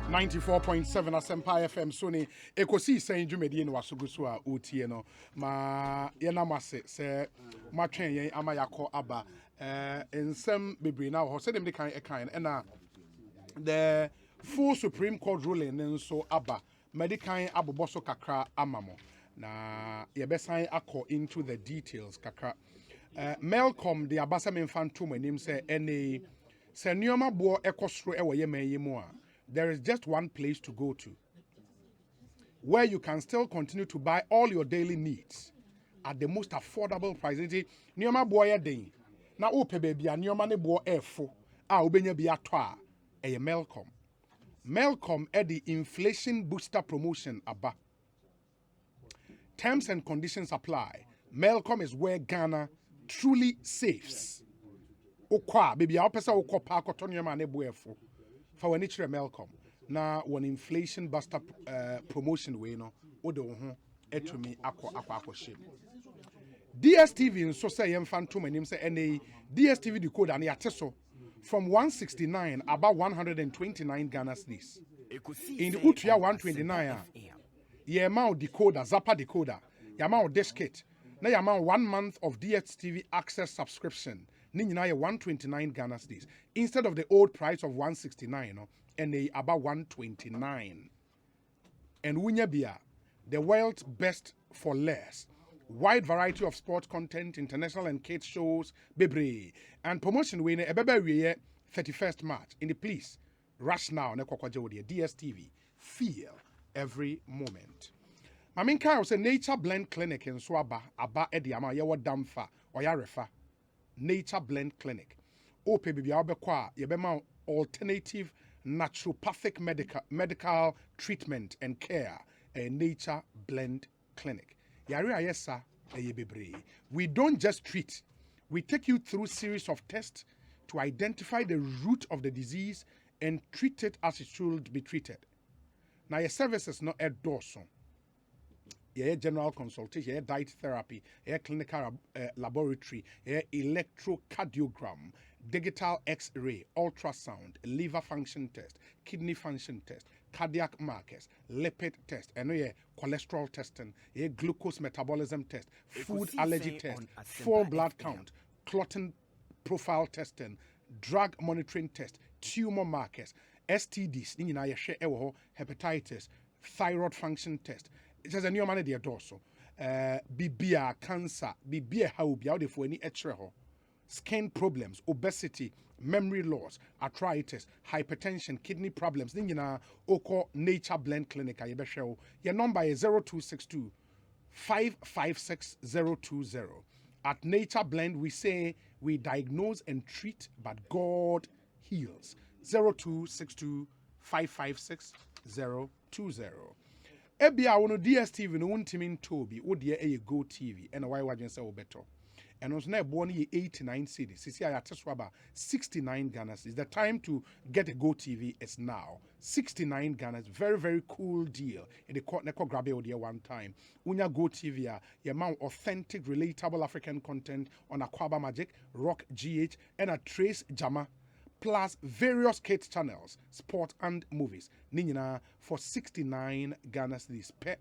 94.7 Asempa FM Sony Ekosiisen dwumedi no wasoguso a otie no ma yena mase se matwen yen amayakọ aba ensem bebre na ho se dem de kan na the full Supreme Court ruling nso aba medican aboboso kakra amamo na yebesan akọ into the details kakra Malcolm the abasa memfantom anim se ene se nneoma bo ekosoro e wo yeman mu a there is just one place to go to where you can still continue to buy all your daily needs at the most affordable price. Nneoma bo ye den na ope baby a nneoma ne bo efo a obenya bi ato a eye Malcolm at the inflation booster promotion aba. Terms and conditions apply. Malcolm is where Ghana truly saves. Okwa baby a opesa okwa pa akoto nneoma ne bo efo. For when it's Malcolm. Now, when inflation buster promotion way no, odo ho etumi akwa shame. DSTV in so say phantom and him say any DSTV decoder and yateso from 169 about 129 Ghana cedis. In the Utria 129, ye amount decoder, Zappa decoder, ye amount diskette, na ye amount 1 month of DSTV access subscription. Ninja 129 Ghana cedis instead of the old price of 169 no, and they about 129. And Wunya Bia, the world's best for less. Wide variety of sport content, international and kids shows, bebre, and promotion winner ebebe 31st March. In the please rush now na kwakwaje DSTV. Feel every moment. Maminka was a nature blend clinic in Swaba, aba ediama yewa damfa or yarefa. Nature Blend Clinic. Ope bibi abekwa yebema alternative naturopathic medical treatment and care. A Nature Blend Clinic. Yari ayesa bebre. We don't just treat. We take you through series of tests to identify the root of the disease and treat it as it should be treated. Now your services not a dorsum. General consultation, diet therapy, clinical laboratory, electrocardiogram, digital X-ray, ultrasound, liver function test, kidney function test, cardiac markers, lipid test, and cholesterol testing, glucose metabolism test, food allergy test, full blood count, clotting profile testing, drug monitoring test, tumor markers, STDs, hepatitis, thyroid function test. It says a new man there also. Bibia cancer, bibia how be out for any extra skin problems, obesity, memory loss, arthritis, hypertension, kidney problems. Then you know, Oko Nature Blend Clinic. I show your number is 0262 556 020. At Nature Blend, we say we diagnose and treat, but God heals. 0262 556 020. Ebia wono DSTV no wontimin tobi wo de eye Go TV and why wadwen say wo beto and ons na ebo no 89 cedis sisi ayateso aba 69 Ghana is the time to get a Go TV is now 69 Ghana, very very cool deal in the court neko grab it one time unya Go TV your mount authentic relatable African content on Aquaba Magic, Rock GH and a Trace Jama plus various kids channels, sport and movies. Nina for 69 Ghana cedis per.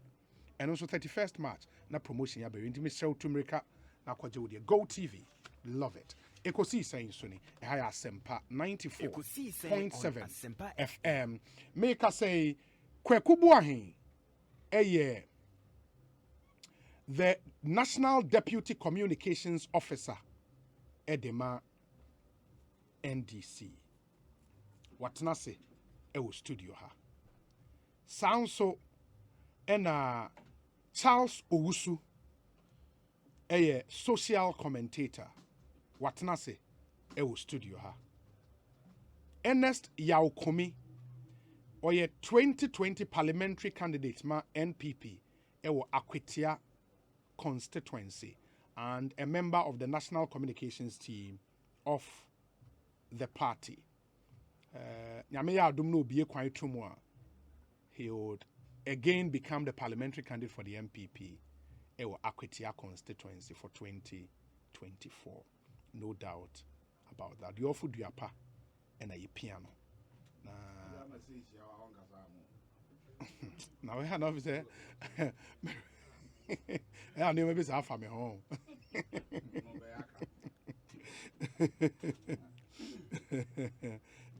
And also 31st March. Na promotion ya be intimate show to America. Na kwaje with Go TV. Love it. Ekosiisen Sony. Ehaya Asempa 94.7 FM. Make us say Kwaku Boahen. The National Deputy Communications Officer Edema NDC. Watna se ewo studio ha. Sound so Charles Owusu social commentator. Watna se ewo studio ha. Ernest Kumi 2020 parliamentary candidate ma NPP ewo Akwetia constituency and a member of the national communications team of the party. He would again become the parliamentary candidate for the MPP or Akwetia constituency for 2024. No doubt about that. You offer Duapa and a piano. Now we have no say. I knew maybe it's half of me home.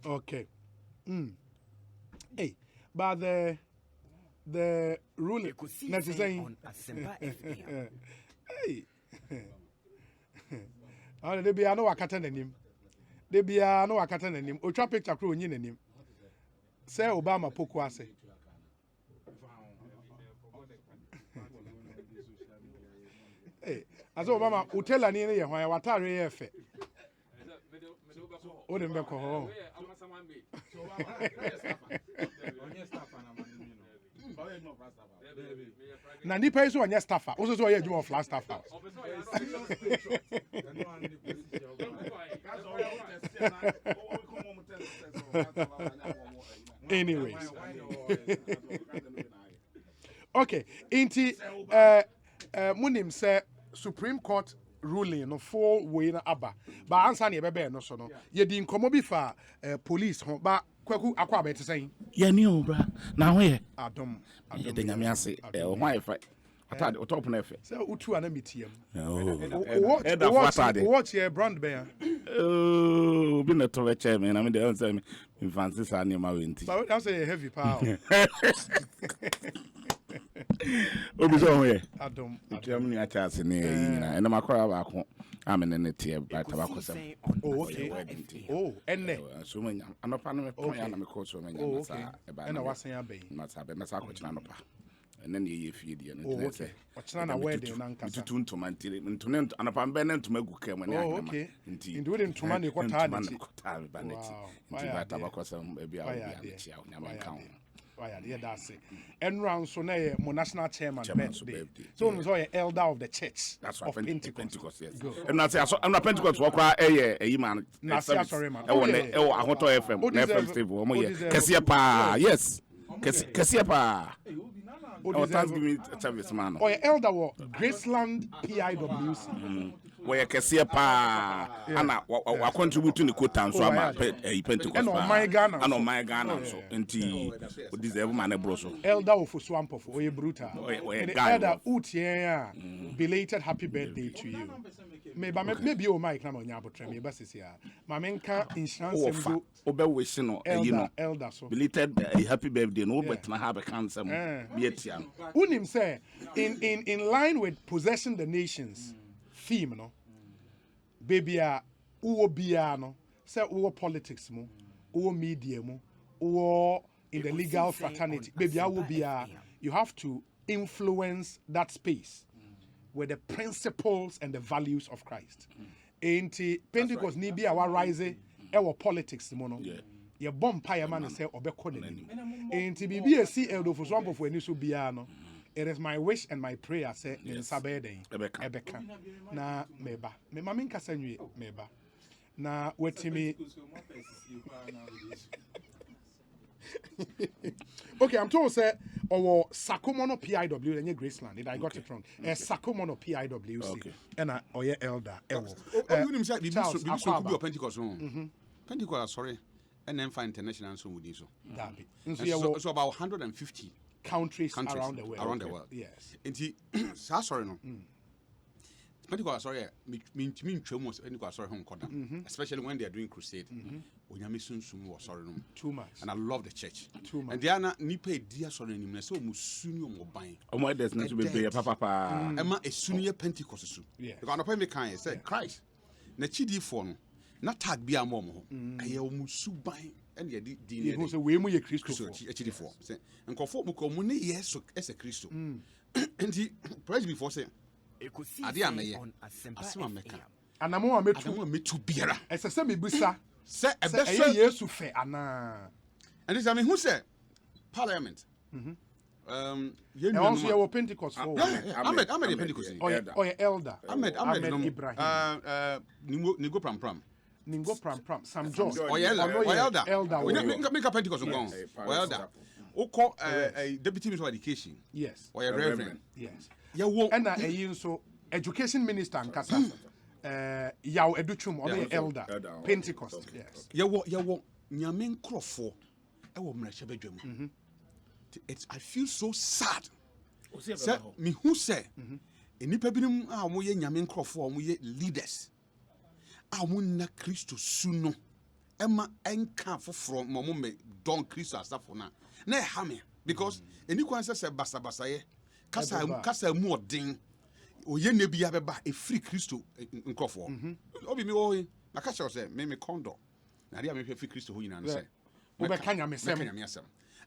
Okay. Hey, but the ruling necessary. Hey. Oh, they be I know I can't name. They be I know I can't name. Ultra picture crew in name. Say Obama Pokwase. Hey, as Obama Utella near why what are you fe? Oh, the back home. Na nipa iso anya staffer. Oso so ye adwuma of last staffer. Anyways. Okay, inti munim say Supreme Court ruling no full way na aba. Ba answer na bebe no so no. Ye di nkomo bi fa police ho ba Kwaku akwa be tesen. Ye ni o bra. Na ho ye. Adom. Ye de nyame ase. O hwan fa. Atade o top na fe. Say utu ana metiem. Watch your brand bear. Oh, bi na to we che me na me de say me fancy sa ni ma we nti. But I say heavy power. Obi so ho ye. Adom. Atiam ni acha ase ne yi na. Na makora ba ko. Amene ne tie ba tabako sem. Oh, okay. Oh, enne. So manya. Anopa no me pon ya na me ko so manya na sa e ba. Na wasen abai. Na sa be na sa ko china anopa. And then ye fie die no tene say. Ochina na wedding na nkasa. Tutu ntoma ntire. Ntune anopa mbe na ntoma gu ka mu na agema. Okay. Nti we ntoma ne kwata na chi. Kwata ba na chi. Nti ba tabako sem e bia o bia na chi a nyama kan. Why yeah, that's it. And round so now my national chairman birthday. So no so elder of the church. That's of Pentecost. Yes. And I say I'm not Pentecost work man. Sorry man. Ahoto FM. FM Steve. Omo ye. Kese pa. Yes. Kese pa. Oh, Thanksgiving service man. Oh, elder wo Graceland PIWC. Where kese pa ana wa contribute to the quota so am Pentecost. And on my Ghana. And on my Ghana so enti we deserve man bro so. Elder of swamp of oye brutal. Elder utie belated happy birthday to you. Maybe o Mike na mo nya abotre me ba sisi a. Ma menka insurance go obe wish no you know. Elder so. Belated happy birthday no bet na have cancer be etia. Unim say in line with possessing the nations theme no. Baby uwo bia no say uwo politics mo uwo media mo uwo in the legal fraternity baby uwo bia you have to influence that space with the principles and the values of Christ. Enti Pentecost ni bia wa rise ewo politics mo no ye bomb pie man say obekọ n'anim. Enti bibia si eldo for swamp of ani so bia no. It is my wish and my prayer say in Sabeden Ebeka na meba me mama nkasa nwie meba na wetimi. Okay, I'm told say our Sakomono PIW and Graceland. Did I got it wrong? Sakomono PIWC and oye elder ewo. You say be Pentecost. Pentecost sorry. And then find international so with so. So about 150 countries around the world. Yes. Inti sorry no. Pentecost sorry mean twemos Pentecost sorry home corner. Especially when they are doing crusade. Onyame sunsum was sorry no. Too much. And I love the church. Too much. And they are not nipa dia sorry ni so musunu mo ban. Omo there's not to be papa. Emma a sunia Pentecost so. Because no me kan say Christ. Na chidi for no. Na tag bia mo ho. Aye o musu ban. And ye di you say we mu ye Christo chidi for. Say nkofo mu ko mu ne yeso ese Christo. And he praise before say Ekosiisen ade ameye asema meka. Anamo metu biara. Ese se me busa. Say ebese Yesu fe ana. And this I mean who say Parliament. You also your Pentecost for. Ahmed Pentecost. Oh yeah, elder. Ahmed Ibrahim. Ningo pram. Sam George. Oh yeah, elder. We make a Pentecost go. Oh elder. Oko deputy minister of education. Yes. Or reverend. Yes. Yeah, wo. And so education minister and kasa. Yaw educhum or elder. Pentecost. Yes. Yeah, wo nyame nkrofo. I feel so sad. Say me who say enipa binom a mo ye nyame nkrofo mo ye leaders a mo na Kristo su no ema enka foforo mo me don Kristo asafo na ha me because eni kwan say basa ye kasa mu odin oye ne bia beba e free Kristo nkrofo obi me wo na ka say me kondo na dia me free Kristo ho nyina no say we be kanya me sem.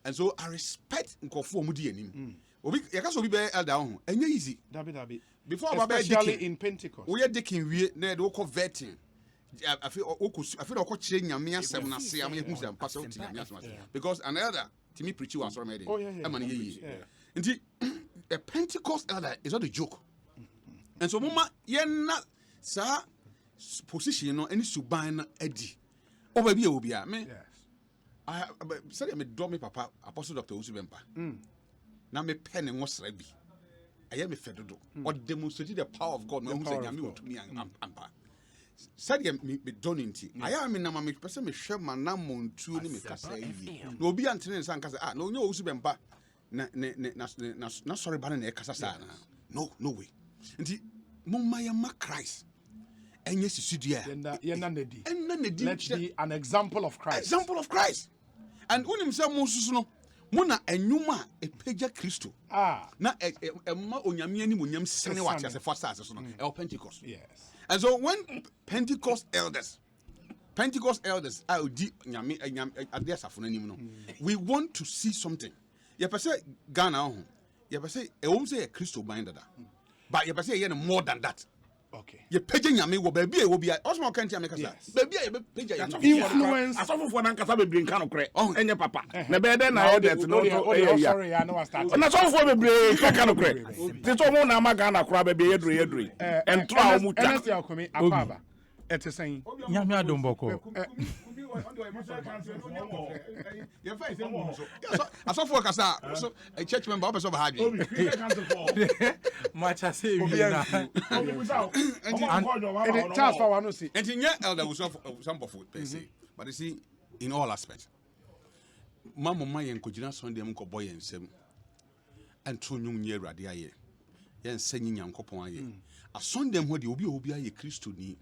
And so I respect nkrofo mo di anim obi yaka so obi be elder ho enye easy dabi before especially in Pentecost we are diking we na do ko vetting I feel na ko kire nyame asem na se am yehu sem pass out nyame asem because an elder to me preach was already am na ye nti a Pentecost elder is not a joke and so mama ye na sa position no any suban na adi over bi e obi a me I said me do me papa Apostle Dr. Owusu Bempa na me pen and was ready. I am a fedodo or demonstrated the power of God. No, who said Yami to me and Ampa. Said me done in tea. I am in a mammy person, me share my namon to me. No be until and San Casa. No, Owusu Bempa. Not sorry, but in a Casasana. No way. And the Momayama Christ. And yes, you see, let's be an example of Christ. Example of Christ. And when himself Moses no. Mona enuma epeja Kristo na emma onyame ani munyam sene wate as first as so no el Pentecost. Yes. And so when Pentecost elders are di nyame ade asafo nanim no we want to see something. Ye pese Ghana ho ye pese e won say Kristo bind dada but ye pese ye more than that. Okay. Ye peja nyame wo ba bia wo bia osmo kan tia me kasa ba bia ye peja influence asofo na nkasa bebre nka no kre enye papa na be dey na audit no to sorry I know I started na asofo bebre nka no kre ti to mo na maga na kra ba be yedru entro a mu ta Ernest ya Kumi akwa ete sen nyame adomboko asofo kasa so a church member obeso ba hadwe much say we na and chance for one see and in elder was some of per se but you see in all aspects mama yen kogina Sunday am ko boy ensem and to nyum nye Awurade aye yen sanyi nyankopon aye a Sunday ho de obi aye Kristo ni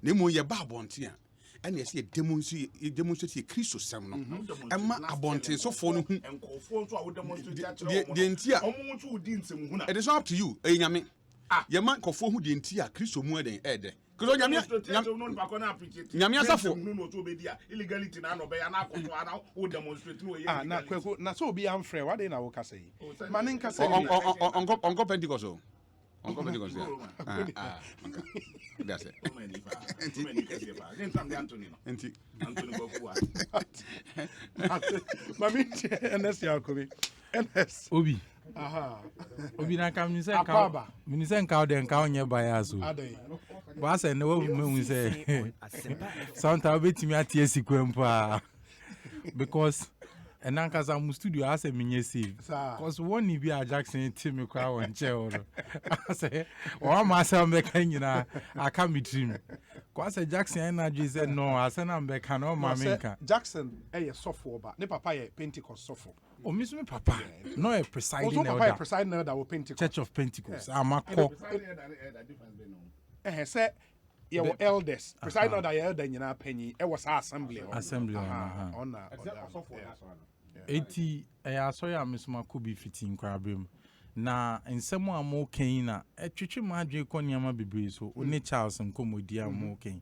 na mo ye ba abonte a and yes ye demonstrate Kristo sem no emma abonte so for no hu enkofo so a wo demonstrate de ntia omo nso odi nsem hu na it is up to you nyame ye man kofo hu de ntia Kristo mu eden ede because nyame asafo no to be dia illegality na no be ya na akoto ana wo demonstrate no ye na Kwaku na so obi amfrɛ wade na wo kasa yi mane nka sɛ onko Pentecost onko Pentecost that's it enti mami Ernest ya Kumi Ernest obi na kam ni se nka de nka onye bias o ba se ne wo mu se sometimes betimi atie sikwempa because enankasa mu studio ase minye save cause one ni bi a Jackson team kwa won che o ase o ma se mbeka nyina aka mitrim cause Jackson na say no ase na mbeka no ma menka Jackson sofo ba ne papa ye Pentecost sofo o mi so me papa no a presiding elder papa presiding elder wo Pentecost Church of Pentecost amako say ye were elders presiding elder ye elder nyina panyi e was assembly on eti asoya amesoma ko bi fitin kwabem na nsɛm a mo kan na etwetwe ma adwe kɔ niama bebre so oni Charles nkomodi a mo kan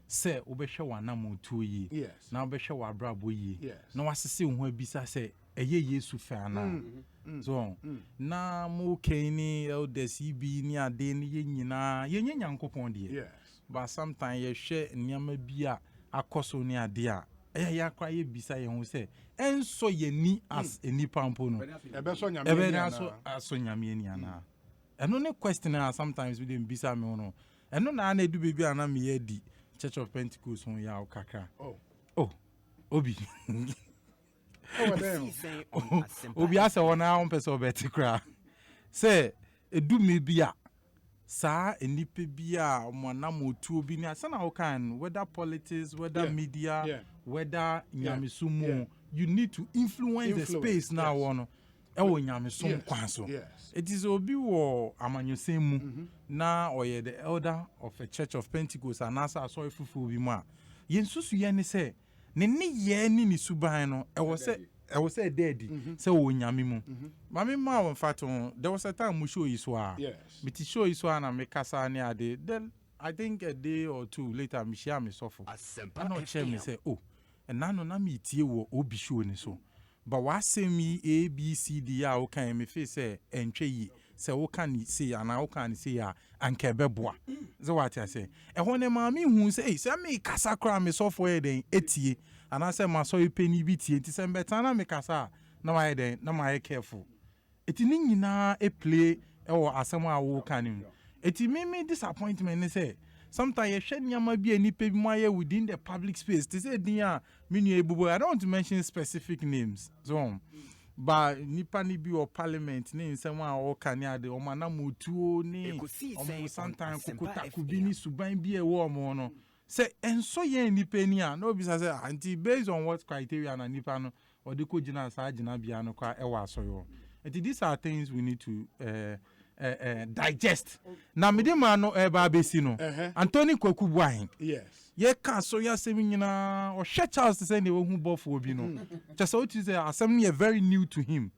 sɛ wobɛhwɛ wana mo tuo yi na wobɛhwɛ wa brabo yi na wasese ho abisa sɛ ɛyɛ Yesu fa na so na mo kan ni elders bi ni ade ni ye nyina ye nyankopɔn de but sometimes ye hwɛ niama bi a akɔso ni ade a ya kwa ye bisa ye ho se enso ye ni as enipa mpo no ebe so nyame so nyame ni ana eno ne question na sometimes we dem bisa me no eno na na edu bebi ana me ye di Church of Pentecost ho ya okaka obi obi asa wona on person beti kra se edu me bia sa enipe bia mo na motu obi ni asa na wo kan whether politics whether media whether nyamisumu you need to influence the space now on ewo nyame som kwan so. It is obi wo amanyosem mu na oye the elder of a church of Pentecost and asa so fufu bi mu a yensusu ye ne se ne ye ni ni suban no ewo se daddy se wo nyame mu mame ma won fato there was a time we show iso a me show iso na me kasa ne ade then I think a day or two later me share me suffer and not share me say oh and now na me tie wo obi show ni so but what say me A B C D ya o kan me face say entwe yi say o kan say ana o kan say ya anka beboa so what I say e ho ne ma me hu say say me kasa kra me suffer den etie and I say my so you penny bi tie nti say better na me kasa na why den na my careful eti ni nyina e play e wo asem a wo kan ni eti me disappointment ni say sometimes you share nyama bi enipa bi moye within the public space to say dia menu ebubo I don't want to mention specific names so but nipa ni bi or parliament ni nsem a o kan ya de o mana motuo ni o sometimes kukuta kubi ni suban bi e wo mo no say enso ye nipa ni a no bi say anti based on what criteria na nipa no or de ko gina sa gina bia no kwa e wa asoyo and these are things we need to digest. Na medema no eba besi no. Anthony Kwaku Boahen. Yes. Ye ka so ya semi nyina o she Charles say ne wo hu bofo obi no. Just so to say assembly very new to him.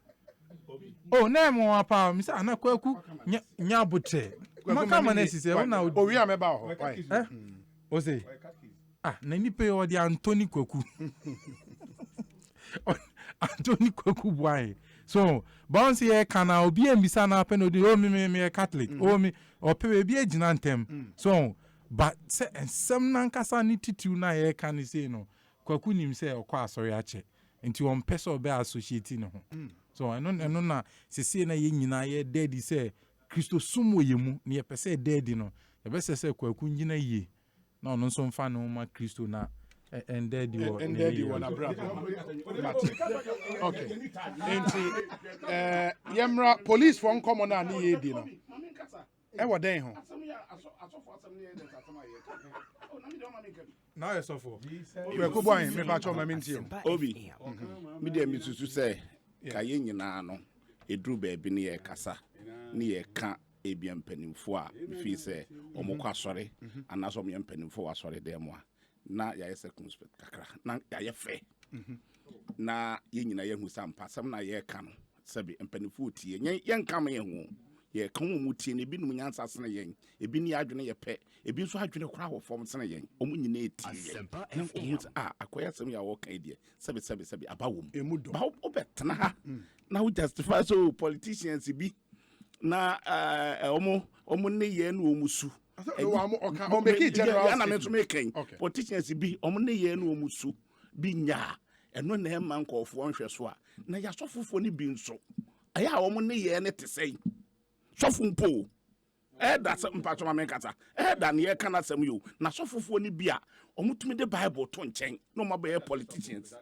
Oh na mo apa mi say ana Kwaku nya botre. Maka manesi say una o wi ameba ho. O say na ni pe o di Anthony Kwaku. Anthony Kwaku Boahen. So bounce here can I be mbisa na pen odi o me Catholic o me o pe bi agina ntem so but say ensem na nkasa ni titu na ye kan say no Kwaku nim say okwa asori ache nti on person be associate no ho so eno na sese na ye nyina ye daddy say Kristo sumo ye mu na ye pese daddy no ye be say Kwaku nyina ye na ono so mfa no ma Kristo na and daddy wona brother okay yemra police for come na ni ye di no e wo den ho now so for we ko boy me ba cho ma minti obi me dey me susu say ka ye nyina no edru ba bi ne ye kasa ne ye ka ebia mpanimfo a fi say omukwa sori anaso me mpanimfo wa sori dem a na ya circumspect kakra na ya fe na ye nyina ye hu sampa sam na ye ka no sabi empanifu tie ye nka ma ye hu ye ka mu tie ne bi num nyansa sene ye ebi ni adwene ye pe ebi so adwene kora wo form sene ye omu nyina etie na omu akoya sam ya wo kan die sabi abawom emudo ba obetena ha na wo justify so politicians bi na omu ne ye na omusu o make it general na me to make politicians bi omo ne ye no omusu bi nya eno na e man kofo nhwe so a na ya sofofo ni bi nso aya omo ne ye ne tesei sofo mpo da se mpacho ma me kata da ne ye kana sam yo na sofofo ni bi a omo tumi de bible to nchen no ma be politicians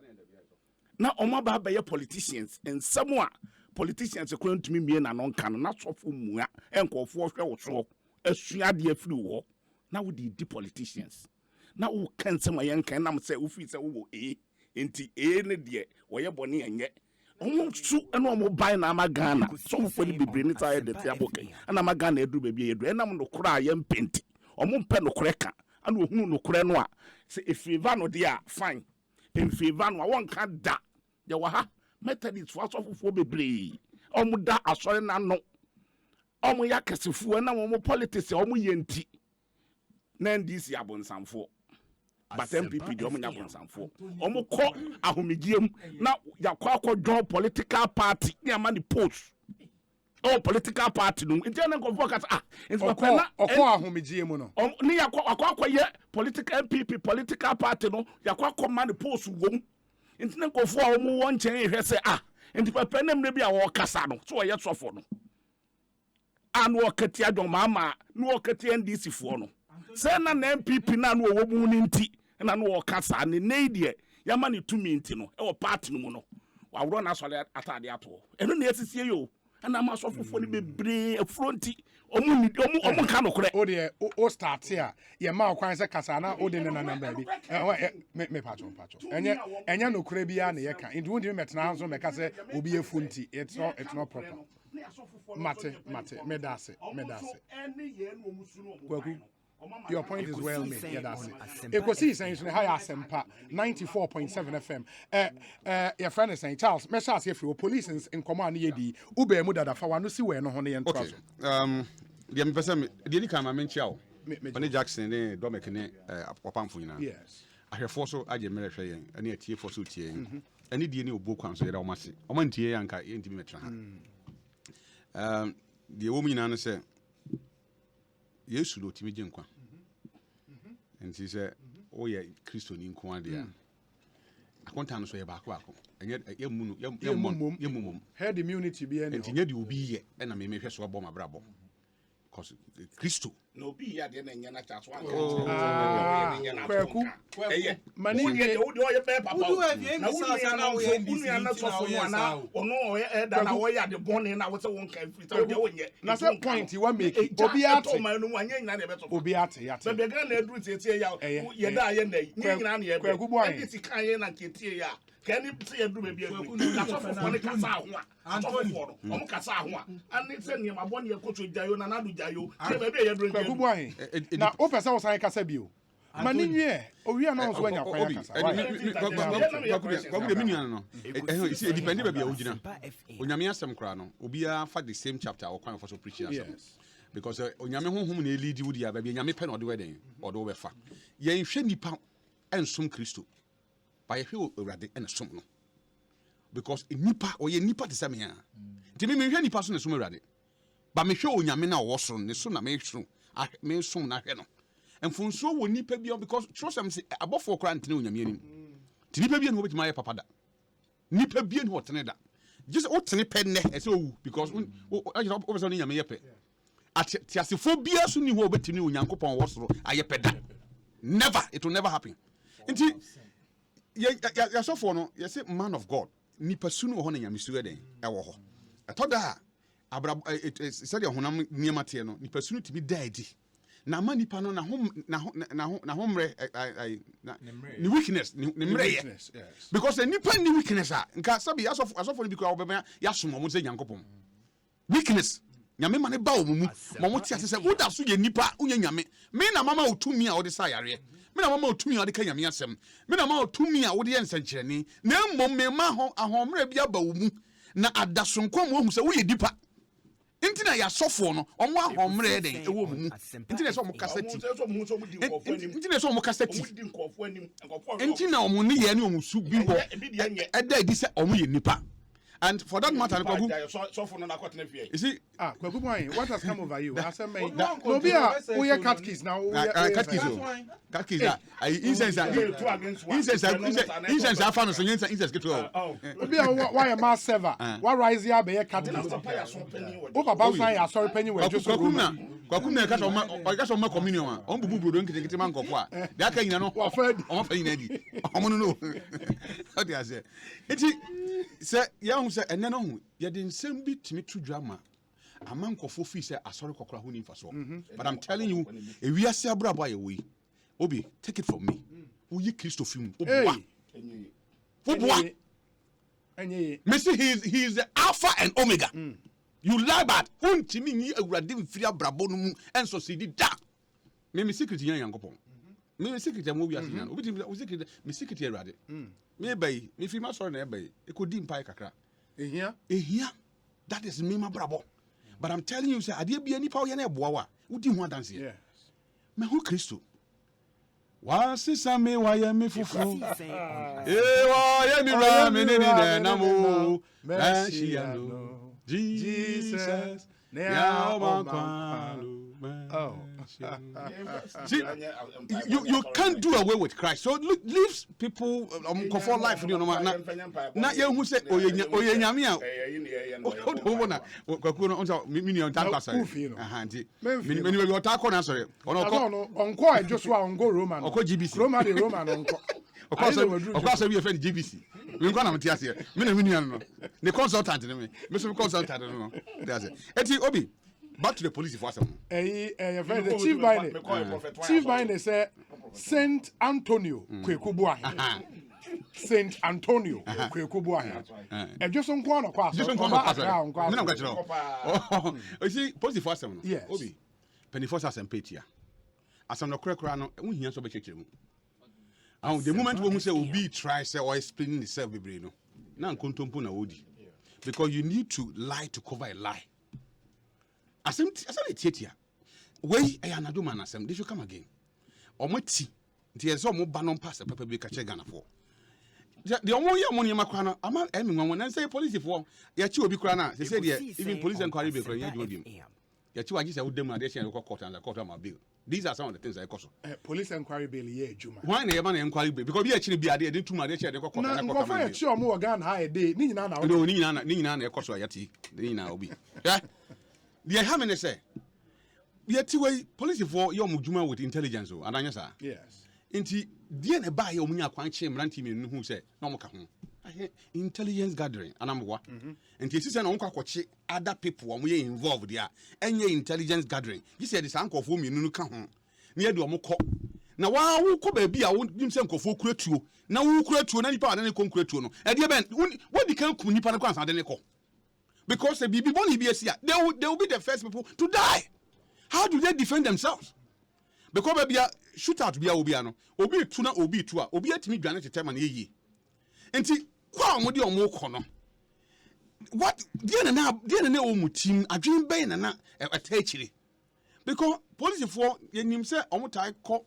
na omo ba be politicians ensam a politicians ko ntumi mie na no nka no na sofo mua enkofo hwe wo so asuade afiri wo na wo di politicians na wo kan sema yen kan nam say wo fi say wo enti ne de wo ye bone enye omo su eno omo bai na amagana so wo fani bebre ni ta ye de te abokai ana amagana edu ba bi edu enam no kura ye mpenti omo mpe no kure ka ana ohunu no kure no a se efiva no de a fine efiva no a won ka da ye wa ha methodist fo asofofo bebre omo da asore na no omo ya kesifu na omo politics omo yenti na ndisi abonsamfo but MPP de omo nya abonsamfo omo ko ahomegiem na yakwa join political party ni amani post political party no nti na go focus nti na ahomegiem no ni yakwa ye political MPP political party no yakwa man post wom nti na go fo omo won chen ehwe se nti papa na mre bi a wo kasa no so ye sofo no anu okatia don mama no okatia NDC fo no se na MPP na no wo mu ni nti na no okasa ne neidie yama ne tumi nti no e wo party no mu no wa woro na sole atade ato eno na esisie yo ana ma asɔfofoɔ no bebree afronti ɔmo ka no korɛ o de o start here ye ma kwan se kasa na o de na number bi me patcho enye no kure bia na ye ka nti wo de metena hanso me ka se obi efunti it's not proper mate me dase Kwaku, your point is well made. Yeah, that's it. Ekosiisen is high asempa 94.7 FM. Your friend is saying Charles, me shall say for police in command yedi ube mu dada fa wanu si we no ho ne yen okay. The person the kan ma menchia o. Jackson ne Dominic ne opamfo nyina. Yes. Ahwefo so age mere hwe yen, ene atie fo so tie yen. Ene die ne obo kwan so yeda o mase. O man tie yanka yentimi metra ha. The woman nyina no say Yesu do timi gye nkwa. Nti sɛ oyɛ Kristo ni nko ade a. Akonta no so yɛ baako. Enye yemum. Herd immunity be any. Nti nye de obi ye na me mehwɛ so ɔbɔ mabrabɔ. Cause Kristo no obi ya de na nya na cha so an Kwaku mani ye wo de oyɛ be papa na wo ya na so so no na ono oyɛ da na wo ya de bɔne na wo se won kan frita wo de wonye na say point you want make obi ate obi ate be ga na eduru tie ya ye da ye na ni nyina na ye be editi kan ye na ketie ya can you see a doom? I'm Cassa, and it's a near my 1 year coach with Jayo and Adu Jayo. Now, open sounds like Casabio. Mani, oh, we are not when you're depending on original. When you some crown, Ubia for the same chapter or kind of also preaching. Yes. Because on Yamu whom they lead you, the Yami pen or the wedding or the wefa. Ye shouldn't nipa and some Christo. By a few already and a sum. Because a nipa or ye nipa the same here. To me, any person is already. But me show Yamina was on the soon I make soon. I may soon I know. And for so will nipa be because show some say above 4 grand to Yamin. To nipa be with my papa. Nipa be what another. Just what nipa so because I was on Yamepe. At Tiasiphobia soon you will bet you Yankopon was I peda. Never, it will never happen. Indeed. Ya so for no you say man of God ni pasunu ho na nyamisuwe den e wo ho atoda abra said ya honam niema te no ni pasunu tibi daadi na ma nipa no na homre ni weakness ni mre because the nipa ni weakness a nka sabi aso for ni bikwa obema ya somo mo se nyankopon weakness nyame ma ne ba omumu mo ti ase se woda so ye nipa unya nyame me na mama otumi a odi sa yare me na mama otumi a odi ka nyame asem me na mama otumi a odi yensankyereni na mmom me ma ho ahomre bia ba omu na adasonko mo hu se wo ye dipa intina ya sofo no omo ahomre den e wo mu intina so mo kasati intina so mo kasati intina omo ne ye ne omo su bi ho eda edi se omo ye nipa. And for that matter, you see, Kwaku, what has come over you? I said, no, we are cat keys now. Cat keys. Incense, I found some incense. Why a mass server? Why rise here be a cat keys? Over Bowsai, sorry, penny. Kwakuna catch on my communion. On Bubu don't get a man go for that. Can you know? I'm paying Eddie. I want to know what I say. Say, young say, and then you didn't send me to me to drama. A man of 4 feet, a sorry cockra who for so. But I'm telling you, if we are Sabra by a way, Obi, take it from me. Who you Christopher? Messi, he is the Alpha and Omega. You lie bad. Who Timmy a radim fria brabonum and so see that. Me secret young couple. Me secret movie as we secret me secret here radi. Maybe if you must sorry, it could dim pie kakra. Here? That is me, my brabo. But I'm telling you, sir, I did be any power in a boa. Who do you want to see? Yes. Me who Christo? Was this a me? Why am I fufu? Why am I ramen in Namo? Jesus. See, you can't do away with Christ. So leave people comfort life. You know, not you who say, "Oh, you nyamia." Of course, we offend GBC. We go na mtia here. Me na me nua no. The consultant ne me. Me so consultant no. That's it. Eti Obi, back to the police for some. The chief mine say Saint Antonio Kwaku Boahen. Saint Antonio Kwaku Boahen. E just on kwa no kwa so. Me na kwa chiro. Oh, you see police for some no. Yes. Obi. Penny-force asem petia. Asem no kura no wo hia so be chechire mu. And the moment we say Obi try say or explaining himself bebre no. Na nkontompo na wodi. Because you need to lie to cover a lie. Asem tietia. Wey e anado man asem, they should come again. Omoti nti yeso mo ba no pass papa bi ka che Ghana for. The omo ye money makwa no ama emi nwan na say police for ya chi obi kura na say even police inquiry be kura ya di obi. Ya chi waji say wo dem na dey share court and the court am bill. These are some of the things I cause. Police inquiry bill ye juma. Why na man inquiry bill? Because be actually be ade didn't too much share the court and the court. Na chi omo Ghana ha e dey ni nyina na. No ni nyina na e cause ya ti. Ni nyina obi. Yeah. The how many say? Yeti way police for your juma with intelligence o adanya sa. Yes. Inti die na ba ye omunya kwan che mranti me nu hu say na mo ka ho. Intelligence gathering anamwa. Inti esi say na onko akoche other people omo ye involved there. Enye intelligence gathering. You say the sankofo me nu ka ho. Na ye de omo ko. Na wa wo ko ba bi a wo nim say nkofo kuratuo. Na wo kuratuo na nipa adane ko kuratuo no. E de ben what the kan ku nipa na kwansa adane ko. Because the bibi boni bi esia, they will be the first people to die. How do they defend themselves? Because baby shootout bia obi ano obi tu na obi tu a obi atimi dwane tetem na yeyi enti kwa omodi omo ko no what dia na o mutim adwen ben na atachiri because police for yenim say omo tai eko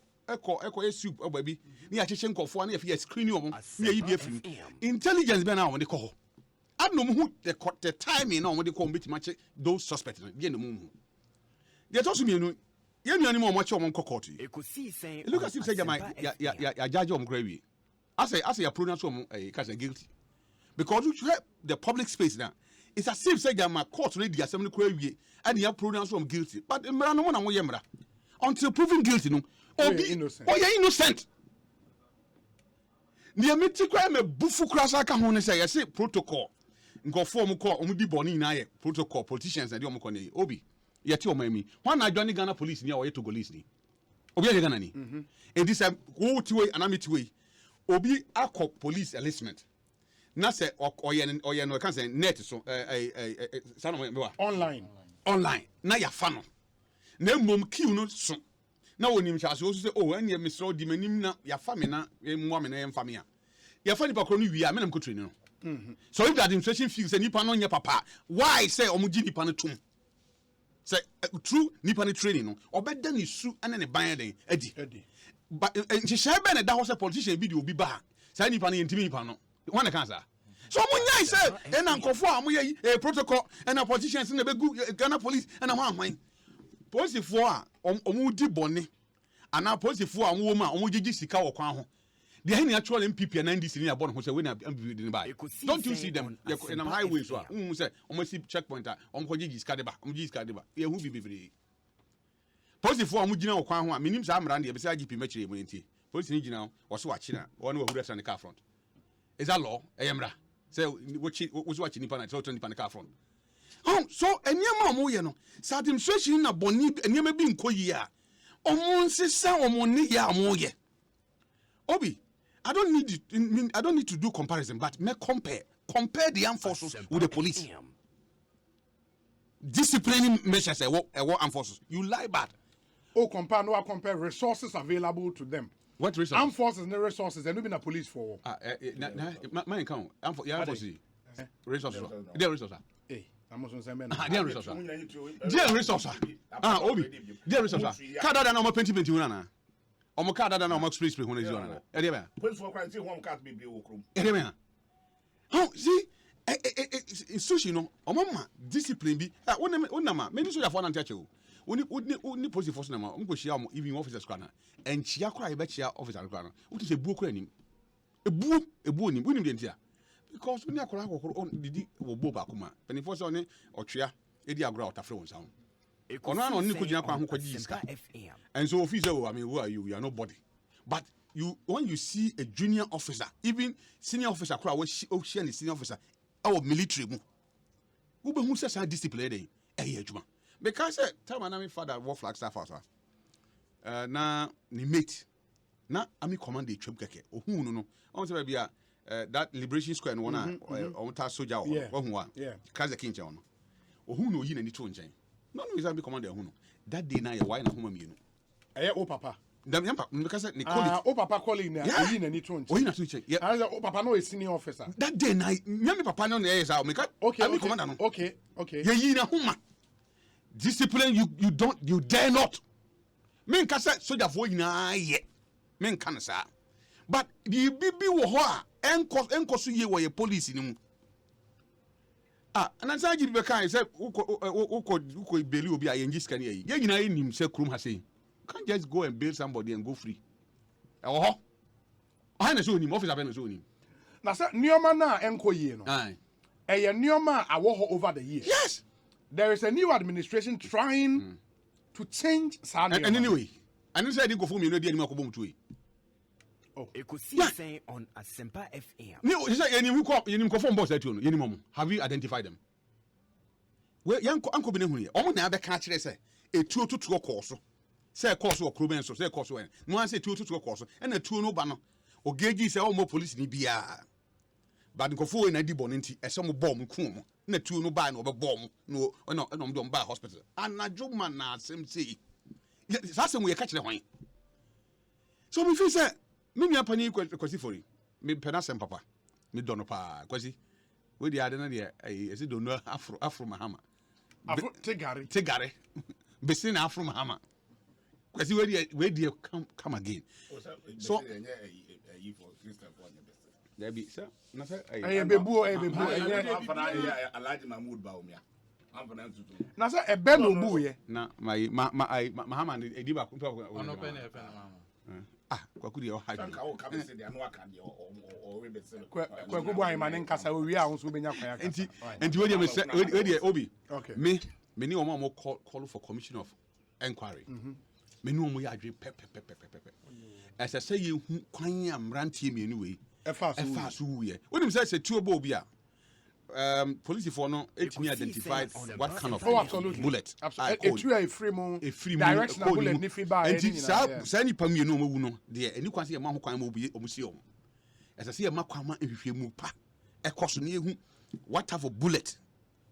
esup obabi ni acheche nkofo na ye screen omo na yeyi bi afim intelligence ben na omo de ko anom hu the timing na omo de ko mbetimache those suspects dia na mu dia to so mienu ye nuani mo che omo kokoti Ekosiisen look at him say ya judge omo krawi I say ya pronounce omo case guilty because you have the public space now it's as if say my court ready assembly krawi and ya pronounce omo guilty but mra no na mo ye mra until proven guilty no obi innocent ni amiti kwa me bufu krasa ka ho ne say say protocol ngofo omo ko omo di boni na ye protocol politicians na di omo ko ne obi yeti omami wan na join Ghana police ni or Togolese ni obi e Ghana ni and this go tiwe anamitiwe obi akọ police enlistment na say oye no kan say net so online na ya fa no na mom kiu no so na wonim chase o say oh ene misro di manim na ya fa me na mo me na em fa me a ya fa ni pa kro no wi a me na mko train no so if the administration feels say nipa no nye papa why say omugi nipa no tum say true nipa ni training no obeda ni su ane ne ban den adi but nhihye be na da ho say politician bi di obi ba say nipa ni ntimi nipa no won na kan sa so mo nyai say na nkofo a mo ye protocol and politicians na be Ghana police and am amwan police fo a omo di bone ana police fo a wo ma omo gigi sika wo kwan ho the any actual MPP and NDC ni abon ho say we na MPP ba don't you see them in am highway so say omo see checkpoint a omo ko gigi sika de ba omo gigi sika de ba ye hu bi bebre police fo omo gina wo kwan ho a minim sa amra de be say GP machire mo nti police ni gina wo so wachi na wo na wahura san car front is that law eyemra say wo so wachi nipa na so nipa na car front so enyema omo ye no sa administration na boni enyema bi nkoyi a omo nsesa omo ne ya omo ye obi I don't need to do comparison, but me compare the armed forces with the police. Disciplining measures armed forces. You lie bad. Compare resources available to them. What resources? Armed forces and resources, and even the police for. My account. Armed forces. Resources. There resources. I'm also saying. There resources. There resources. Obi. There resources. Kada na no 2021 na. Omo ka dada na omo express ho na zero na e dey ba police for crime see one card be wo krom e dey ba how see institution no omo ma discipline bi wonama me so ya for na ntia che o oni police force na ma omo ko shia omo even officers kwa na enchia kwa e ba chia officer kwa na wo say buo kwa nim ebuo nim wonim de ntia because oni akora akokoro didi wo bo ba kuma penny force oni otwea e di agora otafre won sa ho ono na oni ko gina kwa ho kwaji iska and so officer I mean who are you? You are nobody. But when you see a junior officer, even senior officer, share the senior officer, our military mu. Who says I discipline because time my father war flag staff house. Na ni mate. Na ami command the trip keke. Oh no. I want to be that Liberation Square no one on ta soldier or who yeah. Kaza Kincha on. Oh who know yin any tone chain. No is I be commander who. That day na why na home you. Oh papa. Because Nicole. Oh papa calling there. Yin any tone. Oh yin switch. Yeah. Oh papa no is senior officer. That day na me papa no na is make okay. I be commander no. Okay. Yeah yin na homa. Discipline you dare not. Men kasa soldier for yin ye. Men kan sa. But the bibi wo ho a enkoso ye wo ye police ni mu. And I said, you can say, who believe will be a young scan here. You know, him say, Krum has say, can't just go and bail somebody and go free. Oh, I know him, officer, I know him. Now, sir, Neoma enko ye no. Aye. A Neoma awoho over the years. Yes. There is a new administration trying to change Sani. And anyway, I didn't say I didn't go for me, no, the animal come to it. Ekosiisen on Asempa FM. No, he said, you confirm boss that you know, have you identified them? Well, young Uncle Benehunia, all now the catcher say, a 2 to 2 course. Say a course or Cruben, so say a course when. No one say 2 to 2 course, and a 2 no banner. Or Gagey say, all more police in BR. But go for an ID bonity, a some bomb, coom, no 2 no ban over bomb, no, don't buy hospital. And a job man, same say. That's the way I catch the wine. So we feel say, me apani kwasi fori me pena sem papa me dono pa kwasi we di ade na de esi dono afro mahama afro tegare besi na afro mahama kwasi we di come again so there be sir na say bebu alaji mahmud baumia amfana tutu na say ebe no bu ye na my mahama edi ba ono pene efe na mahama Kwaku de o ha. Kwaku boy man nkasa owi a won so benya kwan aka. Enti we de obi. Okay. Me ni omo call for commission of inquiry. Me ni omo ya adwe pe. Ese say ye hu kwan amrantie me anyway. Efa so ye. Wonim say tuobo obi a police for no etimi identified what kind of bullet. Absolutely. A free directional bullet ni free by any. Say ni pam ye no mawu no de eni kwase ye ma ho kwan ma obi omusi o. Esa say ye ma kwan ma ehwehwe mu pa. Ekoso ne ehu what type of bullet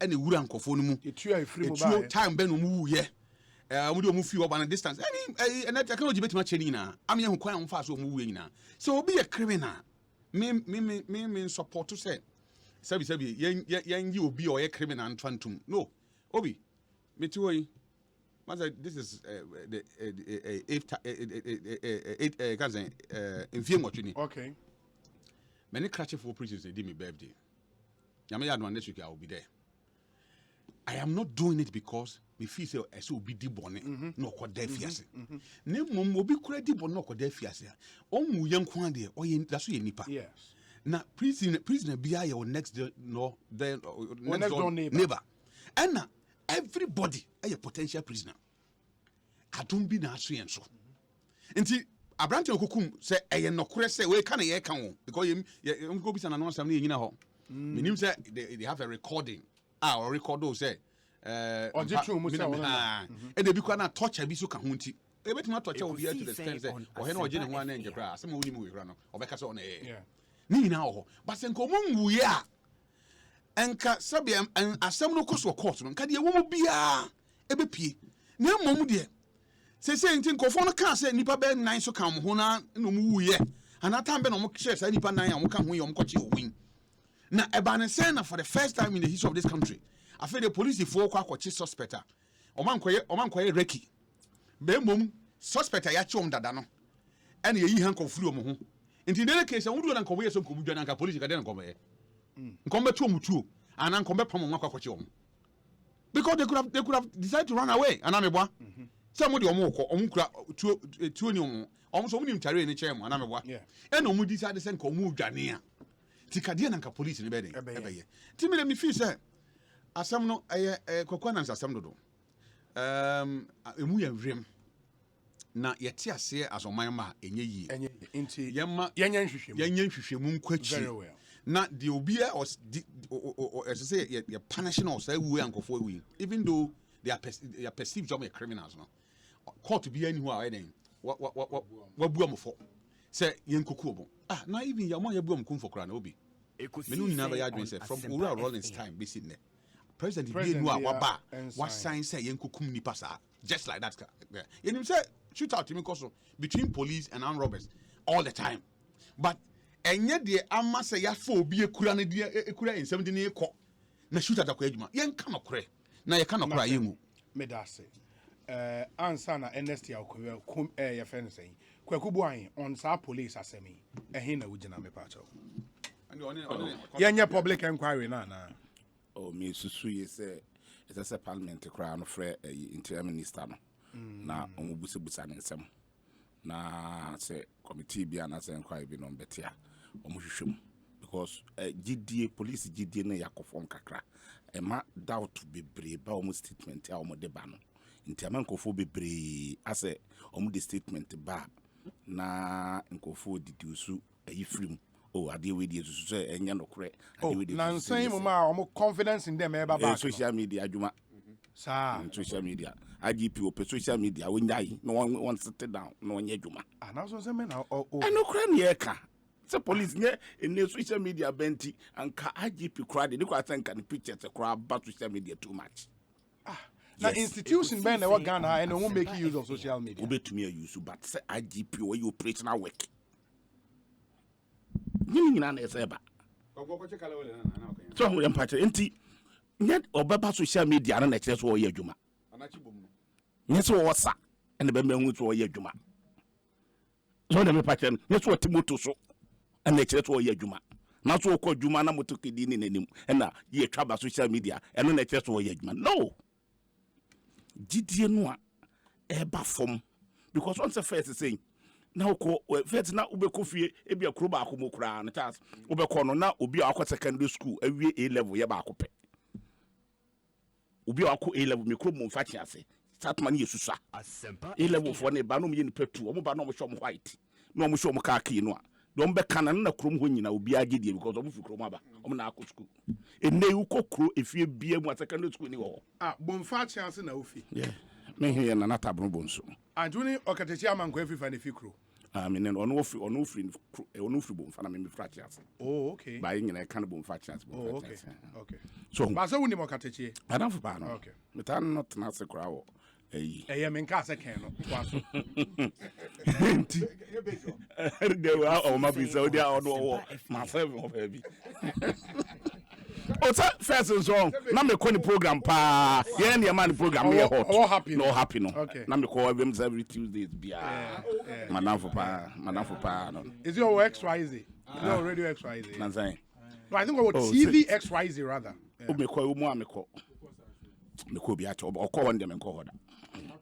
any wura nkofo no mu. Etu a free by time ben no mu ye. Omo de omu fi over na distance. Any na technology betima cheni na. Am ye ho kwan am fa so omu wu nyina. So obi a criminal. Me support to say Sabi, yan obi or a criminal and phantom. No, Obi, me too. This is the 8th in film watching. Okay. Many catching for preachers they did me birthday. Yamaya no next week I will be there. I am not doing it because me feel say I so be di bonnet no ko there fiase. Ne mom obi kura di bonnet no ko there fiase. Omu yankwan de o yen da so ye nipa. Yes. Now, prisoner be your next door neighbor. And now, everybody is a potential prisoner. I don't be na so. Until Abrante Kukum say, I no say, we can't hear count because you go be an announcement something in home. Meaning say they have a recording. Or record those say, and they become a torture be so kahunti. They bet not torture will be to the extent that or no general one and grass, some only movie run or back on air. Ni na ho but sen ko mum wuye a enka sabe asem no koso court no nka de wo bia ebepie na mom de se ntin kofo no ka se nipa be nan so kan ho na no mu wuye ana tam be no mo share sa nipa nan a mo ka ho yom koche owin na eba ne say na for the first time in the history of this country I feel the police for kwa koche suspect omankoye reki be mom suspect ya chi dada no ene yi han konfuru mo ho. In the case, I would not come here so good and police can come here. Come back to Mutu and come back from Makakochum. Because they could have decided to run away. And I'm a boy. Somebody or more, almost only carry in the chair, and I'm a boy. And no more decided to send Komu Jania. Ticadian and police in the bedding. Timmy, let me feel, sir. As some no, Coquanans are some do. A muy rim. na yɛte ase as ɔman ma enye yie Inti yɛma yɛnyɛ nhwehwɛmu nkwachi very well. na the obia as I say you're punishing us we ankofo we even though they are perceived as criminals no court to be anywhere anything what buam for say yenkoku obo na even your man yabuam kum for kra na obi menu nyina ba yadwen say from Owura Rollins time be sitting there president be enu a waba what sign say yenkokum nipa sa just like that you say shoot out him cause between police and armed robbers all the time but enye de ama se ya fa obi ekura ne de ekura ensem de ne ekọ na shoot at akwa adwuma yen ka nokore na ye ka nokora yemu medase ansa na Ernest ya okwe kum ye fen sen Kwaku Boahen on sa police asemi ehin na wugina me pa cho yenye public inquiry na oh me susu ye say it's a parliament cry no frɛ interim minister no na omubusebusa ne nsɛm na sɛ committee bi ana sɛ inquiry bi no betia omuhwehwem because GDA police GDA na yakofom kakra ma doubt bebre ba omu statement a omu de ba no ntiama nkofo bebre ase omu de statement ba na nkofo didiusu ayifrim oh ade we di susu sɛ enya nokore ade we di na nsan mu ma omu confidence in them e ba ba social media adwuma sa social media IGP op social media wonyai no one sit down no onye adwuma na so se me na enokore ne yeka se police nye in social media benti anka IGP crowd ni kwa tanka ni pictures crowd about social media too much na institution ben na Ghana and won't make use of social media obetumi use but say IGP where you operational work nyina na ese ba so ho empache enti nye obaba social media na kire so oye adwuma nye so wosa ene be mehu so oye adwuma so na me pache nye so timoto so ene kire so oye adwuma na so okọ adwuma na moto kedi ni nanim ena ye twaba social media ene na kire so oye adwuma no gidie no a eba fom because once first saying na uko first na ubekofie ebia kuro ba akomo kura na chance ubekọ no na obi akọ secondary school awie A level ye ba akopɛ obi akọ A level me kuro mo mfa chiase start man yesusa A level for ne ba no me ni petu omo ba no mo show mo white no mo show mo kaki no a don be kana na kuro mo nyina obi agedie because omo fi kuro mo aba omo na akọ school ene uko kuro efie bia mu secondary school ni wo bo mfa chiase na ofi yeah me here na nata bro bonso Antuni okatechi amanko efifa ne fikro menen ono ofri bom fa na me fractures oh okay ba nyina e kan bom fractures oh okay okay so ba so woni mo katechi adam for ba no okay metan not na se kra wo eyi men ka se ken no twaso de wa o ma bi so dia ono ma serve of heavy o sa first song na me ko ni program pa ye na man program me hot all happy no okay na me ko every Tuesdays bia madam for pa no is your XYZ no radio XYZ na say no I think what TV XYZ rather o me ko mu ameko me ko bia cho o ko wonde me ko hoda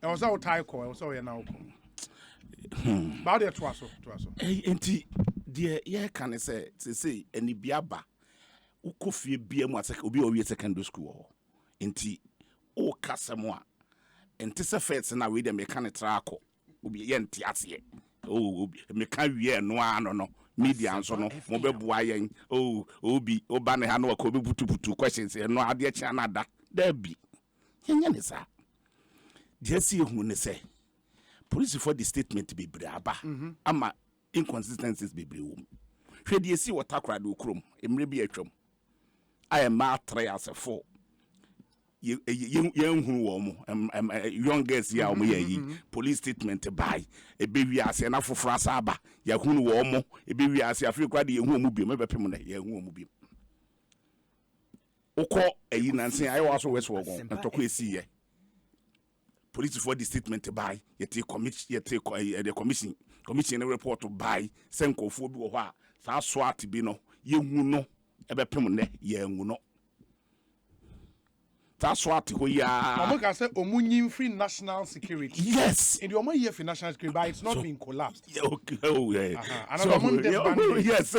e was all tie call so ye na ko ba de twaso enti de ye kan say eni bia ba ukofie bia mu asaka obi owie secondary school enti o kasem a enti se first na we dem ka ne trako obi ye enti ase o me ka wie no ano no media nso no mo beboa yen obi oba ne ha no ko butu questions no ade chia na da bi yenya ne sa jesi hu ne se police for the statement be braba ama inconsistencies be brewu hwe de esi watakra de okrom emre bi atwam I am matre as a four. Young who young girls ya police statement by a baby as an afro frasaba, Yahoo womo, a baby as a few quad who will be maybe pimona, young will be. Oko a yin and say I also was and to see police for the statement by yet the commission report to buy Senko Fubu, Swat Bino, you know. Ebe pemune ye nguno that's what we are Omoka say omunyin free national security yes in the omo year for national security but it's not being collapsed okay yeah and so yes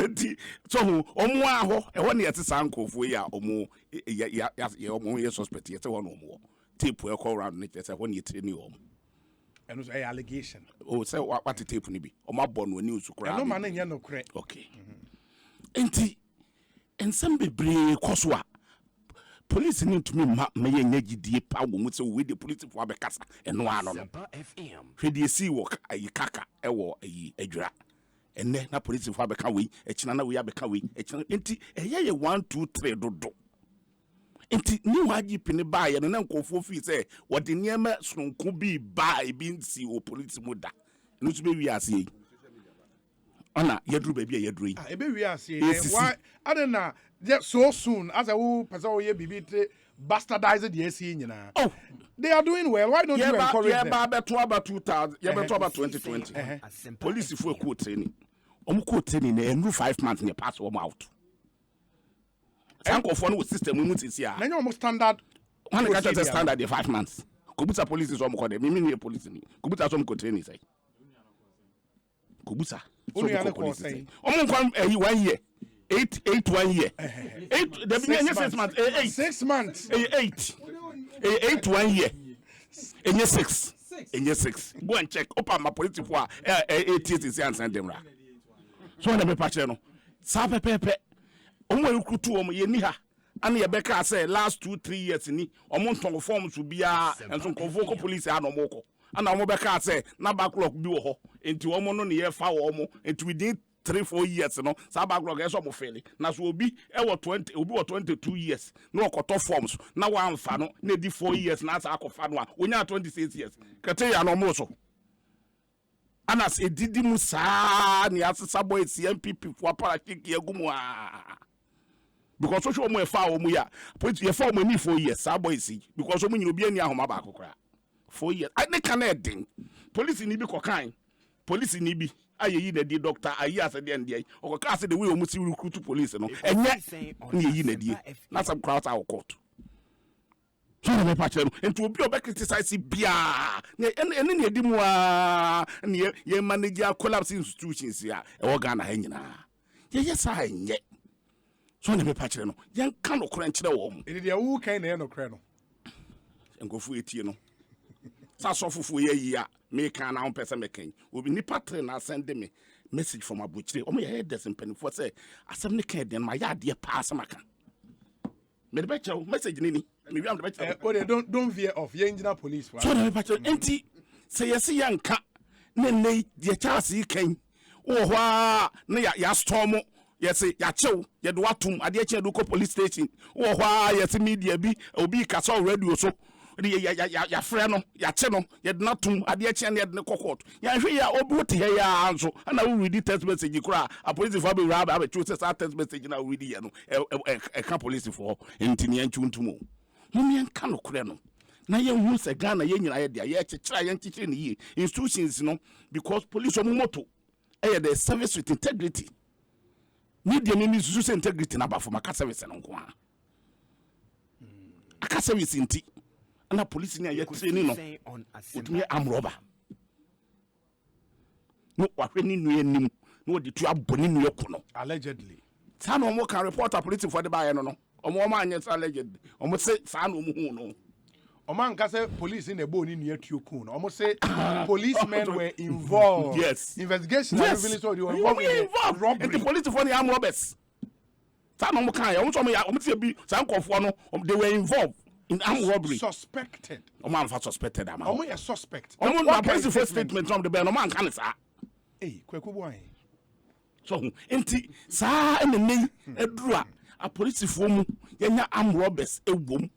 so omo aho e won ye tesa nkofo ya omo ya omo ye suspect ye te won omo tape e call around ne tesa won ye training omo And it's an allegation. Oh, say what the tape ni bi. O ma born when news kura. No man nya no kre. Okay. Enti ensem bebre koswa. Police need to me me nya gidie pa wo mu say we the police for abekasa eno ano no. Hwe die si work ayi kaka e wo ayi adwura. Enne na police for abeka we echina na we abeka we echina enti eye 1 2 3 dodo. Enti ni waji pini ba ye no na nkofo fi say wo de niema sonko bi ba e bi nsi o police mu da. No to be wi ase yi. Ona yedru ba bi yedru yi. E be wi ase why adena so soon as a person we bibi bastardize the AC nyina. Oh, they are doing well. Why don't you encourage them? Yeah, beto about 2000, yeah, beto about 2020. Police for court training. Court training na 5 months ne pass out. Sanko for no system we mut is here. Na almost standard. One catch the standard the 5 months. Kubuta police is almost called me police ni. Kubuta some court training say. Kubuta. Only police say. 1 year. 8 1 year. 8 the 6 months. 8 6 months. 8 1 year. And 6. And 6. Go and check. Open my police for 8 years and send them. So na me patch no. Sa pepe. Omo recruit omo ye ni ha. Ana ye beka say last 2-3 years ni omo nton form to bia enso convoke police ana omo ko. Ana omo beka say na backlog bi wo ho. Enti omo no ne ye fa wo omo. Enti within 3-4 years no sa backlog e so mo fail na so obi e wo 20 obi wo 22 years no okoto forms na wa amfa no na di 4 years na sa akofa no a onya 26 years kete ya no mo so ana se didi mu sa ni asesa boy CMPP for parachiki egumu a because so show mo e fa o mu ya point ye fa o mo ni 4 years sa boy si because o mu nyina obi ani ahoma ba akokora 4 years I ne kan e den police ni bi kokan police ni bi ayi na di doctor ayi ase de ndie o ka ase the way o musi recruit police no enye na yi na die na some crowd out court so na me pa chere no enti obi o be criticize bia na ene na edi mu a na ye manage collapse institutions ya e wo Ghana ha nyina ye sa enye so na me pa chere no ye kan no kora nkyere wo mu ene dia wu kan na ye no kora no enkofu etie no sa sofufu ye yi a me kan na on person me kan obi ni patre na send me message from abuchire o me ye des mpanifo say asem ne kan den ma ya de pa asem aka me de beche message ni me wi am de beche o they don't veer off ye engineer police so de beche enti say yes yanka ne ne de chance kan o ho a na ya storm yes ya chew ye do atum ade che do ko police station o ho a yes media bi obi kasa radio so ya frɛ no ya che no ya de natum ade che na ya de kokot ya hwe ya obi wote he ya anso ana we read text message kura a police for be rab a choose say text message na we read ya no e ka police for ntini antuntumo mumia nka no kure no na ye hu se Ghana ye nyina ye dia ye kyekira ye nkikire ne yi institutions no because police omo moto e the service with integrity media ni susu integrity na ba for maka service no nko a aka service nti na police ni ayetire ni no otumi amroba no wahwe ni nu anim no de tu aboni nu yakono allegedly sa no mo kan report a police for the buy no no omo ma anya alleged omo say sa no mo hu no omo anka say police in the bone ni atu kun omo say policemen were involved. Yes, investigation yes. Really so they were involved in robbery. The police for the armed robbers sa no mo kan ya omo say bi sa nkofo no they were involved in armed robbery. Suspected. Man for suspected am. Omo a suspect. Omo na police for statement from the ben man kan sa. Eh, Kwaku Boahen. So enti sa enene eduru a police for mu yenya armed robbers ewom.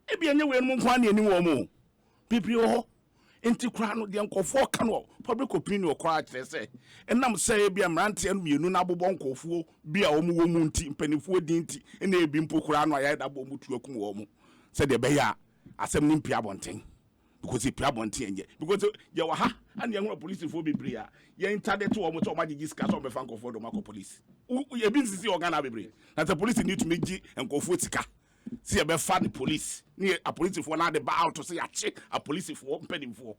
E bia nye we no kwan na ani wo mu. Pipi ho. Enti kra no de nkofo ka no public opinion okwa kire se. Enam say bia mrante anu mienu na bobọ nkofo bia omu wo mu nti mpanifo di nti na ebi mpo kra no ya da bo mu tu akum wo mu. Said the bear asem nim pia bonten because he pia bonten enye because ye wa ha and ye police for bebre a ye internet to omo to magigi ska so be fan for do mako police ye bin sisi organa bebre na the police need to make enkofo tika see ye be fa the police ni a police for na the ba out to say a check a police for penim for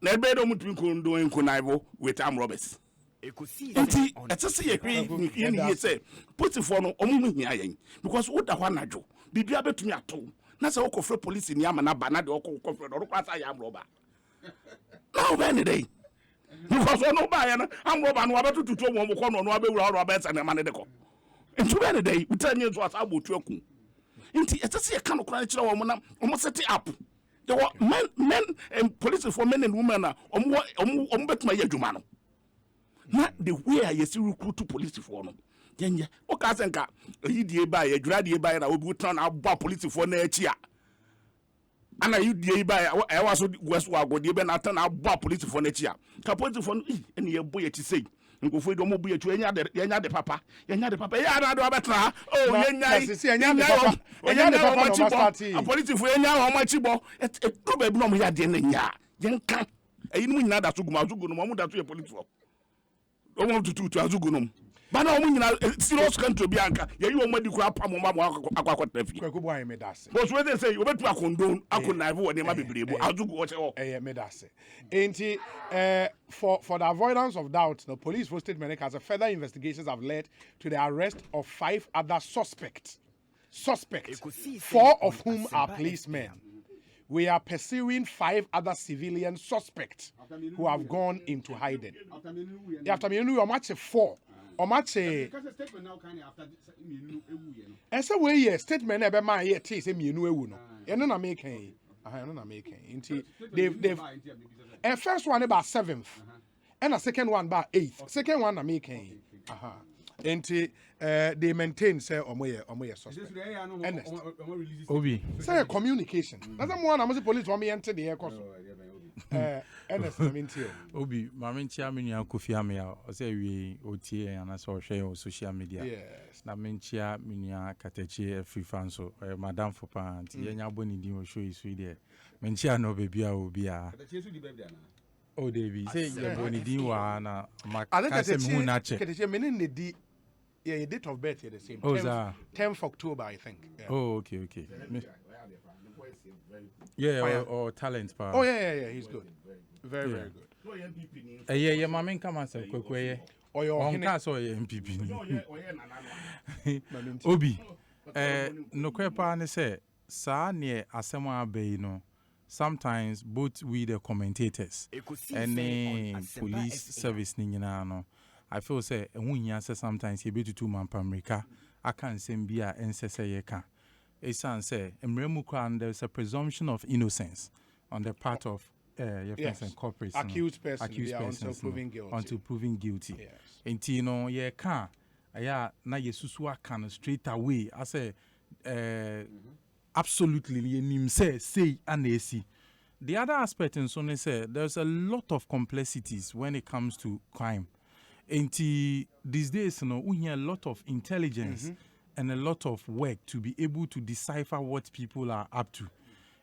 na be do mutu nkondo nkonaibo with armed robbers Ekosiisen etese ye hwe ye say police for no omo mu hia yen because wo da ho anajo bibia betumi ato na se okofre police ni ama na ba na de okofre no kwasa ya amroba Now when day. Because no buy and I'm Rob and Robert to one more corner, no Roberts and a man. And to any day, we tell you what I would talk. It's a see a kind of crunch woman, almost set it up. There were men and police for men and women on bet my Yajumano. Not the way I see recruit to police for them. Then, yeah, Okasanka, he did buy a grady by and I would turn out police for Nachia. And I did buy I was Westward, go dear, and I turn out police for Nachia. Capote for any boy to say. Go for the mobile to any other papa. Yana papa, Yana, oh, Yana, a police for any how much you bought. It's a problem, no, we are dinner. Yan can't. I know that to go no more that to a police for. I want to Azugunum. But now, when you serious country, Bianca, you want to grab a mamma. Kwaku made us. What's where they say you went to a condone, I could never what they might be able. I'll do what all. Made us. Ain't for the avoidance of doubt, the police for statement as a further investigations have led to the arrest of 5 other suspects. 4 of whom are policemen. We are pursuing 5 other civilian suspects who have gone into hiding. After me, you match 4. Or match a statement now kind after and so we a statement about my yet say me no and then I making they've a first one about 7th and a second one about 8th. Second one I'm making and they maintain say omoye suspect. Ernest Obi say communication. That's one I'm police want me enter the air course. Ernest Obi mamintia menu Kofi Amia o say we otie and so share on social media. Yes. Na mentia menu Katechi free fan so madam for pant yenya boni din o show is we there. Mentia no baby a obi a. Oh David say your boni din wa na makase mu na che. Katechi menin ne di your date of birth is the same. 10th October I think. Yeah. Oh okay. Yeah, or talent power. Oh yeah, he's good. Very good. Yeah, my main come answer quick. Or your MPP. Obi. No kwepa ne say sa ne asema abai no. Sometimes both we the commentators and the police service ni nyina no. I feel say ehun say sometimes you be to man pa America. I can send be a ensese ye kan. Esan say there's a presumption of innocence on the part of corporates, accused persons until proven guilty. Yes. And you know, na yesusu aka straight away. I say absolutely nim say anesi. The other aspect in so say there's a lot of complexities when it comes to crime. And these days, we hear a lot of intelligence. And a lot of work to be able to decipher what people are up to.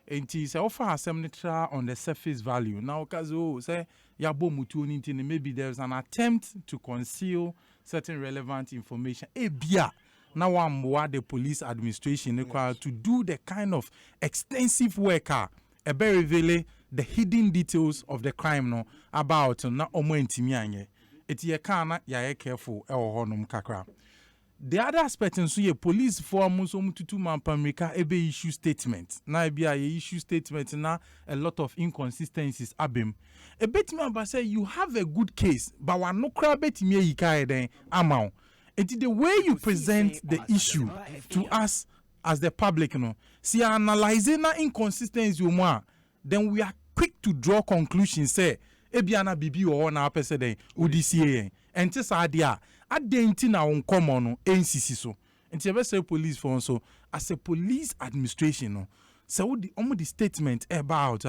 And it's offer assemblage on the surface value. Now, because say maybe there's an attempt to conceal certain relevant information. Now I'm what the police administration required to do the kind of extensive work reveal the hidden details of the crime no about na omo intimianye. Eti ye kana ya careful honum kakra. The other aspect in so police for muso tutu man pamrika ebe issue statement. Na ebia ye issue statement na a lot of inconsistencies abem. A bit me about say you have a good case, but wa no kra betimi yika den amount. It is the way you present the issue to us as the public see analyzing na inconsistency mo, then we are quick to draw conclusions say ebia na bibi o na pese den odisi enti sa dia adenti na uncommon no NCC so enti ebe say police for so as a police administration so the statement about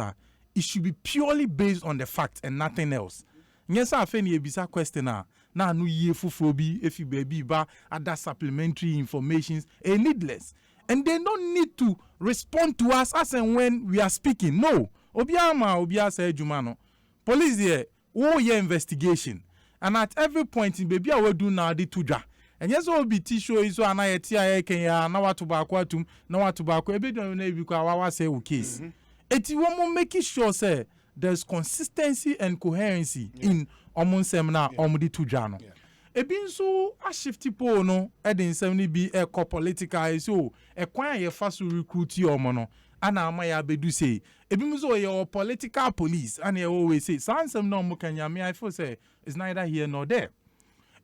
it should be purely based on the facts and nothing else. Yes, I find you bisa question na no ye fufu bi if you baby ba other supplementary informations needless, and they don't need to respond to us as and when we are speaking. No, obia say juma no police here your investigation, and at every point in baby I will do now the tuja. And yes, all be tissue is so and I Kenya na watu ba kwatum na watu ba kwa ebe don na biko awa say o case. Eti womo making sure say there's consistency and coherency in omon seminar omudi tuja no. ebi nso a shifty pole no e de nsem ni bi e ko political so e kwan ye fa so recruit omo no ana ama ya bedu say ebi nso ye political police and ye always say sansem no mo kanya me I feel say it's neither here nor there.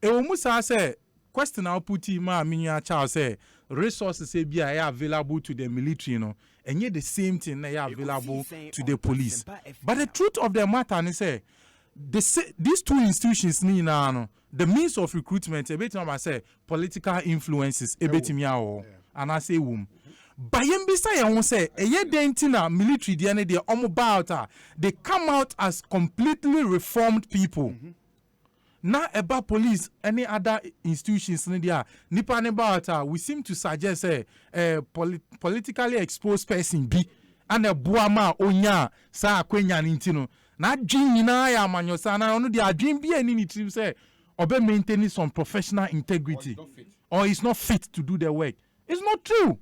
E wo musa say question I put him ma minya Charles say resources say be are available to the military no enye the same thing na available to the police. But the truth of the matter is say these two institutions ni na no the means of recruitment a bit I say political influences a bit me and I say wom but yembi say won say eye dentina military dey na dey omo they come out as completely reformed people. Now about police, any other institutions in there, nipa ne about we seem to suggest a politically exposed person be and a buama onya sa akwenya nintino. Na dream na ya manyosa na ono dia dream be any team say obe maintaining some professional integrity or is not fit to do the work. It's not true.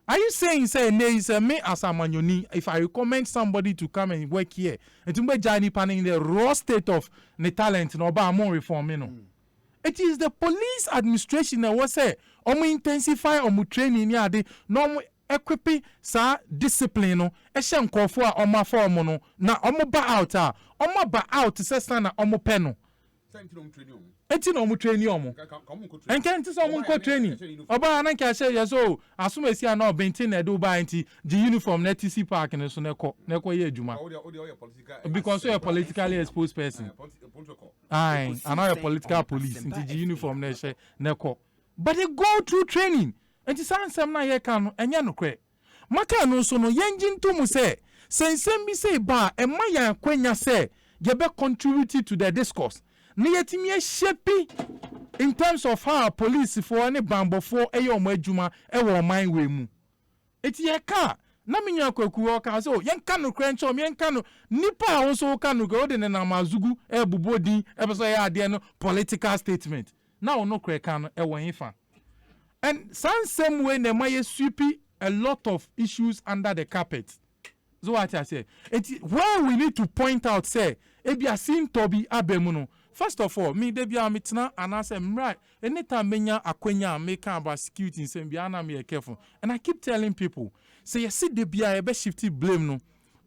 Are you saying say me as a manyoni if I recommend somebody to come and work here and to be jani panning in the raw state of the talent no ba more reform you know. It is the police administration that was say intensify training ya de no equipping sa discipline no e hye nkofo a omo form no na omo ba out say stand na omo pe no eti no mu training omo enke nti so mu ko training oba na nka hye yeso asoma esi na obenti na do ba nti the uniform na TC park ne so neko ye adwuma because you are politically exposed person and a political police nti the uniform na hye neko but they go through training nti sansem na ye kan no enye no kre maka no so no yenji ntomu se sensem bi se ba e ma ya kwenya se ye be contribute to the discourse na yetimi shepi in terms of how police for any bambo for eyomo adwuma e wo man we mu eti ye ka na menya Kwaku o ka so yen ka no krencho yen ka no nipa a so ka no go de na mazugu e bubodi e be so ya ade no political statement na no kre ka no e wo hifa and same way na my sweepy a lot of issues under the carpet. So what I say where we need to point out say ebi asin tobi abemuno. First of all, me debia mitna and I say right anytime menya akwenya make about security in Sembiana me careful. And I keep telling people, say you see debia ebe shifty blame no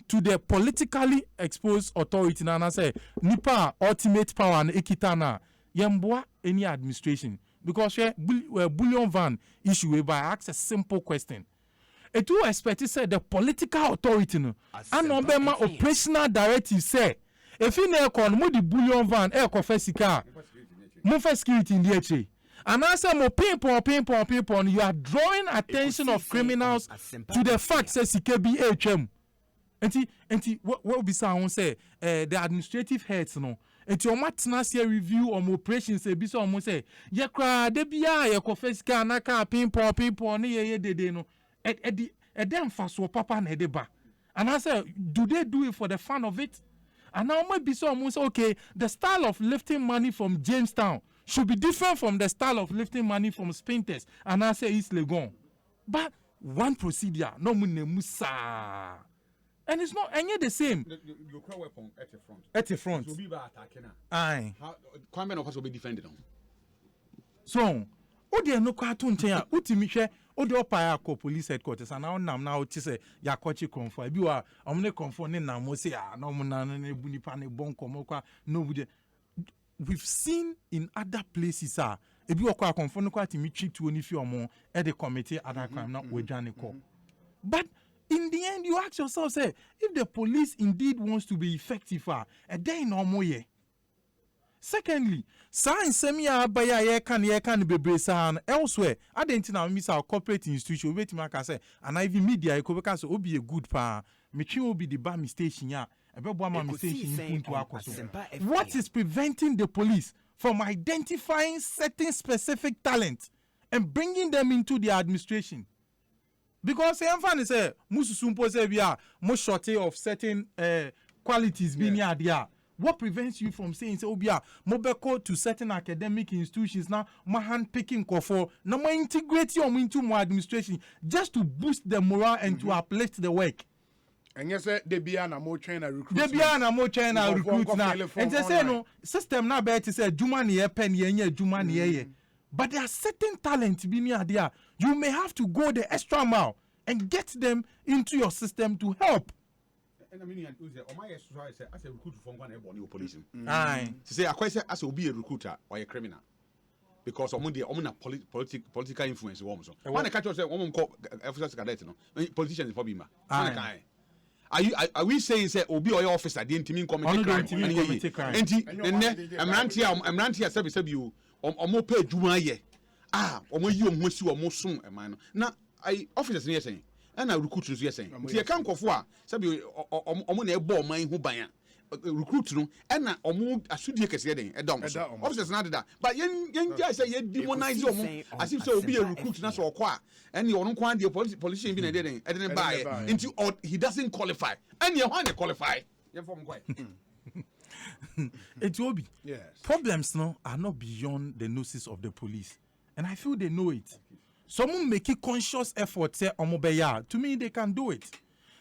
to the politically exposed authority and I say nipa ultimate power and ekitana yemboa any administration because bullion van issue whereby I ask a simple question. It will expect to say the political authority no and obema operational directive say if you ne kon mo di bullion van e ko fasika mo fa security in the and answer mo people you are drawing attention of criminals to the fact say sika bi HM enti what be say say the administrative heads no enti o matena say review on operations e bi so mo say ye kra de bia ye ko fasika na ka people ne ye dede no e dem fa so papa na de ba and I say do they do it for the fun of it? And now maybe someone say, okay, the style of lifting money from Jamestown should be different from the style of lifting money from Spintex. And I say East Legon. But one procedure, no musa. And it's not any the same. You call weapon at the front. At the front. So be attacking. Aye. How crime of us will be defended on. So, odi no cartoon chen utimi hwe odi opa akọ police headquarters and now nam na oti say yakochi konfo bi wa omne konfo ne nam mo say no mo na ne buni pa ne bonko mo kwa no bude. We've seen in other places ebi okwa konfo no kwa timi treat to oni fi omo e dey committee other crime na we dwane ko. But in the end you ask yourself say if the police indeed wants to be effective e dey no mo ye. Secondly, science semia abaya ye kan bebre sa elsewhere. Adentina misa corporate institution wait maka say and even media e ko beka so obi a good pa. Metwi obi the ba mistake ya. Ebebo ma mistake into akoso. What is preventing the police from identifying certain specific talent and bringing them into the administration? Because everyone say mususumpo say we are more shortage of certain qualities being there. What prevents you from saying, so Obia, Mobeko to certain academic institutions now, my hand picking for now, my integrate you into more administration just to boost the morale and to uplift the work? And yes, they be an amo trainer recruit. They be an amo trainer recruit now. And they say no system now bet say juma ni pen ye juma ni ye. But there are certain talent be near there. You may have to go the extra mile and get them into your system to help. And I mean, my say as a recruit from one police. Aye. Say I quite say as will be a recruiter or a criminal. Because political influence woman so. When I catch you say woman call officers cadet no. Politicians for bima. Are we saying say obi or your officer didn't mean commit crime? Emrantia say you omo pay dwuma ye. Omo yi omo si omo som e man no. Na officers ne saying and I recruit you saying. Ti e kan kofo a say omo na e bo man ho ban recruit no and na omo asudie kese den e dom so officers na that but yen say ye demonize omo as if say obi a recruit na so okọ a and you kwan the politician bi na dey den e dey buy into he doesn't qualify and you want to qualify you form quite it will be yes problems no are not beyond the noses of the police and I feel they know it. Someone make a conscious effort say omo beya to me they can do it.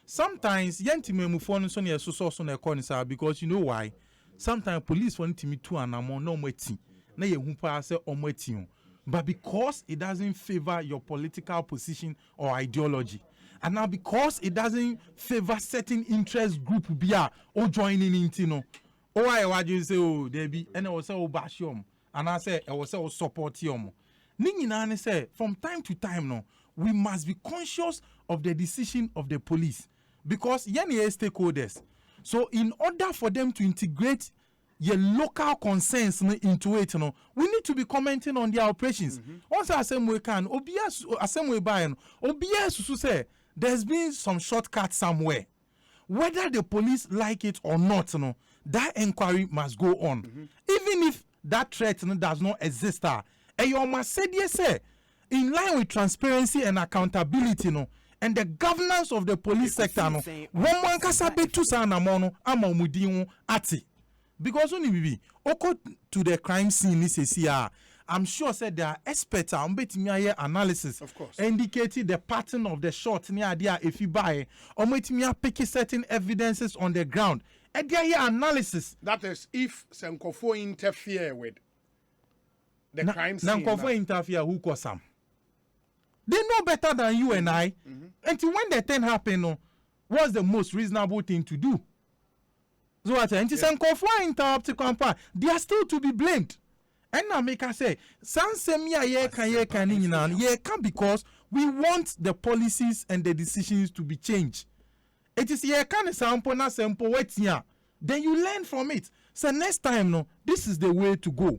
Sometimes yentime mu phone so na so na konisa because you know why sometimes police want me to an amount no meti na ye hu pa say ometi but because it doesn't favor your political position or ideology and now because it doesn't favor certain interest group bia or joining into no why you say oh there be and I was say oh bash yom and I say I was say oh support yom ni nyina ne say from time to time no we must be conscious of the decision of the police. Because yen stakeholders. So in order for them to integrate your local concerns into it, we need to be commenting on their operations. Once the same way can, same way by OBS say there's been some shortcut somewhere. Whether the police like it or not, that inquiry must go on. Even if that threat does not exist, and you must say in line with transparency and accountability, and the governance of the police sector no one man kasa betu sa na mo no ama omudi ati because when we oko to the crime scene ni sesi I'm sure said there are experts on betimi aye analysis of course indicating the pattern of the shot ni ade if you buy or betimi pick certain evidences on the ground and there analysis that is if Senkofo interfere with the crime scene Senkofo interfere who cause some. They know better than you and I. Until when the thing happen, what's the most reasonable thing to do? So what I say, they are still to be blamed. And now make us say, can because we want the policies and the decisions to be changed. It is can sample na sample then you learn from it. So next time this is the way to go.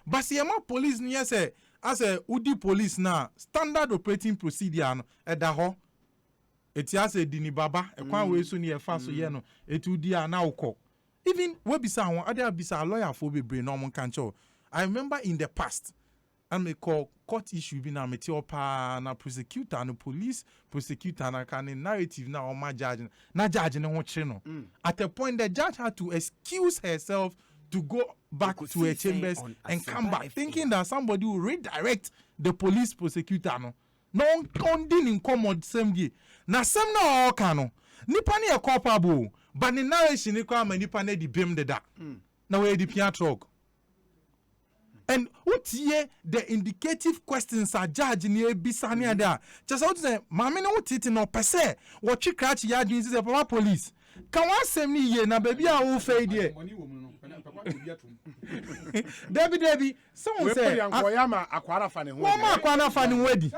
But see police near say as a Udi police now standard operating procedure no edaho eti as a dini baba e kwan we so ne fa so ye no etu di a na ukọ even we bisa won other bisa lawyer for bebre no mon kan cho. I remember in the past and me call court issue bi na meti opa na prosecutor and police prosecutor na kan narrative na o ma judge na judge ne ho kire no at a point the judge had to excuse herself to go back to her chambers and come back, thinking that somebody will redirect the police prosecutor. No one didn't come on the same day. Now, some no all nipa ni a culpable, but in narration, ni kwa nipa ne di bim de da. Now we di pian truck. And what ye the indicative questions are judge ni bisani ada. Just out say, mami no titi no pese. What chi cratch ya doing is the police. Can one say me ye na baby a wo fade ye. Debbie, someone say akwara fane ho. Mama akwara fane wedi.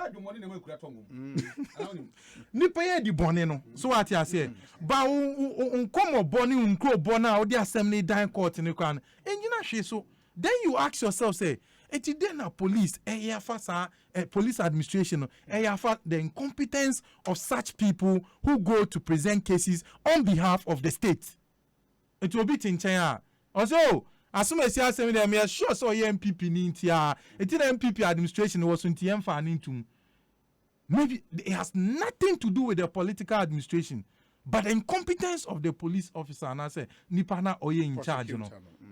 Nipa ye di bone no. So what you say? Ba unkomo bone unkro bone a odi assembly dan court ni kwan. Engina hwe so. Then you ask yourself say, eti den na police police administration the incompetence of such people who go to present cases on behalf of the state. It will be in China. Also, as soon as you say them, you sure so MPP ni ntia. Eti the MPP administration was ntia fa into. Maybe it has nothing to do with the political administration, but the incompetence of the police officer and I say nipa na oye in charge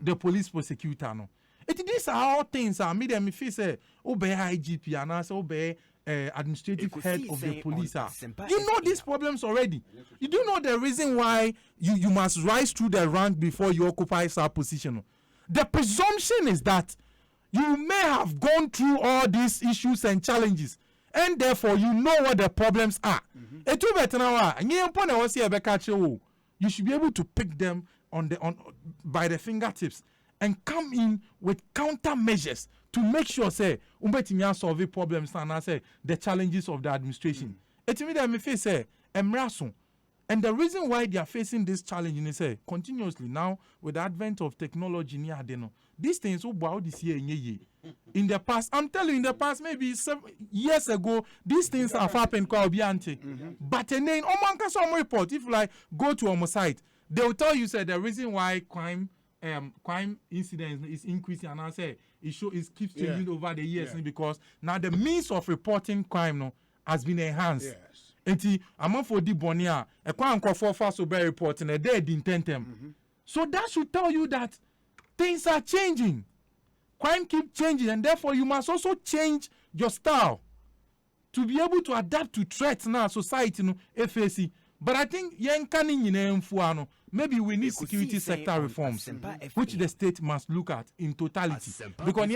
the police prosecutor no. These are all things that made them feel say obey IGP and I say obey administrative head of the police are. You know these problems already. You do know the reason why you must rise through the rank before you occupy such position. The presumption is that you may have gone through all these issues and challenges, and therefore you know what the problems are. You should be able to pick them by the fingertips and come in with countermeasures to make sure say solve problems and I say the challenges of the administration. And the reason why they are facing this challenge is continuously now with the advent of technology these things this year in the past, I'm telling you, in the past maybe 7 years ago, these things have happened quite but then some report, if like go to our site, they will tell you say the reason why crime incidents is increasing, and I say it keeps changing over the years because now the means of reporting crime has been enhanced. Enti among for the bonia a kwa for so be reporting a dead intentem. So that should tell you that things are changing. Crime keep changing, and therefore you must also change your style to be able to adapt to threats now society FAC. But I think maybe we need security sector reforms, which the state must look at in totality. Because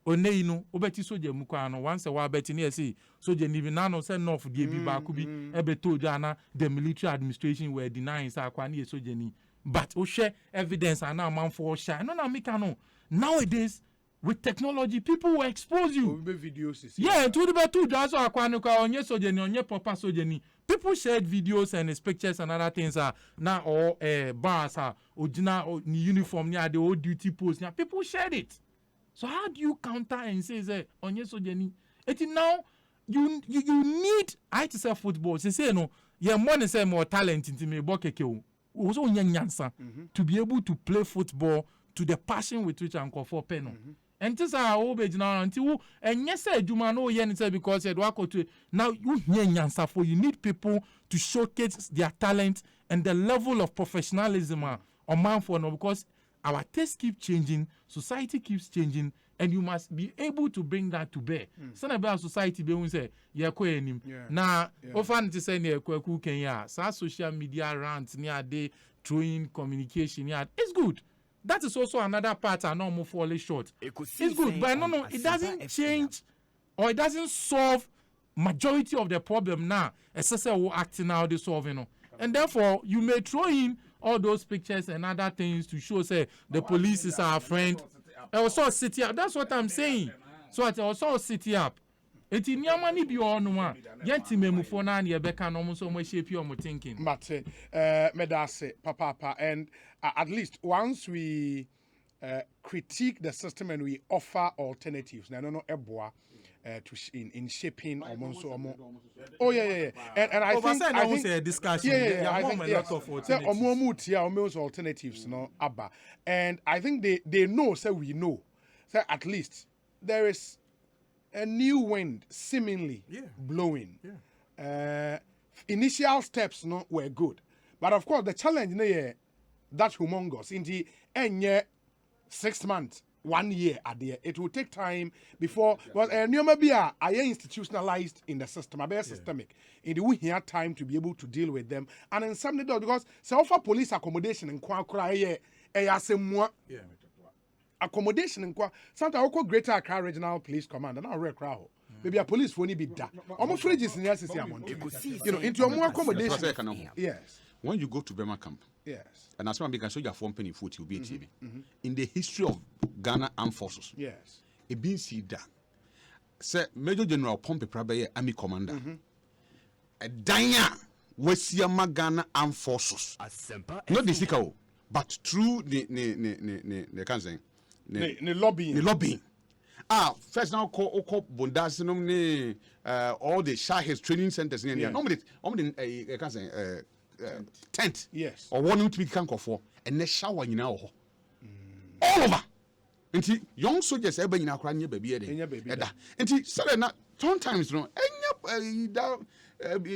obeti soje mukano once a while beti near see soje nivi nano send off the biba could be ebeto jana the military administration were denying sakwani soje ni but share evidence and now man for share no na mikano nowadays with technology people will expose you videos to the betu just akwani ka onye soje ni onye papa soje ni people shared videos and his pictures and other things now or bars ojina ni uniform ni the old duty post people shared it. So how do you counter and say onye sojeni? It now you need I to say football. Say no, more say more talent into me bokeke also nyansa to be able to play football to the passion with which I'm for pen. And this are obey now until and yes Juma no yen say because said wako to now you nyansa for you need people to showcase their talent and the level of professionalism on man for no because our tastes keep changing, society keeps changing, and you must be able to bring that to bear. Some about society be we say, now often to say Kwaku Kenya, social media rants near day throwing communication it's good. That is also another part I know more falling short. It's good, but no, it doesn't change or it doesn't solve majority of the problem now. SSL acting now they solving. And therefore you may throw in all those pictures and other things to show say the police is our friend. I also city up. That's what I'm saying. So I also city up. Eti nyama ni bi onu a yenti memufo na na yebeka no so mo shape your thinking. But medase papa and at least once we critique the system and we offer alternatives. Na no eboa in shaping almost oh yeah and I think a discussion I think a lot of alternatives no abba and I think they know say we know say at least there is a new wind seemingly blowing. Initial steps were good, but of course the challenge that's humongous in the 6 months 1 year at the it will take time before are institutionalized in the system, are systemic. And we have time to be able to deal with them. And in some because offer police accommodation in Kwaku accommodation in Kwaku. Sometimes I Greater Accra Regional Police Command and our crowd. Maybe a police won't be that. Almost fridges in the SCC. Into a more accommodation. Yes. When you go to Burma camp, yes, and as well because you form penny foot, you'll be TV. In the history of Ghana Armed Forces, yes, a BC da, Sir Major General Pompey Prabe, Army Commander, a Danya Wesiama Ghana Armed Forces, not the Sikao, but through the lobbying. First now call Bondasinum, all the Shahis training centers in India. Tent, yes, or one to be canker for, and they shower you know all over. And young soldiers ever in our crying baby, and he said that sometimes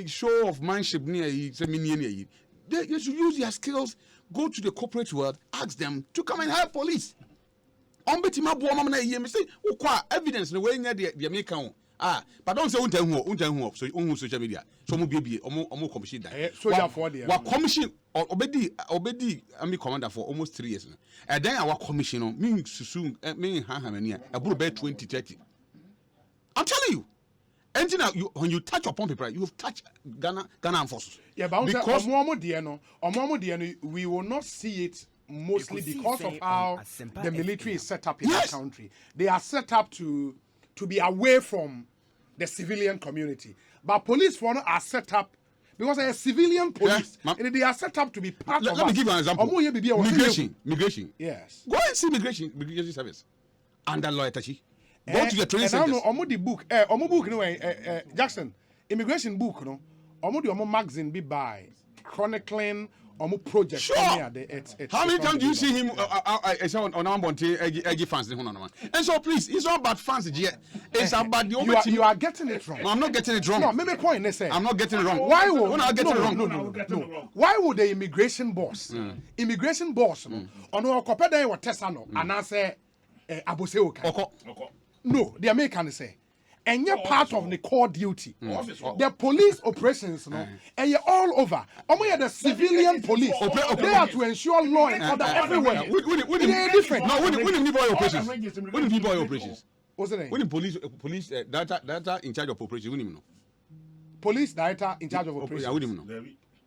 show of manship near you should use their skills, go to the corporate world, ask them to come and help police. on beti ma bo mama na ye me say ukwa evidence no we nya de me kan but don't say unten so on social media so mo bie omo commission that social for there wa commission obedi army commander for almost 3 years and then our commission no me susu me ha mani a buru be 2030 I'm telling you. And when you touch upon people, you have touched Ghana forces. Yeah, but because we will not see it mostly because of how the military is set up in the country. They are set up to be away from the civilian community. But police force are set up because they are civilian police. And they are set up to be part of us. Let me give you an example. Migration. Yes. Go and see migration service under Lawyer Tachi. Go to the training centers. The book, Jackson, immigration book, no. The magazine be by chronicling project. Sure. How many times do you see him on our Bonte Eggy fans? And so please, it's not about fans yet. It's about the you are getting it wrong. No, I'm not getting it wrong. No, maybe point they say. I'm not getting it wrong. Why would I get it wrong? No. Why would the immigration boss no on our copeda or Tessano and I say Aboseoka? No, the Americans say. And you're part of the core duty. The police operations, and you're all over. Only the civilian police. They are to ensure law and order everywhere. They're different. No, when you boy operations. When you boy operations. What's the name? When police data in charge of operations, we know. Police director in charge of operations. I wouldn't know.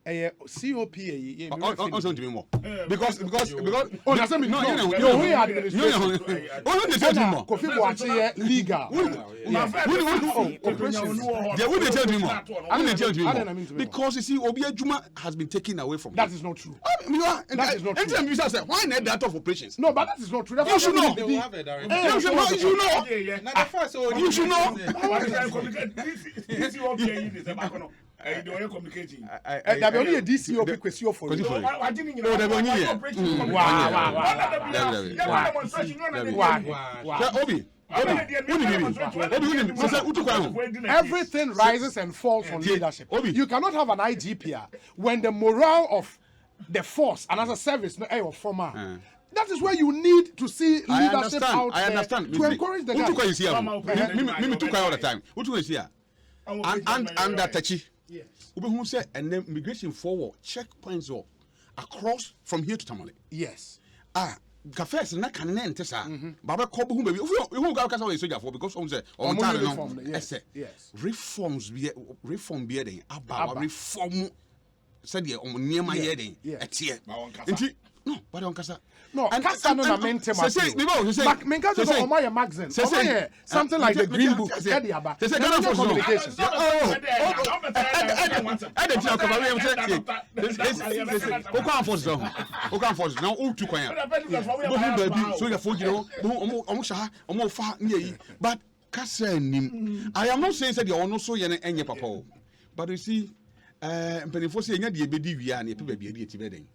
COP also to me more because oh that's me no you we are administration Kofi Boache legal they wouldn't tell me more I wouldn't tell you more because you see Obi Ajuma has been taken away from that is not true that is not true and you say why not that of operations no but that is not true you should know you should know communicating. There only a DCO question for you. Everything rises and falls on leadership. You cannot have an IGPR when the morale of the force and as a service no former. That is where you need to see leadership out there to encourage the guys. Me took all the time. What do you see? And that Tachi. Yes. Who said and then migration forward checkpoints or across from here to Tamale. Yes. Cafes na cannon tessa. Baba Kobu baby. Who got a soldier for because on the yes. Reforms be reform bearding about reform said ye on near my heading. No, but on Casa. No, Casa no na mente ma. Menkazo go my magazine. Something like the Green Book. Communication. But Casa nim. I am not saying that you are not so young and your papa. But you see, Penny say the ebedi wi and people be edi tibedin.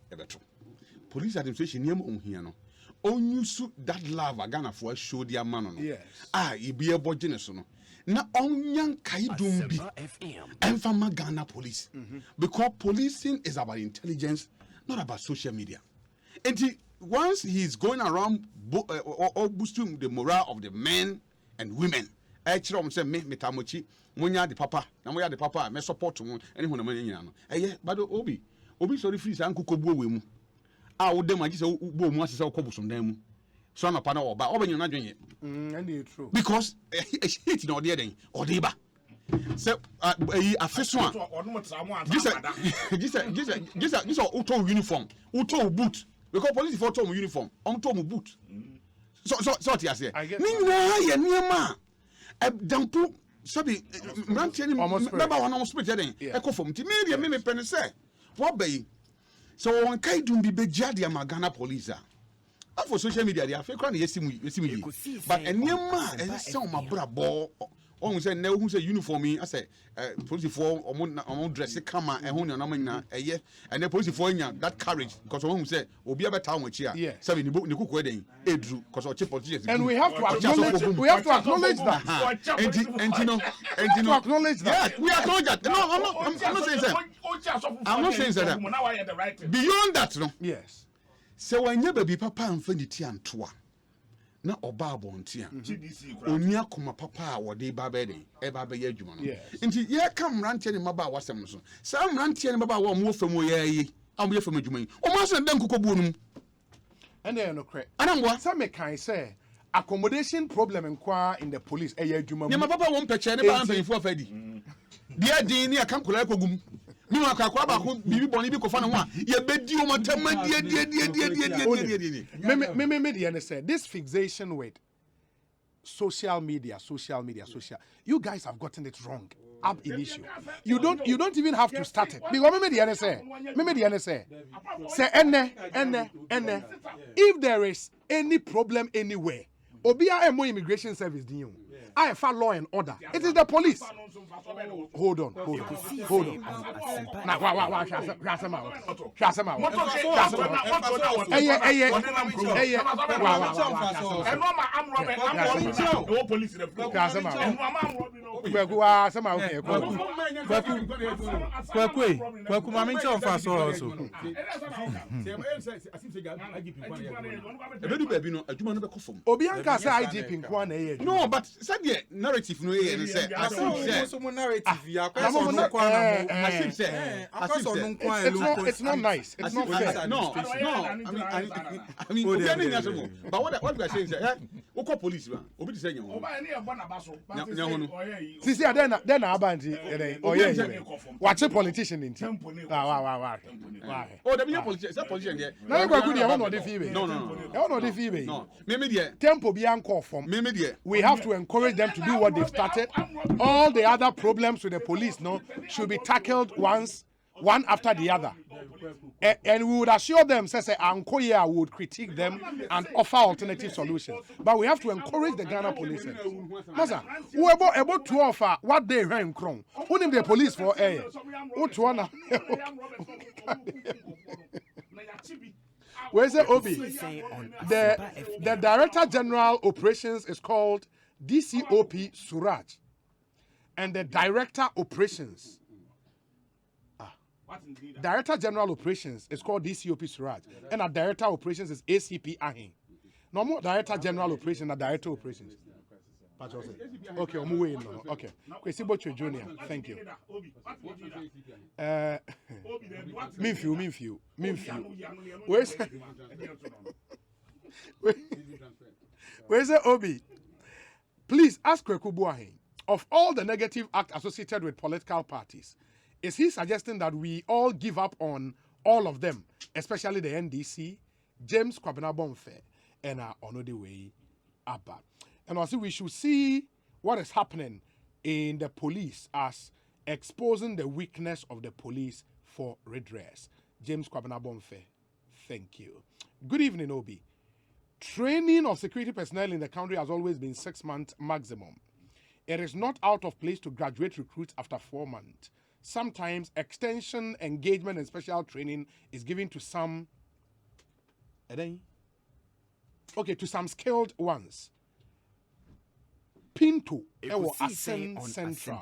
Police administration name on here no. On you suit that love Ghana for show their man no. Yes. You be a boy genus no. Na on young kaidum bi. And from Ghana police. Because policing is about intelligence, not about social media. And once he's going around boosting the morale of the men and women. Actually, say me tamochi, munya the papa, na moya the papa, me support mu, anyone na manya no. But obi sorry free say anko kobu we mu. Wo dem agi say bo mu asese okobusom dan mu so na pa na oba obanyo na dwenye and true because hit na ode den ode ba say afeso a this auto uniform auto boot because police for auto uniform auto boot so ti ase ni na ye niema dampo sabi mrantie ni baba wana mo spirit den ekofom ti me pen say what be so on kaidum bi begia de Ghana police for social media they are fake crowd yesimu but enema e say my brabo on say na who say uniform I say police for omo dress kama e ho na nyina eye and the police for nya that courage because on say obi abeta won chi a say ni kuku eden edru because o chief politicians and we have to acknowledge that acknowledge that we acknowledge that no I'm not saying that beyond that no yes so when you baby papa and fanity antoa na oba abontia oni akoma papa a wode ba be de e ba be ye adwuma no nti ye ka mrantie ne maba wasem no so sa mrantie ne maba wa mo fam ye yi am ye fam adwuma yi o ma so den kokobu no and then no cre anamwa some can say accommodation problem in the police e ye adwuma ne maba won peche ne ba ampanfo afadi dia din ne aka kola kogum mi wa kakwa ba ko bibi boni bi ko fa ne ho a ye bedi o matama die me the say this fixation with social media you guys have gotten it wrong ab initio you don't even have to start it because me the say say ene if there is any problem anywhere obia emo immigration service din I for law and order. It is the police. Hold on. Now, wow. Shut them out. No, but narrative no here say it's not nice. It's not fair. No. I mean, but what we are saying is we call police man. Obi say nyaho. See then abanti watch politician in why. Oh, the politician there. Na Kwaku dey one of the fee. No. One of the fee. No. Me there. Tempo be anchor from. Me there. We have to encourage them to do what they've started. All the other problems with the police should be tackled one after the other. And we would assure them, say, Ankoya would critique them and offer alternative solutions. But we have to encourage the Ghana police. Masa, who able to offer what they ran crown? Who named the police for air? What one? Where's the Obi? The Director General Operations is called DCOP Suraj, and the Director Operations, Director General Operations is called DCOP Suraj, and our Director Operations is ACP Ahin. No more Director General Operations and Director Operations. Okay, I'm waiting. Okay, Kwesi Junior, thank you. Minfiu. Where's the Obi? Please ask Kwaku Boahen, of all the negative acts associated with political parties, is he suggesting that we all give up on all of them, especially the NDC, James Kwabena Bonfe, and Onodewey Abba? And also we should see what is happening in the police as exposing the weakness of the police for redress. James Kwabena Bonfe, thank you. Good evening, Obi. Training of security personnel in the country has always been 6 months maximum. It is not out of place to graduate recruits after 4 months. Sometimes extension, engagement, and special training is given to some skilled ones. Pinto, Ascend Central,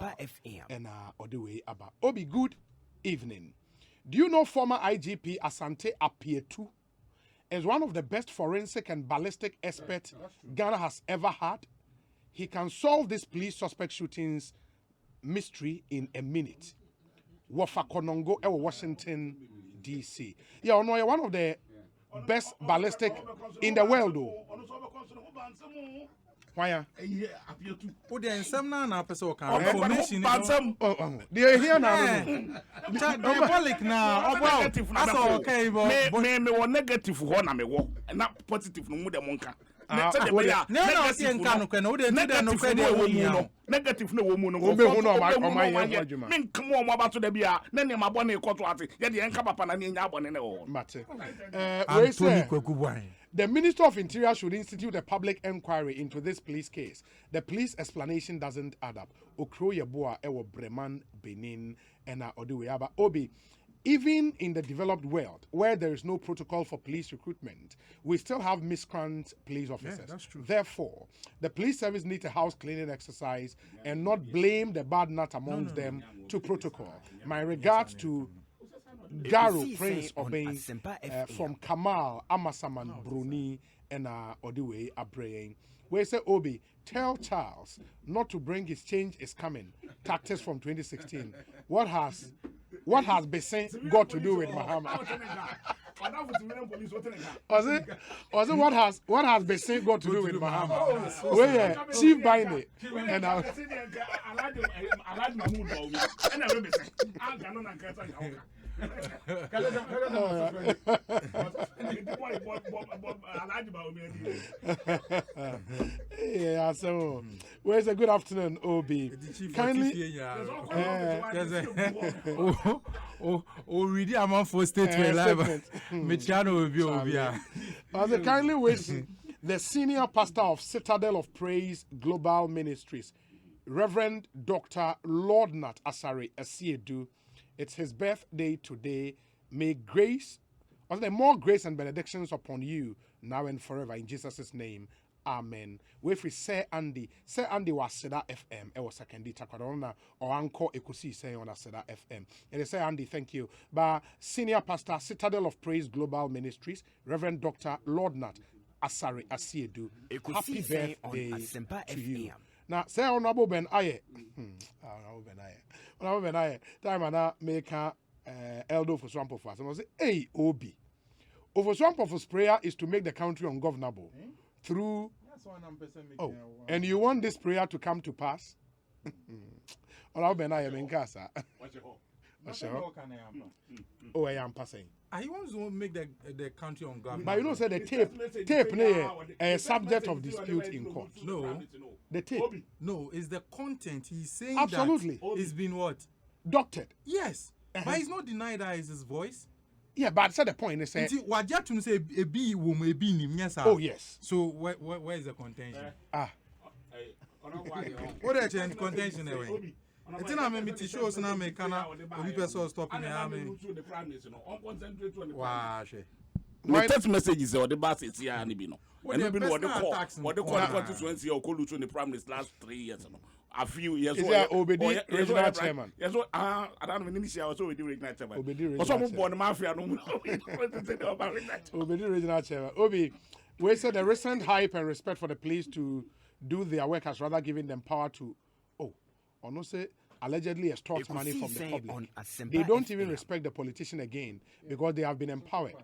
and Odewey Abba. Obi, good evening. Do you know former IGP Asante Apietu is one of the best forensic and ballistic experts Ghana has ever had? He can solve this police suspect shootings mystery in a minute. Wafakonongo, Washington, D.C. Yeah, no, one of the best ballistic in the world, though. Why? Oh, the some na person can information. They are here now. Diabolic now. Okay, but me negative one na me wo. Na positive no mu de monka. Negative no wo mu no. Obe hu no o my adwuma. Men come o ma ba to da bia na ne ma bone ikoto ate. Ye de enka papa na ne nya bone ne wo. Mate. Anthony The Minister of Interior should institute a public inquiry into this police case. The police explanation doesn't add up. Okroye Boa ewo Breman, Benin, and Oduweaba. Obi, even in the developed world, where there is no protocol for police recruitment, we still have miscreant police officers. Yeah, that's true. Therefore, the police service needs a house cleaning exercise and not blame the bad nut amongst them to protocol. My regards to Garo Prince Obey from Kamal, Amasaman, Bruni, and or the way a brain. Where say Obi, tell Charles not to bring his change is coming. Tactics from 2016. What has Bessin got to do with Mahama? Was it what has Bessin got to do with Mahama? Where Chief Binding and yeah, so where's a good afternoon, Obi? Kindly read the amount for statement live. Kindly wish the senior pastor of Citadel of Praise Global Ministries, Reverend Dr. Lord Nat Asare Asiedu. It's his birthday today. May more grace and benedictions upon you now and forever in Jesus' name. Amen. Wefri Sir Andy was Seda FM. It was second Takwadona or Uncle Ekosiisen on Seda FM. And they say Andy, thank you. But Senior Pastor, Citadel of Praise Global Ministries, Reverend Dr. Lord Nat Asare Asiedu. Happy birthday to you. Now, say Honorable Ben Aye. Honorable Ben Aye. Time and I make Eldo for Swamp of us. And I say, hey, Obi. Over Swamp of us prayer is to make the country ungovernable through. Oh, and you want this prayer to come to pass? Honorable Ben Aye, Menkasa. Oh, I am passing. He wants to make the country ungovernable. But you know, say the tape, a subject of dispute in court. No, the tape. No, it's the content. He's saying absolutely. That it's been what? Doctored. Yes, but he's not denying that is his voice. Yeah, but that's the point. They say. Oh yes. So where is the contention? What is the contention anyway? It's not me to show us now. Me cannot. Only person stopping me. Wow. My text messages or the bus is here and you know. And you know what the call constituency or call to the prime minister last 3 years. A few years ago. Is Obedi regional chairman? Yes, I don't know. Initially, I was already regional chairman. Obedi regional chairman. Obedi regional chairman. Obi, we said the recent hype and respect for the police to do their work has rather given them power to, or no say, allegedly extort money from the public. They don't even respect the politician again because they have been empowered.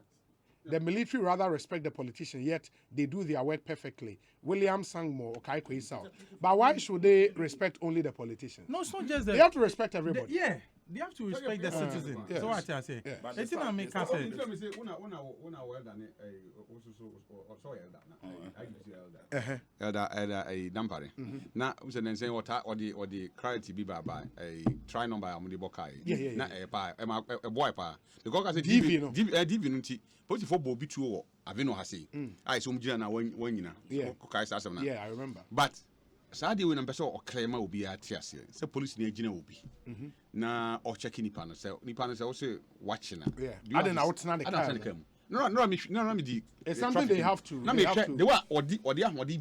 The military rather respect the politician, yet they do their work perfectly. William Sangmo, Okaiko Isao. But why should they respect only the politician? No, it's not just that. They have to respect everybody. They have to respect the citizen. Yes. So what I say. It's not make us say. Elder a dampare. Na we say say what or the clarity be by a try number amudi bokai. Na a boy pa. Because I say DV nti. But for Bobby two Avino has say. I so mjina na one yina. Yeah, I remember. But Sadi when person or claim will be at Tiasia. So police near Gina will be. Na or checking Nipan. So Nipan is also watching. Yeah. I don't know what's not the car. No, it's something they have to. They were or the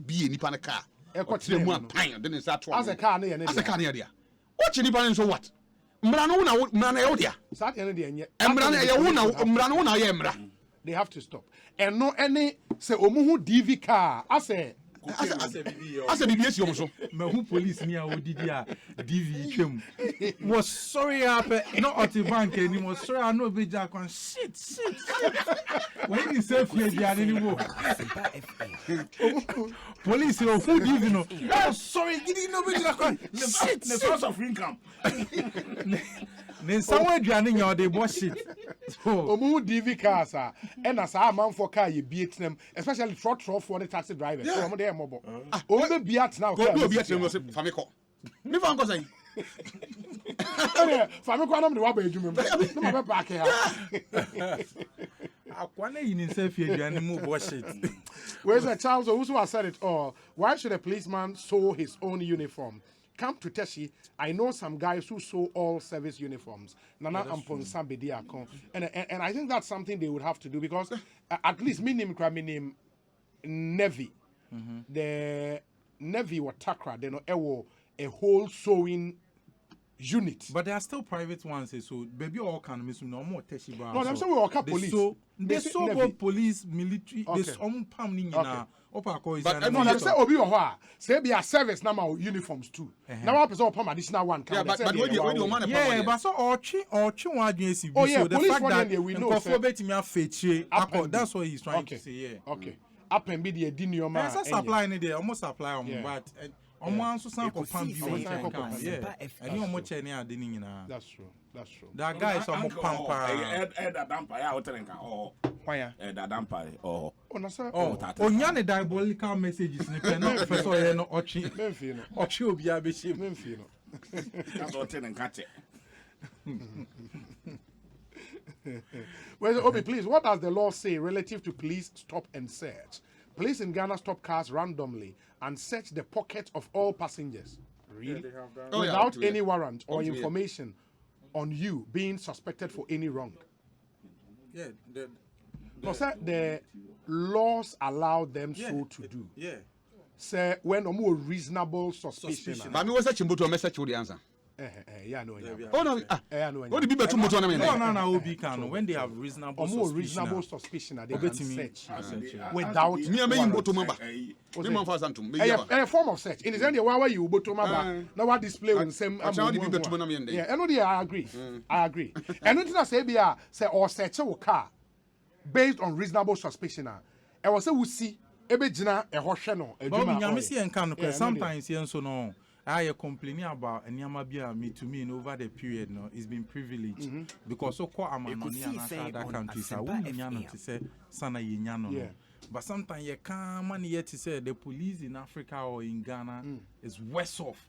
be in Nipan car. Then it's that as a car near. Watch Nipan so what? Mrana Sat any Mrana they have to stop. And no any say Omuhu DV car. I say as a BBS yomoso. Who police near Odidia DV chem. Was sorry not at the bank anymore. Sorry, I know be Jack on shit. When you say fear anymore. Police who DV no. Oh sorry, didn't know be Jack on shit. The source of income. Then somewhere drowning your they wash shit. Omu DV cars and as a man for car you beat them, especially truck for the taxi drivers. So I'm there mobile. Only beat now. Go beat them Famiko. Never uncle say. Famiko am the one be you me back here. Akwane in himself here you move wash shit. Where's the Charles Owusu has said it all? Why should a policeman sew his own uniform? Come to Teshi, I know some guys who sew all service uniforms. Nana Amponsa Bediakon. And I think that's something they would have to do because at least minim Navy. The Navy or Takra, they know a whole sewing unit. But there are still private ones, so baby all can miss no more Teshi Brown. No, I'm saying we all police. They so both police, military, Okay. this pam ni na opako is But an. No, I'm saying Obi Owa. Say be a service now my uniforms too. Now one person pam additional one. Yeah, but when you man yeah, but so Ochi one agency. Oh yeah, so the police fact one that we know. That's what he's trying to say. Yeah. Okay. Up and be the dinioma. There's a supply in there, almost supply but. Omo san ko pam bi Ekosiisen yeah. And you much any adini na. That's true. That guy is almost pampa. That damper ya hotelenka oh. Why? That damper oh. Oh, sir. Onya ne diabolical messages ni pe no professor ye no ochi. Memfi no. Ochi obi abehim. Memfi no. That's hotelenka che. Well, Obi, please, what does the law say relative to police stop and search? Police in Ghana stop cars randomly and search the pockets of all passengers. Really? Without any warrant or information on you being suspected for any wrong. Yeah. No, sir, the laws allow them so to do. Yeah. Sir, when a more reasonable suspicion. But me was such a motor message with the answer. Yeah, no. Oh no. What did be motor na me? No, Obi can when they have reasonable more suspicion. reasonable suspicion they can search Without me motor member. A form of search. In the end, why you motor member? Now what display on same. Yeah, I agree. I agree. And nothing I say be say or search a car based on reasonable suspicion. I was say we see ebe jina e hwehwe no adwuma. But me see enka no sometimes yen so no I complaining about anyama bia me to me in over the period no it's been privileged because so call amanoni and other countries are we nya no to say sana ye nya no. But sometimes you can't man yet to say the police in Africa or in Ghana is worse off.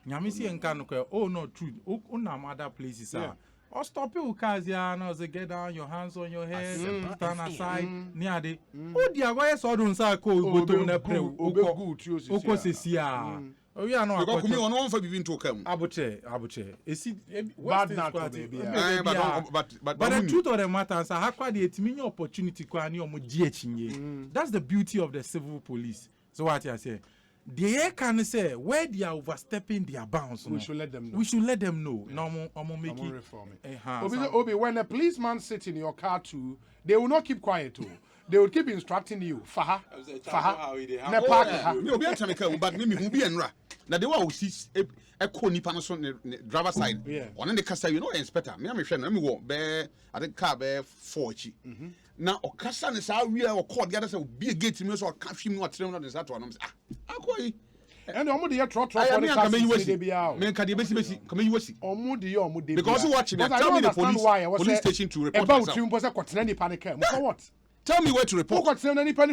Nyame see enka no oh no true unam other places are or stop you cars yeah now say get down your hands on your head stand aside near the oh dear why so don't say ko bottom na pre oko sesia oh yeah no because Kumi on one for be to come abuche esi bad not baby but the truth of the matter is how kwa the etimi opportunity kwa ni omo di achinye. That's the beauty of the civil police. So what I say they can say where they are overstepping their bounds. We should let them know. We should let them know. No, make it. Reform it. Obi, when a policeman sits in your car too, they will not keep quiet too. They will keep instructing you. Faha. Ne park ha. Me obi atame ka but me hu bi enra. Na de wa o si e ko nipa no so driver side. On the kasa you know inspector. Me am hwe no me wo be ade car be 4 chi. Na okasa ne sa wi o call the other say be gate me so ka hwim no atrem no de sa to no say akoyi. And omo de trot for the car dey be out. Me ka de besi come you wasi. Omo de because you watch me tell me the police station to report about you mpo say kwotena nipa ne car. For what? Tell me where to report. Tell me where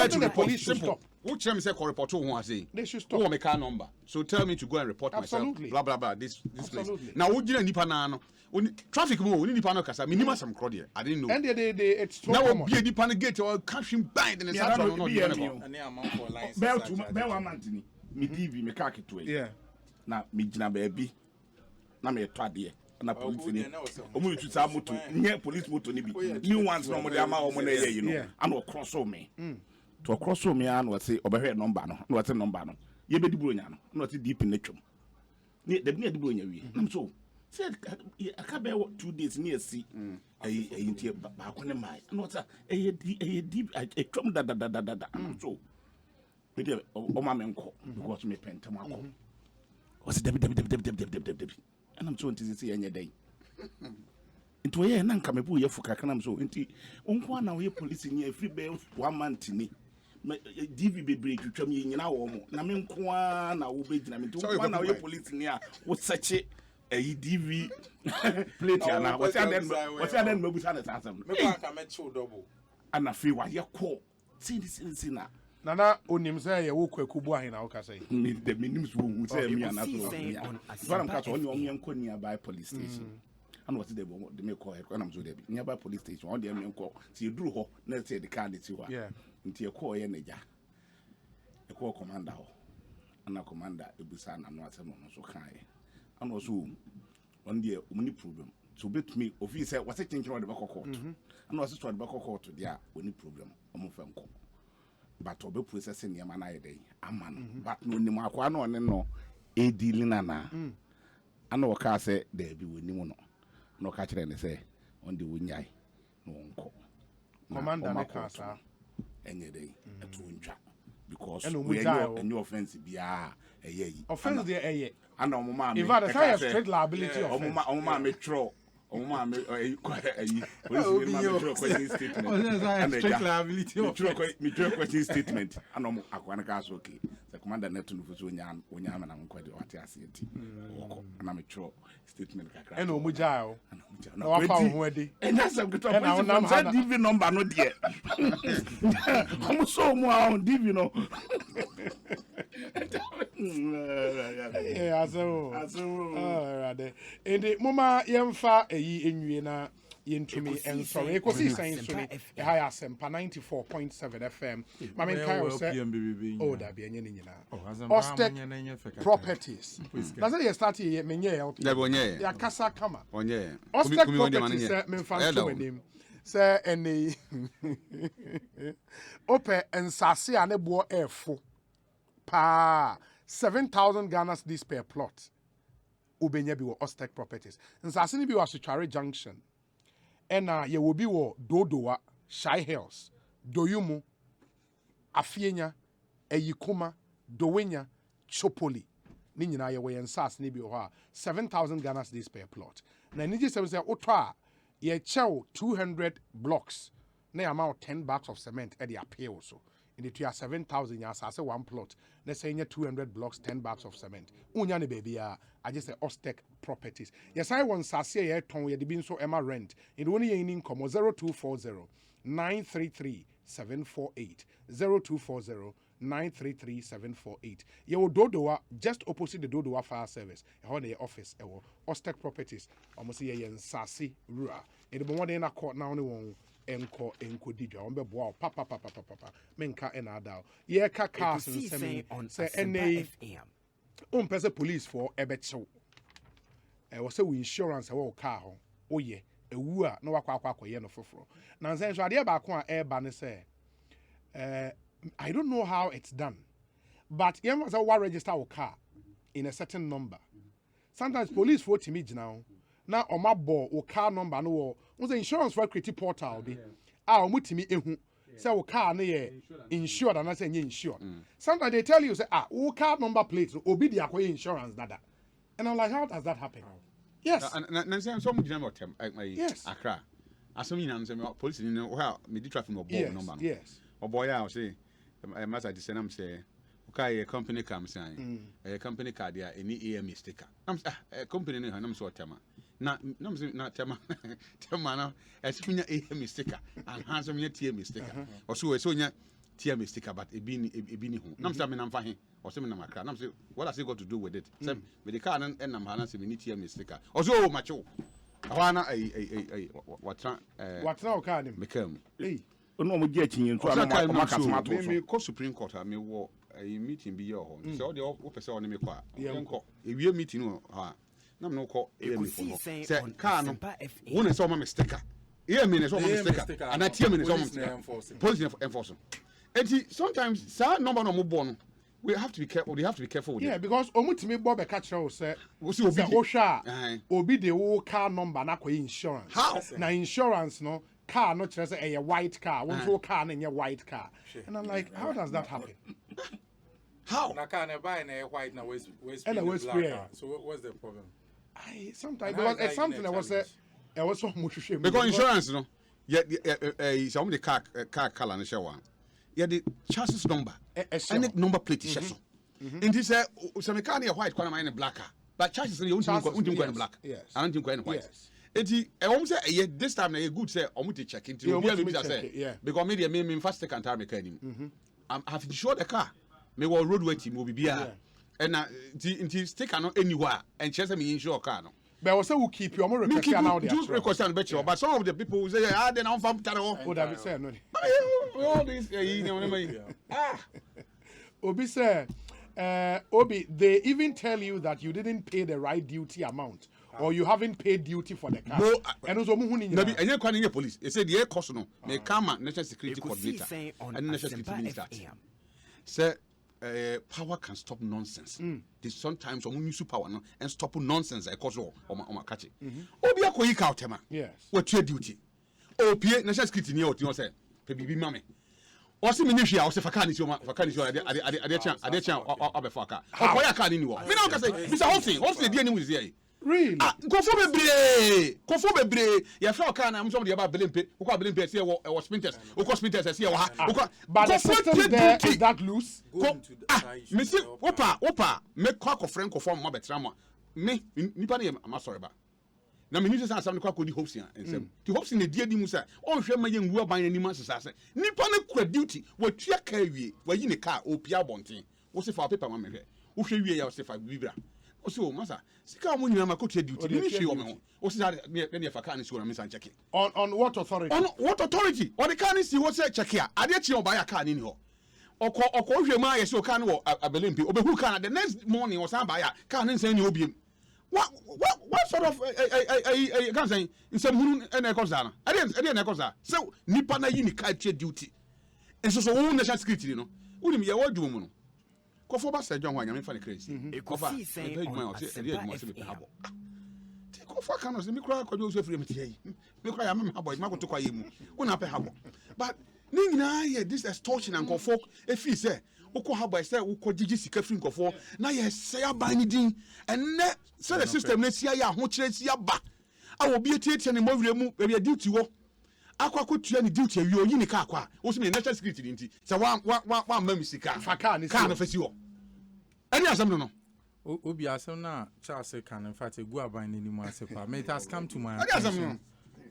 to report. Simple. Who tell me say call report who I say? They should stop. Who my car number? So tell me to go and report myself. Blah blah blah. This place. Now who did nipa na no? Traffic mo we nipa no kasa. Minimum some crowd here. I didn't know. And they it's so now be nipa na gate or catch him bind in the south no no. Be one month ni. Me TV me car ketwe. Yeah. Na me gina baabi. Na me to ade. Na police ni omo tu sa moto nye police moto ni bi new ones no mo de ama omo na ye you know and cross me to cross me and we say obehwe number no na we say number no ye be di buro nya no na we say deep na twom ni de bi na di buro nya wi na so say aka be 2 days ni asi ntie ba ko ne mai na we say deep twom da so we dey o ma me nko because me pentem akọ o say debi and I'm so into see any day. Into a nan come a for Kakanam so into Unquan now here police in your free bail 1 month ni. DV be break you tell me in our Namin Kwan, I will be to 1 hour police in here was such a DV plate. What's that then? Maybe I met so double. And I feel why you call. See this in Nana onim say ye wo Kwaku Boahen na wo ka say. The minims who say me and that's what I'm catching on your uncle nearby police station. And what's the me call it when I'm so there nearby police station on the me call. See you drew ho let's say the card is you. Yeah. Into your call ye neja. A call commander ho. And a commander ebusa na no asem no so kan ye. And also on the only problem. So bet me officer was it thinking on the back court. And was to the back court to there only problem. But obe processing yama na yede aman but no ni makwa no ne no edi linana ana waka say there be we nimu no ka kire ne say on the wunyai no onko commander ne ka sa enye dey eto ntwa because we any offense bia eyi offense dey eye ana omuma me in fact the strict liability of omuma me tro omuma me strict liability of me tro question statement ana akwana ka so okay the commander net no fuso onya na nkwade wate aseti ana me tro statement kakra ena omujao na wafa ho adi ena sam gito na say DV number no there omo so mo on DV no aso alright ende mama yemfa eyi enwie na yentumi ensore Ekosiisen so ni ha ya sempa 94.7 FM mama nkai say oh da bi enye ni nyina Ostek properties na say you start here menye help ya kasa kama onye Ostek properties me fan so wenim say ene ope ensase a ne bo efo pa 7,000 Ghana cedis per plot ubenya bi wo Ostek properties nsase ni bi wo Asutware junction ena ye will be wo Dodowa Shy Hills Doyumu Afienya Eyikuma Dowenya Chopoli ni nyina ye we ensase ni bi ho 7,000 Ghana cedis per plot na ni je say otwa a ye chew 200 blocks na amount 10 bags of cement e dey appeal so in the 7,000 ya say one plot let's say 200 blocks 10 bags of cement unya ne baby I just say Ostek properties yes I want sase ye ton ye de bi nso ema rent in the one ye in income 0240 933 748 0240 933 748 ye wo Dodowa just opposite the Dodowa fire service e ho the office e wo Ostek properties almost ye nsase rua e de bo na court now ne won enko didwa on be boa papa menka ena ada ye ka cars nsem say ene on pese police for ebechew we say we insurance we car ho oye ewu a na wakwa ye no foforo na nsen so ade ba ko a eba ne say I don't know how it's done but you must have register your car in a certain number sometimes police for timi gina na omabo o car number no wo say insurance for create portal bi omutimi ehu say o car no ye insured and say insured sometimes they tell you say o car number plate obi di akoye insurance dada and I'm like how does that happen yes and say some gina motem yes Accra asom nyina say police ni no me di traffic no ball number no yes o boy ya say master say am say okay company car say company car dia any AMA sticker am company no hanam so tema na tema na esinya AMA sticker and handsome nya TMA sticker or so nya TMA sticker but ebi ni ho nam say me nam fa he or say me nam akra nam say what has it got to do with it say me the car and nam hana say me ni TMA sticker or so macho awana watra o car nim mekam no mo gi achinyin so am makasmato me ko Supreme Court me wo a meeting bi yo ho so the person on me kwa yenko ewie meeting no ha na me no ko say car no won say o ma sticker e me say o ma sticker and atie me say o ma sticker police enforce it sometimes sa number no mo bo no we have to be careful they have to be careful with it because omutimi bo be ka kire o say obi hwa obi de wo car number na kwa insurance na insurance no car no chere say a white car one so car na white car and I'm like how does that happen how na car na buy na white na west black so what's the problem sometimes because it's something that was so much shame because insurance no some the car color na show the chassis number and number plate is so in this some car na white car na black car but chassis you don't go in black I don't think go in white eti say this time na good say omuti check into obi be say because me first take and time me car nim I have insured the car me wo roadway team obi bia and nti sticker no anywhere and chese me insure car no but we say we keep your request now there do request and bet you but some of the people will say then I'm from Taro would have said no all this you know obi say obi they even tell you that you didn't pay the right duty amount or you haven't paid duty for the car. No, and also muhuni nyina. Nabi enye kwa nye police. They say the cost no. Me kama national security coordinator and national security minister. Say power can stop nonsense. They sometimes when use power no and stop nonsense because of catch it. Obi akoyi ka otema. Yes. What your duty? Opie national security ni oti no say bibi mame. Osi me nhwe a o se faka ni so ade chan obefa aka. Okoya aka ni wo. Me na ka say Mr. Hobson dey anim with here. Really? Kofo bebre. Ya fa aka na mso de ba belempe. Ukwa belempe say wo sprinters. Ukwa sprinters say wo ha. But the system there is that loose. Me see opa me kwa kofren kofo mo betra mo. Me nipa na am sorry ba. Na me nisi asam ne kwa kodi hopes ya ensem. Ti hopes ne die di mu say on hwe ma yengu aban ani ma sesase. Nipa na kura duty watua ka wie, wayi ne car opia bonten. Wo se fa paper ma me hwe. Wo hwe wie ya wo se fa bibira. Wo se o masa sika mo nyina ma ko tua duty. Ni hwe wo me ho. Wo se ne fa car ni si wo na me san check. On what authority? On what authority? O the car ni si wo se check ya. Ade chi o ba ya car ni ho. Oko hwe ma ya se o car no wo abelempi. Obehu car na the next morning o san ba ya car ni san ni obiem. What sort of can't say in some moon and a cosa? I didn't a cosa. So nipa na yi ni culture duty. And so own national security, you know. Wouldn't be a word woman. Go for Bass John Wayne, I'm funny crazy. Ekosiisen Go for canos, me cry, could use free material. Me cry, I'm a boy, Marco to Kwamu. One up a habo. But Nina, this extortion and go folk, if he say, Oko haba say wo kogigi sika firi nkofo na ye say abanidin enne say the system na sia ya ho kire sia ba a obi etietie ne mawire mu e duty wo akwakotua ne duty awie oyi ne ka akwa wo so me national security nti say wa mam sika Faka ni ka na fasi wo ani asem no Obi asem na Charles can in fact go aban ni mu asepa. It has come to my ani asem no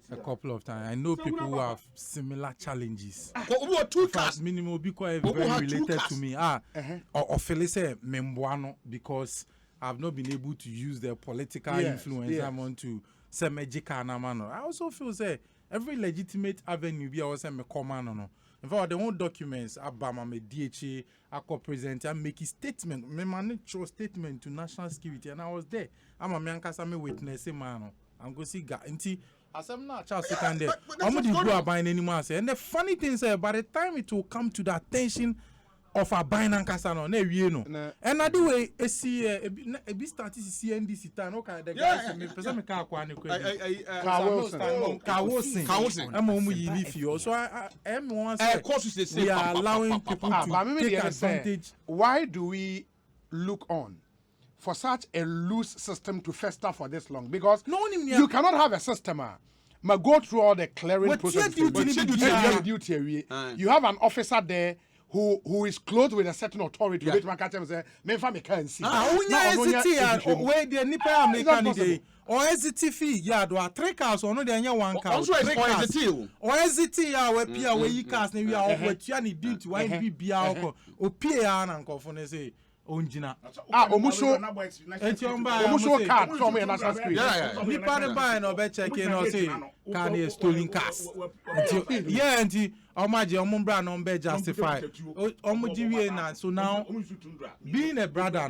a couple of times. I know people who have similar challenges. Obi o two cars Minimum because very related to me. Or Felice Membuano because I've not been able to use their political influence. I want to say Mejika Namano. I also feel say every legitimate avenue be also me command no. In fact, the own documents Abama me DHA I present and make a statement. Me manage statement to national security and I was there. I'm a man me witness man. I'm go see Nti asem na Charles can there. I'm not go abine anymore. And the funny thing is, by the time it will come to the attention of a bine and casano, ne no. And the way see a bit start to see NDC time. Okay, the guys me person me ka kwa ne Kawusin. I'm on you leave you. So I am one say we are allowing people to take advantage. Why do we look on for such a loose system to fester for this long? Because you cannot have a system go through all the clearing process. You have an officer there who is clothed with a certain authority. Or yeah, do a 3 cars or no there one car. Also is or SCT we pia we cars we are what you need duty why be bia o pia na nkofo say onjina omuso card from a national security. Nipa ne buy no be check in or say car is stolen cars. Yeah, and omaje omumbra no be justify. Omuji we na so now being a brother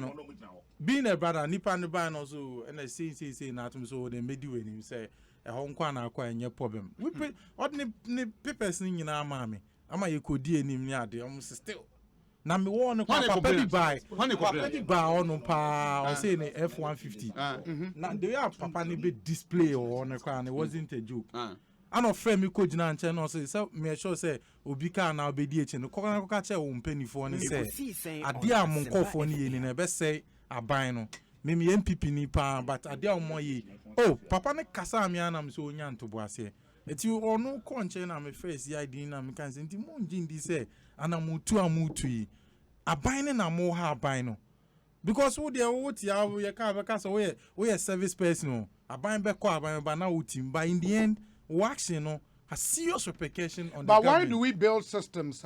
nipa ne buy no so and I say na atum so they made you him say e ho nkwa na akwa enye problem. We ordinary papers ni nyina ama me ama ye kodi enim ni ade still na me won kwa papa bi buy on pa or say ne F150 na the way papa ni be display on kwa and it wasn't a joke and of friend me ko gina nche no say me sure say obi ka na obedi eche no koka che wo mpanifo ni say ade am nkofo ni yeni na be say aban no me MPP ni pa but ade am yi papa ne kasa am ya na me so onya ntobo ase eti onu ko nche na me face ID na me kan say nti mo njindi say anamutu yi aban na mo ha aban no because wo dey wo ti ya we ka be ka so we service person aban be ko aban ba na wo team but in the end waxing no a serious repercussion on but the why do we build systems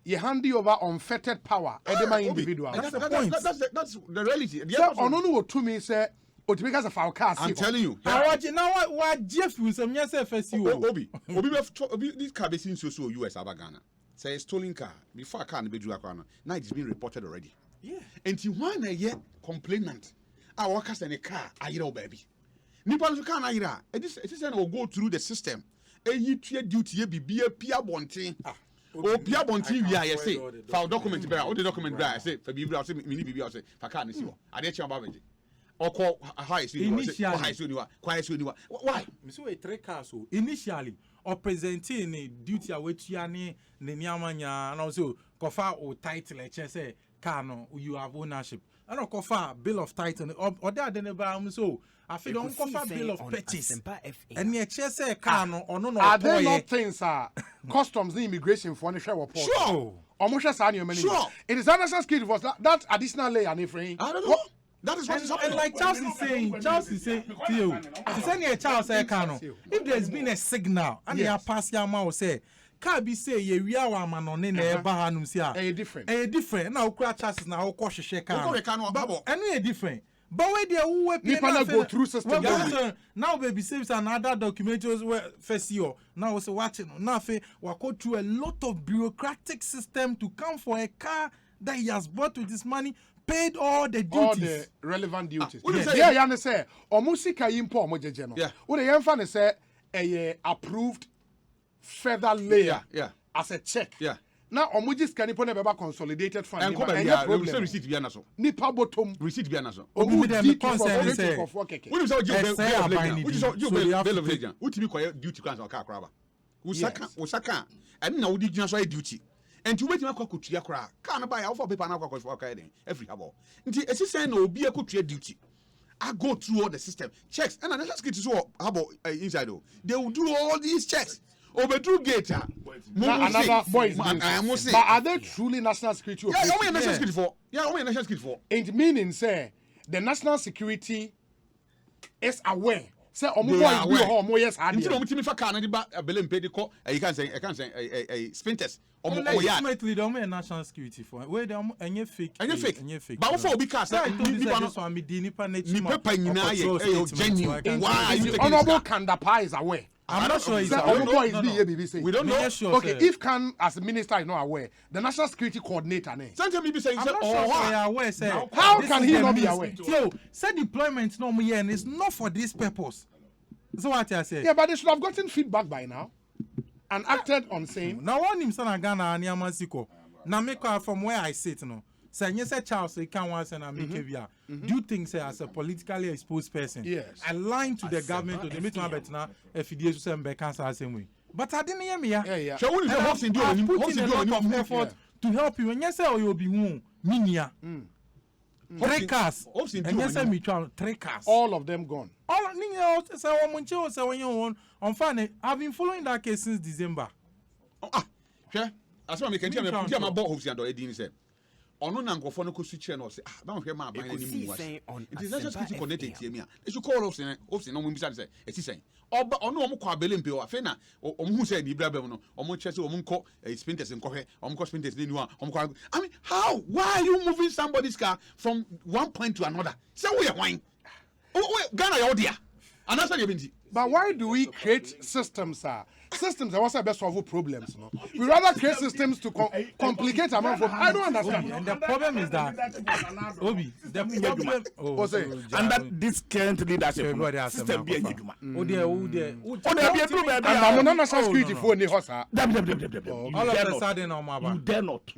you hand over unfettered power individual that's the point that's the reality ono to me say because of our cars I'm telling you now what Jeff will some yes FSU obi this car be seen so US abagana say stolen car before car be do akwa no now it's been reported already and when a year complainant our workers in a car ayira baby nipa so car na ayira it is say go through the system you tua duty bibia pia bonten o pia bonti wi a say file document bra o the document bra say fa bi bra say me ni bi say fa car ni si ho ade che ba beje oko high so ni high so ni wa quiet so ni wa why me so 3 cars so initially or presenting ni duty awetua ni niamanya na so kofa o title e che say car no you have ownership and kofa bill of title or that den ba so I feel don't cover bill of purchase and the che say car no ono no are there not things customs and immigration for any share report sure almost say any money sure it is unnecessary security was that additional layer and frame I don't know that is what is happening. And like Charles is saying to you, to send a Charles say car if there's been a signal and you pass your mouth say car be say ye we are man on in e ba hanum sia a different na okura chances na okọ hwehwe car but any different but where they who people go through system now baby saves another documentaries where first year now say watching now fe we go through a lot of bureaucratic system to come for a car that he has bought with his money, paid all the duties, all the relevant duties. Yeah, say omusika impo omojeje no. Wo de yemfa ne say approved further layer as a check. Yeah. Now omuji scan po na beba consolidated fund. And problem receipt bi anaso. Nipa bottom receipt bi anaso. Omu dem concern say. What is you bill of lading? Utimi koye duty class aka akra ba. Usaka and na wodi gyina so duty. And you wait to kutua kra car na buy for paper na kwa ka den every habo nti esi sen na obi akutua duty I go through all the system checks and national security so habo inside they will do all these checks over through gate another boys but are they truly national security national security for national security for it meaning say the national security is aware say omo boys bi ho omo yes hard nti no mutimi fa car na di ba bele mpe di ko you can say spinters ultimately the only national security for where the any fake but for obi car say this one me di nipa na chi ma paper nyina ye genuine why you honorable Kandapa is aware. I'm not sure he's aware. We don't know. Sure, okay, if Khan as a minister is not aware, the national security coordinator. Sometimes maybe saying, I'm not sure they are aware. Say, how can he not be aware? So, say deployment no more and it's not for this purpose. So what I say? Yeah, but they should have gotten feedback by now and acted on same. Now one him son Ghana and Yamasiko. Now make from where I sit no. Say you say Charles you can't want and make via. Do you think say as a politically exposed person? Yes. Aligned to the government to the meet one better now if you say be cancer same way. But I didn't hear me. Yeah. So what is the host in doing? Put in a lot of effort to help you. When you say you'll be won, minia. 3 cars. And you say me try 3 cars. All of them gone. All ninja say one moncho say when you want. On fine, I've been following that case since December. Sure. As well, me can tell me my boss who's under Edin said. Ono na nkofo no ko switch no say na hwe ma aban ni mu wase it is just security connected tie me a they should call office no mu bisa say eti sen oba ono omo kwa bele mpe o afi na omo hu say ni bra bam no omo che say omo nko sprinters nkohwe omo ko sprinters ni nu a omo kwa I mean how why are you moving somebody's car from one point to another say we are wine Ghana ya odia anasa ye binti but why do we create systems systems that was best solve problems no we rather create systems to complicate amount of I don't understand and the problem is that Obi the problem under this current leadership system be anyuma and no national security for ni hosa all of a sudden no maba you dare not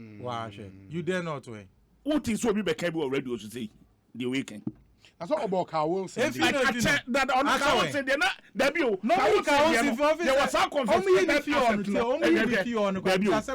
you dare not way what is so be be kai already o say the weekend. That's what about Kawo say. If you that on Kawo say they na debut. No Kawo say there was a confiscated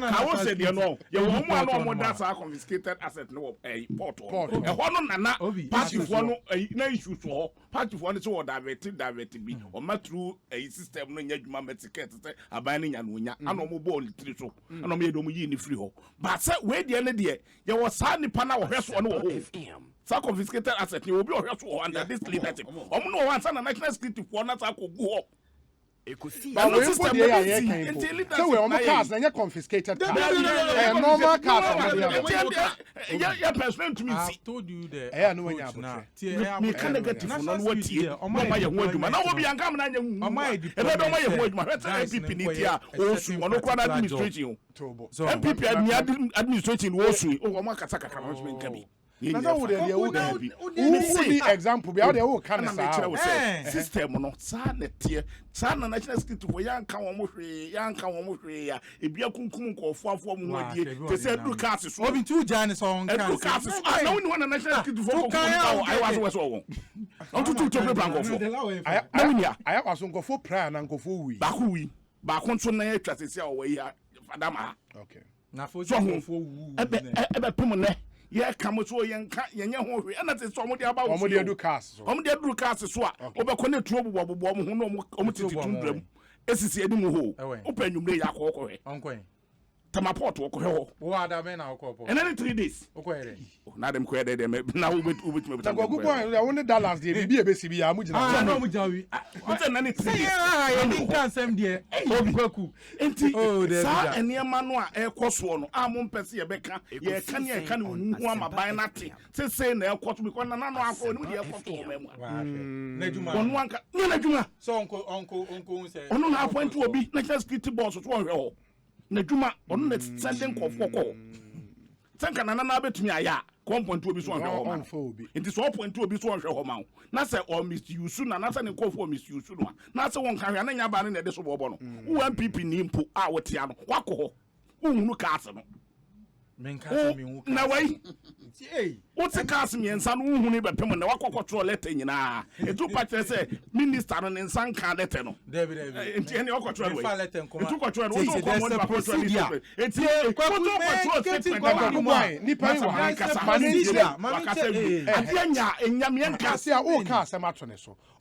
Kawo say they no. You one that's a confiscated asset no port. E ho no nana party for no na issue for party for no so divert bi. O ma through a system no nya dwuma meticket say aban nya no nya. Ana mo ball tiri so. Ana mo ye do mo yi ni free ho. But say we dey na dey. You was sa nipa na wo hweso no wo. Sa confiscated asset ni obi ohwe under this leadership. Omo no wan na national security for na sa ko go. Ekosiisen. But we put the here can. So we omo cars na confiscated cars. Normal cars. Yeah, person to me. I told you the me can negative no what here. Omo ma ye ho adwuma. Na obi ankam na nya hu. E be do ma ye ho adwuma. Hwete MPP ni tia. Owusu ono kwa administration. Tobo. MPP administration Owusu. Omo kasa kaka no nka bi. na so wo de wo Kwaku, ni example bi how de wo kan na sa kyerɛ wo sɛ system no saa na tie saa na national security for yanka wɔn hwee ya ebi akunkum nkɔfoafo mu wadie te sɛ duru cars so obi tu jani so on kan duru cars so na woni wɔn na national security for ko ayi wa so wɛ so wɔn on tutu to plan nkɔfo na woni ya aya wa so nkɔfo pra na nkɔfo wi baako nso na atwa sesi a wɔwɔ yi fadama okay na fo so wu ebe pem ne ye kam so ye nka yenye ho hwe na te so mo de aba wo mo de du cars so mo de du cars so a obekɔ ne tuo bobɔ mo ho no mo titi tumbram esisi edi mu ho opanwumre ya akɔkɔ hwe onkɔ tamaport wo kɔ ho wo ada me na akɔ po and then 3 days okɔ ere na dem kɔ ere dem na wo betu ta Kwaku boy wo ne Dallas de bibi ebesi bi ya mu gina no mu jawi wo te na ne 3 days ya ni kan sem de obi Kwaku enti sa eniema no a ekɔ so no a mo mpɛse ye bɛka ye ka ne eka ne hu amaban na te sese na ekɔ so because na no akɔ no de ekɔ so mo mu na djuma onu anka na djuma so onko say onu na appoint obi national security boss so wo hwɛ ho na djuma onu na sending kɔfɔ sanka na betumi aya point obi so hwɛ ho ma nti so point obi so hwɛ ho ma na sɛ o misuse na na sɛ ne kɔfɔ misuse no na sɛ won ka hwɛ na nya ba ne na de so bɔbɔ no wo MPP ni mpo a wotia no wakɔ ho wo cars no na wai what's cars me and son who never pay when the control letter in a two patches say minister and son can letter no David any control letter and two control it's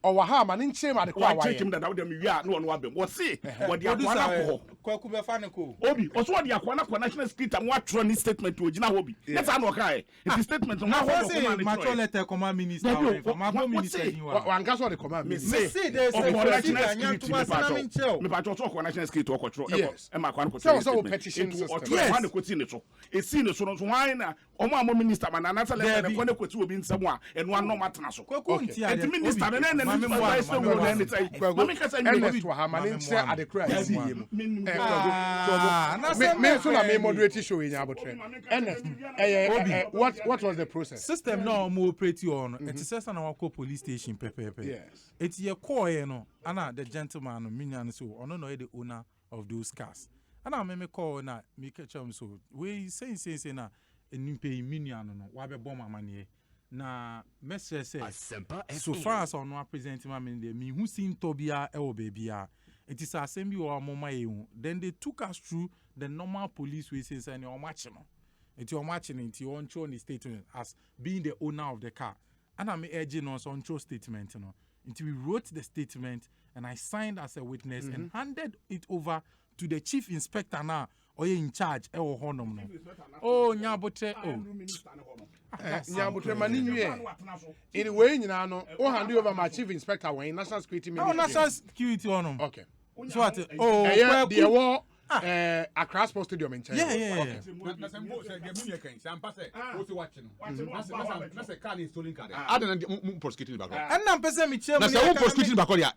or ha man in shame at the car him that we are no one what see what the Kwaku be faniko obi also what the akwana national security and what statement to Gina Hobby. Yes, I know. It is statement on how mature letter command minister. One gas or the command minister. Say there's a national security control. Yes, and my petition to a senior so why or my minister, and another letter will be in someone and one no matter. The minister and then at the crash. Ernest, what was the process? System now more operate on. It is just an our police station pepe. Yes. It's your core, you know. Anna the gentleman, minion so. I don't know the owner of those cars. And I me call na me catch so. We say na pay minion no. Wabe bomb money. Na message say. So far as I know presenting my man, me who seen Tobia baby. It is assembly or mama. Then they took us through the normal police way since and you're matching. It's your matching into your own the statement as being the owner of the car. And I'm urging us on your statement, you know. Until we wrote the statement and I signed as a witness and handed it over to the chief inspector now or in charge. Oh, Nyabotre. Oh, Nyabotre Maninue. Anyway, you know, oh, hand you over my chief inspector when national security. Oh, national security on them. Okay. So what? Oh, the war. Accra Sports Stadium in China. Yeah.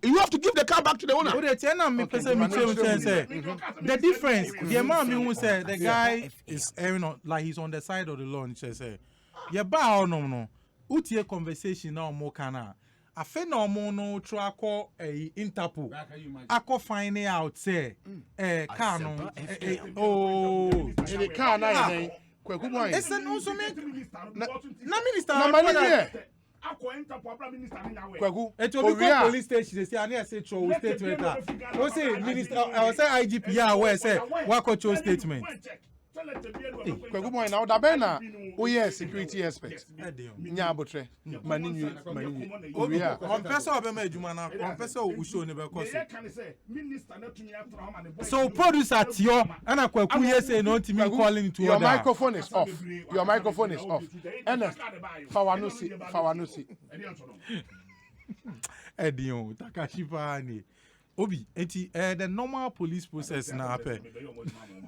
You have to give the car back to the owner. The difference, the amount who said the guy is like he's on the side of the lawn. Say, yeah, but no. Utie conversation now more kana. I feel no more no track Interpol. I could find out say car no the car na Kwaku boy. It's an also me na minister Kwaku it will be police station they say I say show statement o say minister I say IGP ya where say what control statement Kwaku boy now da ben na o yes security expert Nyabotre Maninue Oria on person obema adwuma na on person Owusu ne be koso so producer tio and Kwaku here say no timi calling to your microphone is off Ernest Fawanusi Edion Takashi pani Obi, enti the normal police process na happen.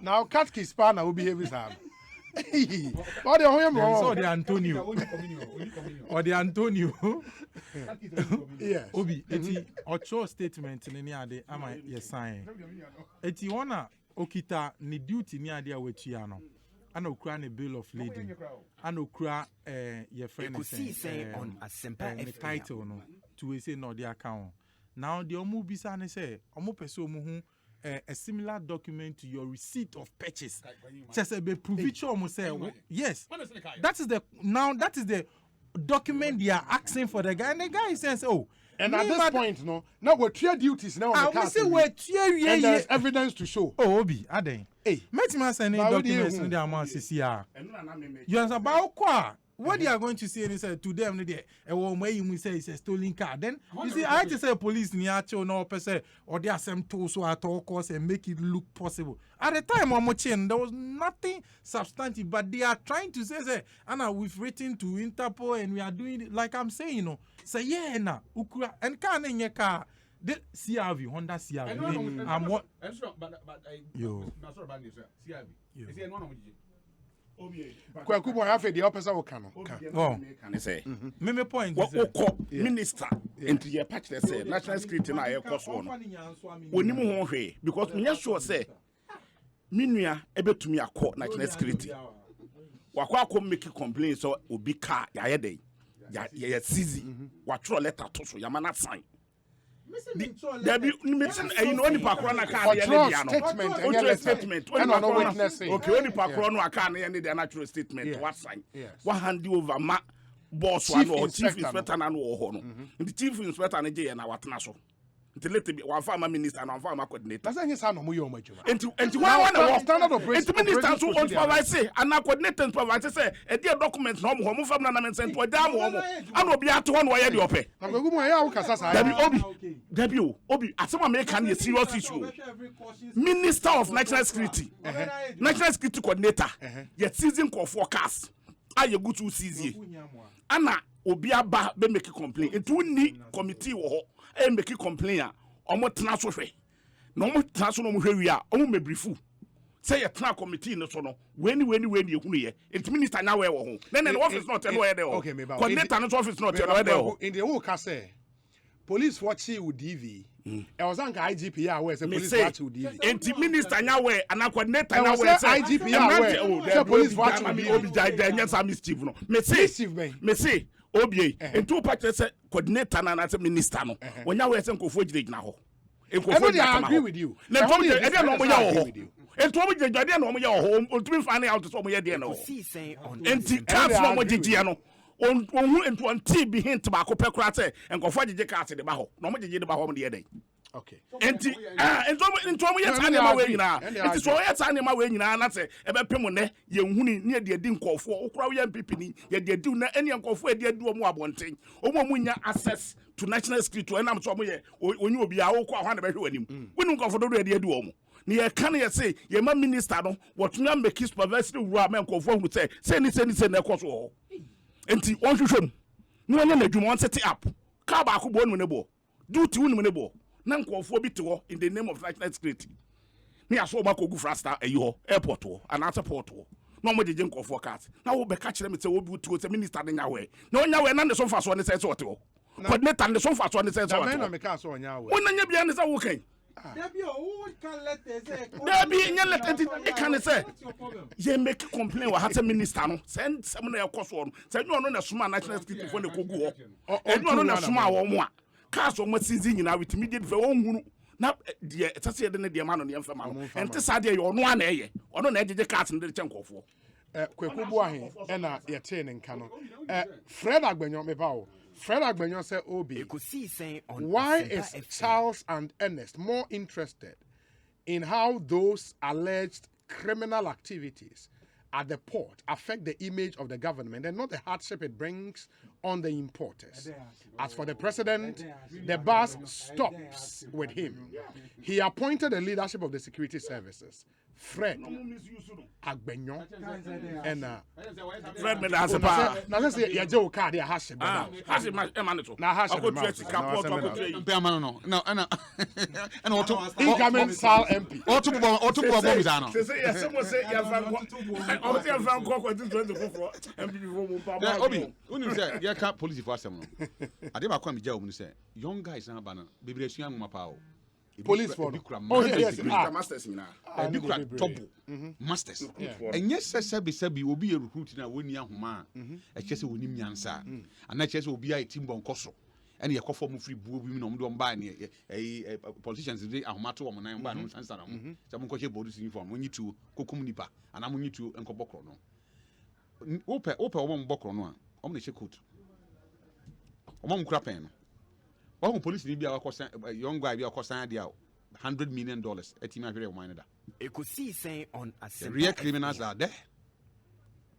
Now Katki Spana will behave as Or the home or the Antonio. Yes. Obi, enti ocho statement in any ade ama ye sign. Eti ona okita ni duty ni ade awetua no. ana okura ne bill of lading ana okura your friend Ekosiisen on Asempa FM title no to we say no the account now the omu bisa ne say omu person omu hu a similar document to your receipt of purchase just be prove it omu say yes that is the document they are asking for the guy and the guy says oh. And at this point, no, now we're clear duties now on the car. And there's evidence to show. Oh, Obi, Ade. Hey, met me send documents in the amount CCR. You understand about quoi? What they are going to say is to them, they you say it's a stolen car. Then you see, I had to say police near no person or there are some tools so at all costs and make it look possible. At the time, there was nothing substantive, but they are trying to say, Anna, we've written to Interpol and we are doing it like I'm saying, you know. Say yeah, na ukura and can in your car. The CRV, Honda CRV. I'm what? Yo. Kwaku have the opposite of Kano. Oh, can I say? Me point. What minister into your patch? They say national security na air cost one. When you move away, because me sure say, Minia ebe to me a court national security. Wakwa make a complaint so obi car ya day. Ya seize. Watch letter to so yamana sign. There be meeting you know only pakrona car ya statement only no witness okay only pakrona car na the natural statement what sign what hand over ma boss one or chief inspector na no ho no the chief inspector na je na watena so until one farmer minister and one farmer coordinator that's any sound mo yo majuma and one standard operation minister so on supervise and coordinator supervise say e dey documents no mo fam na men send to dem mo and obi ato one why dey ope na Kwaku mo ya wo kasa sa obi asema make can a serious issue minister of national security national security coordinator yet season call forecast aye go to seize ana obi aba be make complaint it ni committee wo ho e make complaint a omo tena so hwe na omo tena so no mo hwe wi a omo mebrifu say ye tena committee no so no weni ehunu ye it minister na we wo ho then the office not tell where they ho coordinator no office not tell where they ho in the whole case police watching with DV e was an IGP ya we say police watching with DV enti minister nya we and coordinator na we say IGP ya we say police watching with DV obi jai nya some mischief no me say obi enti patch say coordinator na say minister no wonya we say nkofo gina ho I agree with you. Na tom je e dey no mo ya ho enti omo je jade no mo ya ho otumi fa na out so mo ye dey no enti cars no mo jije no on enti on be hint ba ko pekura say nkofo jije cars de ba ho no mo jije de ba ho mo de dey okay enti omo ye tane ma we nyina enti so ye tane ma we nyina na say e be pem ne ye nhuni ne de di nkofo okura we MPP ni ye de di na ene nkofo e de di omo abonten omo nya access to national security and am so omo ye onyu obi a wo kwa hwa na be hwe wanim wonu nkofo do de di omo ni ye kan ye say ye ma minister no wotunya make supervisory rule am nkofo hu say ni na ekoso ho enti on hwehwem ni wonya na dwuma on set up ka ba ko bo nu ne bo duty wonu ne bo na nkofo bi te ho in the name of national security ni aso ma ko gu frasta ayi ho airport ho and airport ho no mo jeje nkofo cars na wo be ka kire me say wo bi to say minister de nya we na onya we na ne so fa so ne say so te ho coordinator ne so fa so ne say so na me ka so onya we wona nya bia ne say wo kan Debbie, who can let us say? Debbie, nya let it can say ye make complain wa hata minister no send some na ekoso no say no na suma national security for ne kogu ho e no na suma wo mo a cars o masizi nyina with immediate for onhunu na de etase de ne de ma no ne mfa ma no ente sa de ye ono ana eye ono na ejeje cars ne de chenkofo Kwaku Boahen na ye te ne nka no Fred Agbenyo me ba o Fred Agbenyo say Obi why is Charles and Ernest more interested in how those alleged criminal activities at the port affect the image of the government and not the hardship it brings on the importers? As for the president, the bus stops with him. He appointed the leadership of the security services. Fred Agbenyo and Fred me da sepa na let's say ya je o card ya hash ma e ma ne to na hash ko twesi kapot ko twesi pe amano no na ana oto incoming Sal MP oto bo mi da no say yes mo say ya fa o te fa ko 2024 MP fo mo pa ba obi unu say ya ka police for asem no ade ba kwa mi ja o mu say young guys na ba na bebre sua ngoma pa o police for masters double masters and yes sabi obi recruit na woni ahoma a chese woni nyansa ana chese obi a team bon koso and your conform free boo women on the buy politicians ahoma to woman and buy no sansa na mo some ko police uniform when you to kokum nipa and am you to enkobokro no ope omom bokro no a om na che coat omom kura pen no one police ni bia akosan young guy bia akosan dia $100 million etimi ahwere o man da Ekosiisen on the real criminals are there.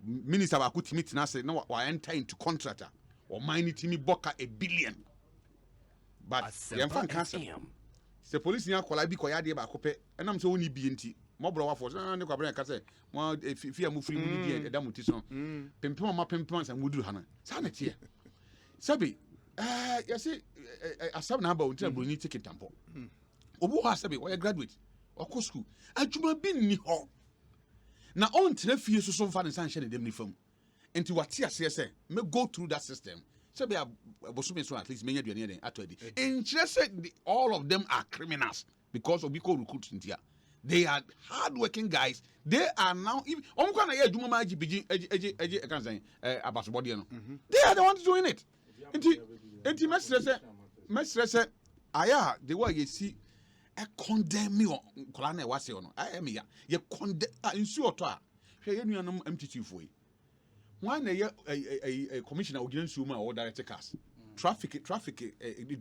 Minister ba kutimi tina say na wa enter into contractor or mine timi boka $1 billion. But the fan cancer. The police ni akola bi koya de ba kope enam so woni bi enti mo bro wa force na ne kwa bra ka say mo fia mu free mu di e da muti so pempem ma pempem san wuduru hana sa na tie sabi you see asab na ba until bro ni ticket tampo obu ha sabi we graduate oko school adwuma bi ni ho na on tena fie so mfa ne san hye ne dem ni fam enti wate ase say me go through that system sabi abosome so at least menya duane den atodi interest all of them are criminals because of because recruit ntia they are hard-working guys. They are now even eji can say about body no. They are the ones doing it. Enti mesrese aya the way you see e condemn me kola na wase no. I am ya. Ye condemn insu oto a. Hwe ye nuanom MTT fo yi. One a commissioner ogina nsu ma or direct cars. Traffic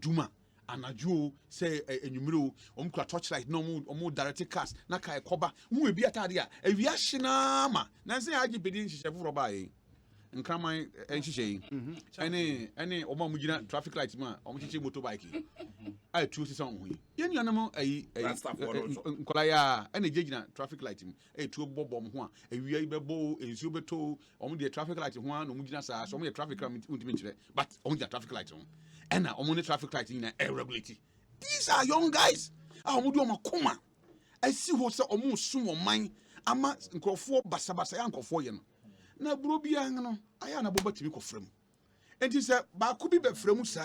duma anajo say enumero omkura torchlight no omo direct cars na kai koba mu ebi atade a ewia hina ma na say agi bedin hihye foro ba yi nkraman enhihye yi ene omo mugina traffic light ma omo hihye motorbike ai tu sisa on hu ye nuanam nkola ya ene jegina traffic light mu tu bobom ho a ewia ibebo ensuo beto omo de traffic light ho a no mugina sa so omo de traffic light untimi kire but omo de traffic light ho and omo ne traffic light in irregularity. These are young guys. Omo do makoma. I see what say omo sum o man ama nkrofo basabasa ya nkrofo ye no. Na bro bia no aya na boba timi ko frem. Enti say ba ko bi be frem sa.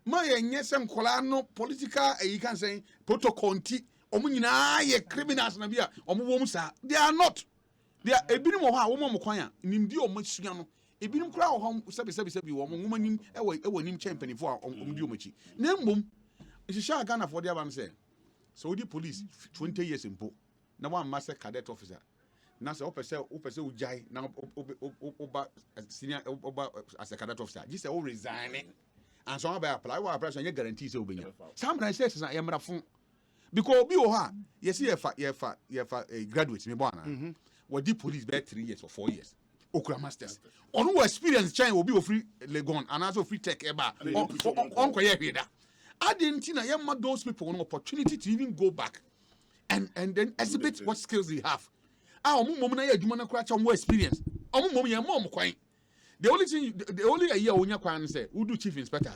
Ma ye nye se nkola no political e kan say protocol nti omo nyina ye criminals na bia omo wo mu sa. They are not. They are ebinim ho a wo mo kwan a nimdi omo sua no. Ebinim kura ho sebi wo mo nim ewo nim champion fo omdi omachi na mbom ihihya Ghana for the ban say Saudi police 20 years impo na one master cadet officer na say opese ujai na oba senior oba as a cadet officer just say o resign and so about apply wa apply so any guarantee say obenya sometimes say say yemra fun because obi o ha yes ye graduate me bo ana we di police be 3 years or 4 years okura masters onu wo experience chain obi o free legon and also free tech eba on ko ye hweda adentina ye ma those people an opportunity to even go back and then exhibit what skills they have omum na ye adwuma na kura cha mo experience omum ye mo kwan the only year onya kwan say we do chief inspector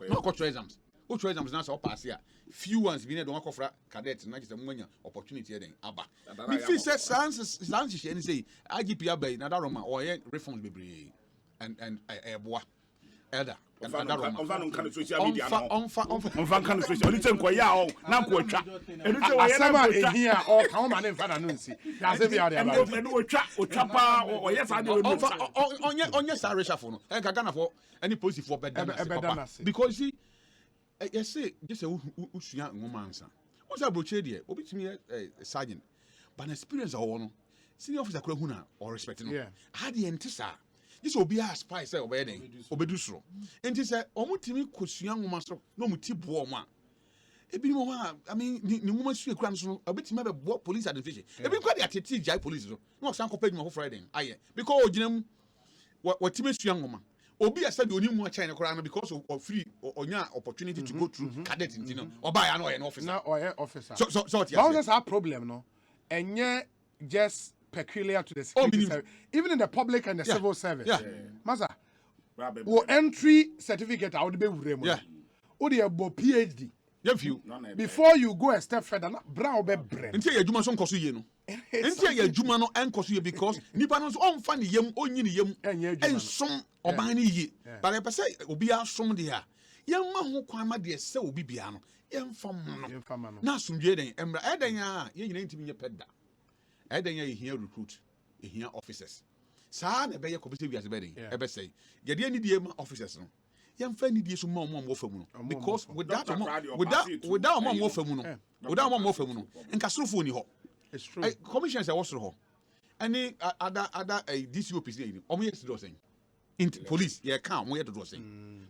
no go exams o try exams na so pass here few ones be ne don akofra cadet na just mwanya opportunity then aba me feel say sans she any say IGP abai na that Roma or reforms bebre and boa elder and that Roma on kan social media no on kan social oni ten ko ya o na ko twa enu te we na ko twa here o kan ma ne mfa na no nsi ya se bia dia ba enu o twa pa o yes ade we no onye sa reshuffle no en ka Ghana for any policy for better because see yes say just usua ngoma ansa what's that broche there obitimi sergeant but an experience or no senior officer kura huna or respect no had the entisa this will be a spy say obeden obedusro enti say omutimi kosua ngoma so no muti bo mo a ebi mo ha I mean ni ngoma sua kura so no obitimi be bo police identification ebi kwa the ateti jai police so no san ko page mo Friday aye because oginam watime sua ngoma obi asa de onimu a China kora no because of free onya opportunity to go through cadet you know oba ya no an officer na or officer so that's our problem no enye just peculiar to the security service even in the public and the civil service masa wo entry certificate I would be wurem o de abo PhD before you go a step further brown be brem nti ya adwuma so nkoso ye no nti ya adwuma no enkoso ye because nipa no so onfa ne yam onyi ne yam ensom oban ne yi but I say obi asom de a yɛmma ho kwan ma deɛ sɛ obi bia no yɛmfa mo no na asomdwe den mmra ɛdan a yɛnyina ntimi nyɛ pɛda ɛdan a yɛhia recruit yɛhia officers saa na ɛbɛyɛ kɔbɛsɛ wiase bɛden ɛbɛsɛe yɛde anidie ma officers no yɛmfa anidie so ma ɔmo fa mu no because without ɔmo fa mu no nkasorofo ni hɔ commissioners ɛwɔ soro hɔ ɛne other DCOPs ni ɔmo yɛ dodo sɛn police yɛ ka ɔmo yɛ dodo sɛn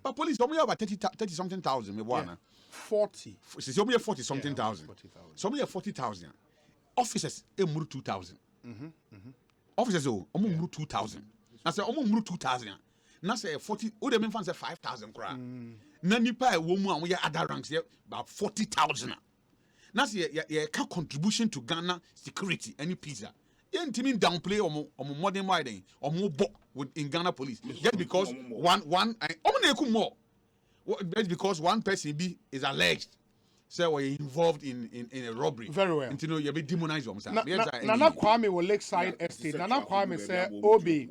but police ɔmo yɛ about 30 something thousand me boana 40 sisi ɔmo yɛ 40 something thousand so ɔmo yɛ 40,000 officers emuru 2,000 officers ɔmo muru 2,000 na sɛ ɔmo muru 2,000 na sɛ 40 o de me fan sɛ 5,000 kora na nipa ɛwɔ mu a ɔmo yɛ other ranks yɛ about 40,000 na sɛ yɛ ka contribution to Ghana security any peace yɛntimi downplay ɔmo modern widen ɔmo bɔ in Ghana police just because one ɔmo na ekum more just because one person is alleged say we're involved in a robbery. Very well. You know, you be demonized. Nana Kwame will Lakeside Estate. Nana Kwame say, Obi,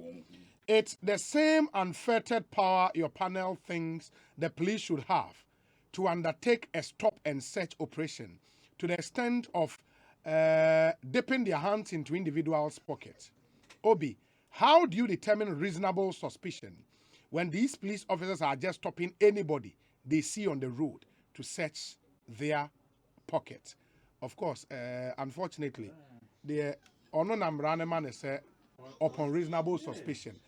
it's the same unfettered power your panel thinks the police should have to undertake a stop and search operation to the extent of dipping their hands into individuals' pockets. Obi, how do you determine reasonable suspicion when these police officers are just stopping anybody they see on the road to search their pocket? Of course, unfortunately, the man is upon reasonable suspicion.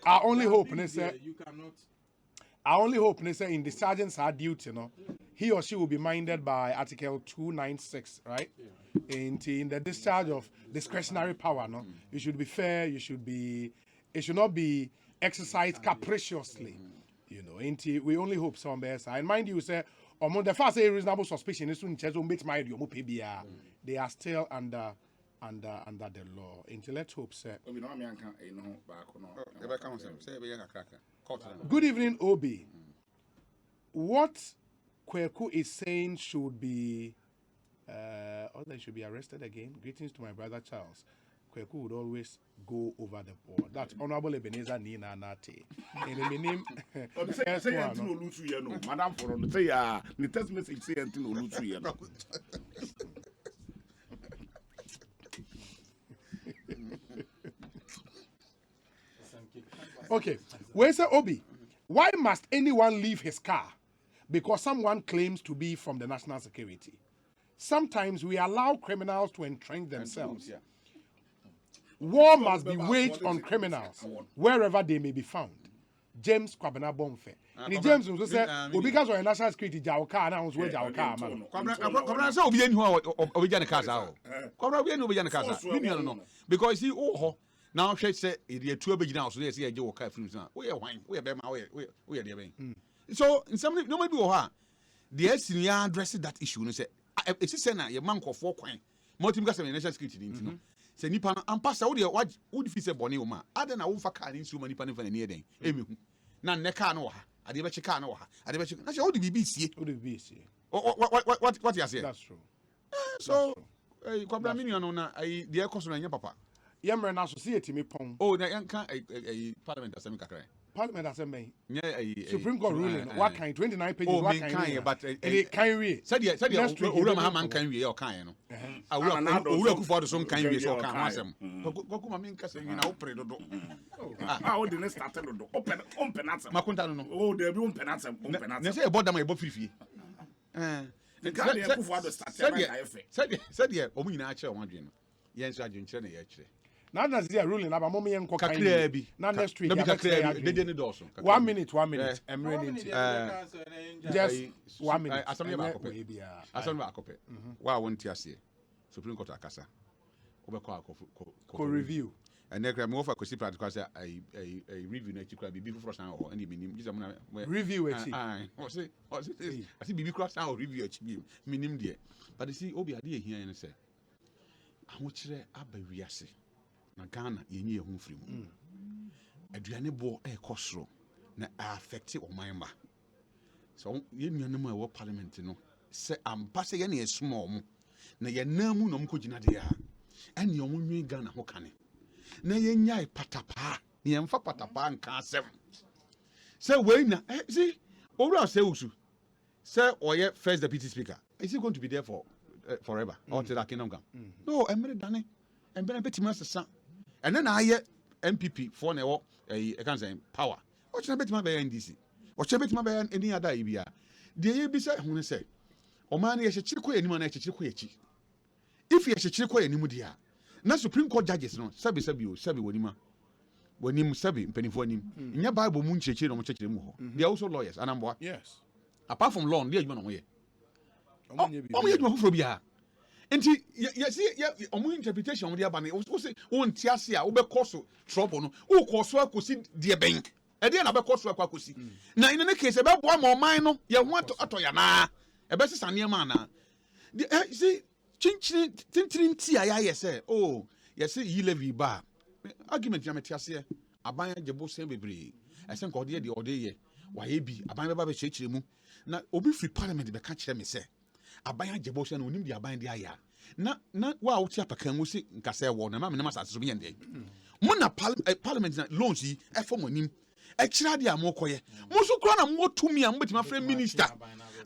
Our only hope is in discharging our duty, he or she will be minded by Article 296, right? In the discharge of discretionary power, you should be fair. It should not be exercised capriciously, we only hope some bears. And mind you, say, the first reasonable suspicion is they are still under the law. Let's hope, sir. Good evening, Obi. What Kwaku is saying should be they should be arrested again. Greetings to my brother Charles. Kwaku would always go over the board. That's Honorable Ebenezer Nina Nate. In the name, Madam for say the text message say Antino Lutu. Okay, where's the Obi? Why must anyone leave his car because someone claims to be from the national security? Sometimes we allow criminals to entrench themselves. War must be waged on criminals wherever they may be found. James Kwabena Bonfe. James also said, because of national security, Jawka announced where Jawka man. Kwabena say obi enu obi jane casa. Kwabena obi enu obi jane casa. Me no because he now she say e two abegina so say e je wo car film so. We wine, we be ma we dey ben. So in some no maybe wo ha. The senior address that issue no say it is say na ye man kofo kwan. Multi because of national security ni say nipa no ampa say wo di fi say bone wo ma ada na wo fa car ni nsu ma nipa no fa na ne den emi hu na ne car no wo ha ade be che car no wo ha ade be che na say wo di bibi sie what you say that's true so kwabra minion no na de ekoso na nya papa yemre na society me pon na yanka parliament assembly kakra Parliament Assembly. Supreme Court ruling. What kind? 29 pages. What kind? But it can read. Said Owusu man can read. Kind no. Owusu kufu do some can read. So can asem. Kwaku ma minka say na opre dodo. O de started dodo. Open asem. Makunta no. O de bi open asem. Na say e board am e bo firifie. Said omu nyina a kire o adwen no. Yen so adwen kire na ye kire. Now that's the ruling about mommy and cock. Now next week, 1 minute. I'm ready. Just 1 minute. Assembly copy. Why won't you say? Supreme Court Akasa. Review. And then I'm over because say a review next week. Be before us now. Any minimum. Review it. I see BB cross now review it. Minimum dear. But you see, Obi idea here and say, I want you to abawiase. Na Ghana yenye ehun firi mu aduane bo e kosoro na affect o man ba so ye nuanam a wo parliament no se ampa se ye na esmo mo na ye namu no mko gina de ya ene o nwi Ghana ho kane na ye nyai patapa ye mfa patapa nka asem se we na see Owusu say Owusu. Say Oye first deputy speaker. Is he going to be there for forever or till that kingdom come? No, I'm very done. I'm very petty master. And then I hear MPP for now. I can't say power. What's your bet my bay NDC? What's your bet my bay any other IBA? The ABC who say, O man, yes, a chico any man, a chico. If you are a chico any mudia, now Supreme Court judges, no, Sabi Wenima. When him Sabi, penny for him. In your Bible, Moon Church, no church. They are also lawyers, and I'm what? Yes. Apart from law, they are going away. Oh, you do for Bia. And see, interpretation of the Abani was on Tiasia, Ober Corso, trouble, who Corso could see dear bank. And then about Corso Kwaku. Now, in any case, about one more minor, you want to Atoyana, a best son near mana. See, Tintin Tia, say, oh, yes, ye levy bar. Argument Yamatiasia, a buyer Jabo Semibri, I sent Cordia the Ode, why be a buyer Baba Chechemu. Now, Obi free parliament be catch them, say. Abaya Jeboshan will be abide the aya. Not wow, Chapa can we see Cassell Warner, Mamma Massa to be ended. Mona parliament loans ye, a form on him. Extradia more quiet. Mosu Crana more to me and with my friend minister.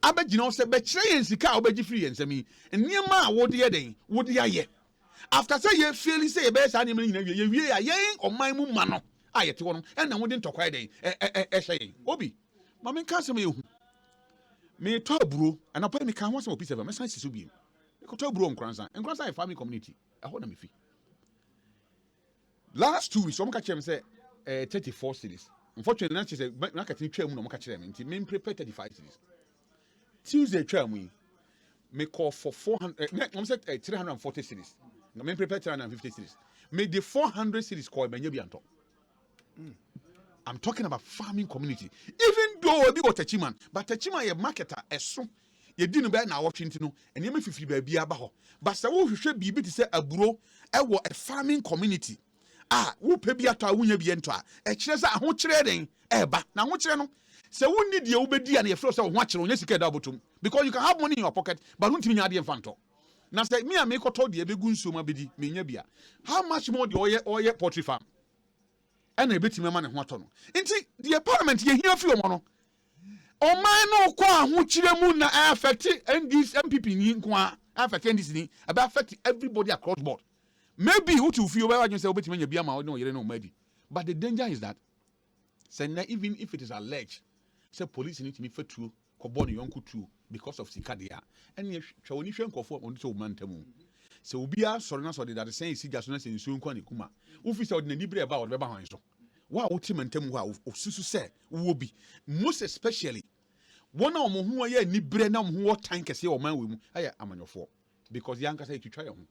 I bet you know, said betray and Sika, obey free and me. And near ma, what the day, what the aya. After say ye fairly say best animal in a year, or my mumano. I at one, and I wouldn't talk Friday. Obi, Mamma can't say me. Me to bro and I put me can once more piece of my science to be. I to bro on Kranza and Kranza a farming community. I hold me fee. Last 2 weeks, some catch them say 34 cities. Unfortunately, not just a marketing train on catch them into main prepare 35 cities. Tuesday train me call for 400 I'm said 340 cities. The main prepare 350 cities. Make the 400 cities call Benyabianto. I'm talking about farming community. Even though we got Techiman, but Techiman a marketer, a so you didn't buy now Washington, and you may feel baby abaho. But so we should be able to say a bro, a farming community. Who pay be at a winner be enter. A chesa, who trading, but now what you know? So we need the obedi and your first of watching on your double to because you can have money in your pocket, but don't mean the infanto. Now say me, I make a told the begun suma bidi, me. How much more the oil poultry farm? And a bit of money what on. Into the parliament, you hear few mono. O man no qua who chiremuna affect and this MPP in qua affect this about affect everybody across board. Maybe who to feel where you say obit when you be a no, you know, maybe. But the danger is that say even if it is alleged, say police need to be for true, Koboni Yonku true because of Sikadia. And you shall only show for on so man temu. So be a sorry that the same Sigas in Soon Kuma. Ufis out in the Libre about Bebahan. Wow, Tim and Temu of Susu said, will be most especially one of them who are ye Nibrenam who tank as your man with I am on your fault because Yanka say to try on.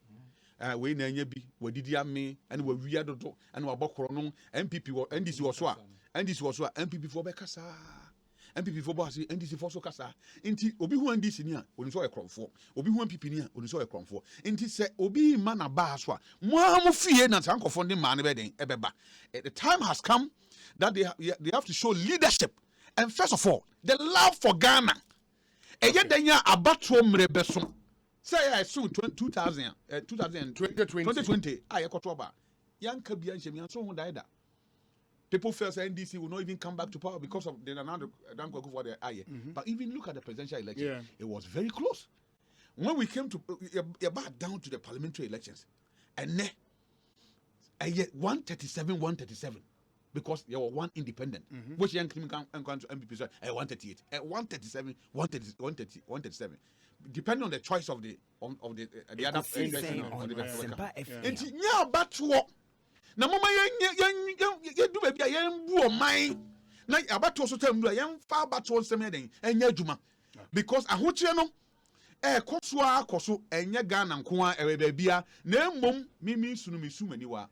We name be, we did me, and we weird and we bokrono, MPP, and this was what, and this was what MPP for Becassa. MPP for Bossy, and this is for Socasa. Inti Obi one this in here, when you saw a crop for, Obi one pipinia, when you saw a crop for. Inti say Obi mana baswa, Moamu fear and uncle funding man wedding, ebeba. The time has come that they have to show leadership, and first of all, the love for Ghana. And yet, then ya abatwom rebeson. Say I soon 2020. I ekotoba. Young Kabian Shemian so died. People felt NDC will not even come back to power because of the another Danko for the eye. But even look at the presidential election, it was very close. When we came to back down to the parliamentary elections, and then 137, because there were one independent, which young Kumi can MPP said 138, 137, 137, depending on the choice of the other person. And yeah, but what? Na mama ye do baby ye bu o man na abato so tam do ye fa abato nsem den enya adwuma because ahokyere no koso enye Ghana nko a bebia na mmom mimi sunu misu mani wa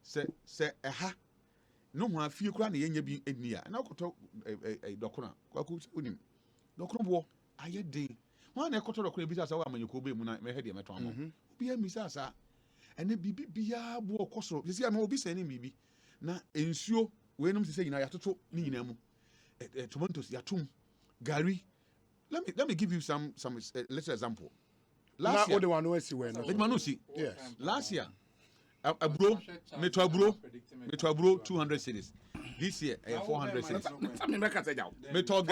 se eha no ho afie kura na yenya bi enia na koto dokona Kwaku unim dokona bo aye den wan na koto dokona bi sa wa amanyeko be mu na me hede meto amo bi amisa sa ene bibi biya bo koso sisi ama obi sani bibi na ensuo we num sisi nyina yatoto ni nyina mu tomatoes yatum gari. Let me give you some little example. Last year, the one who is when yes. Last year abro 200 cities. This year 400 cities. Me to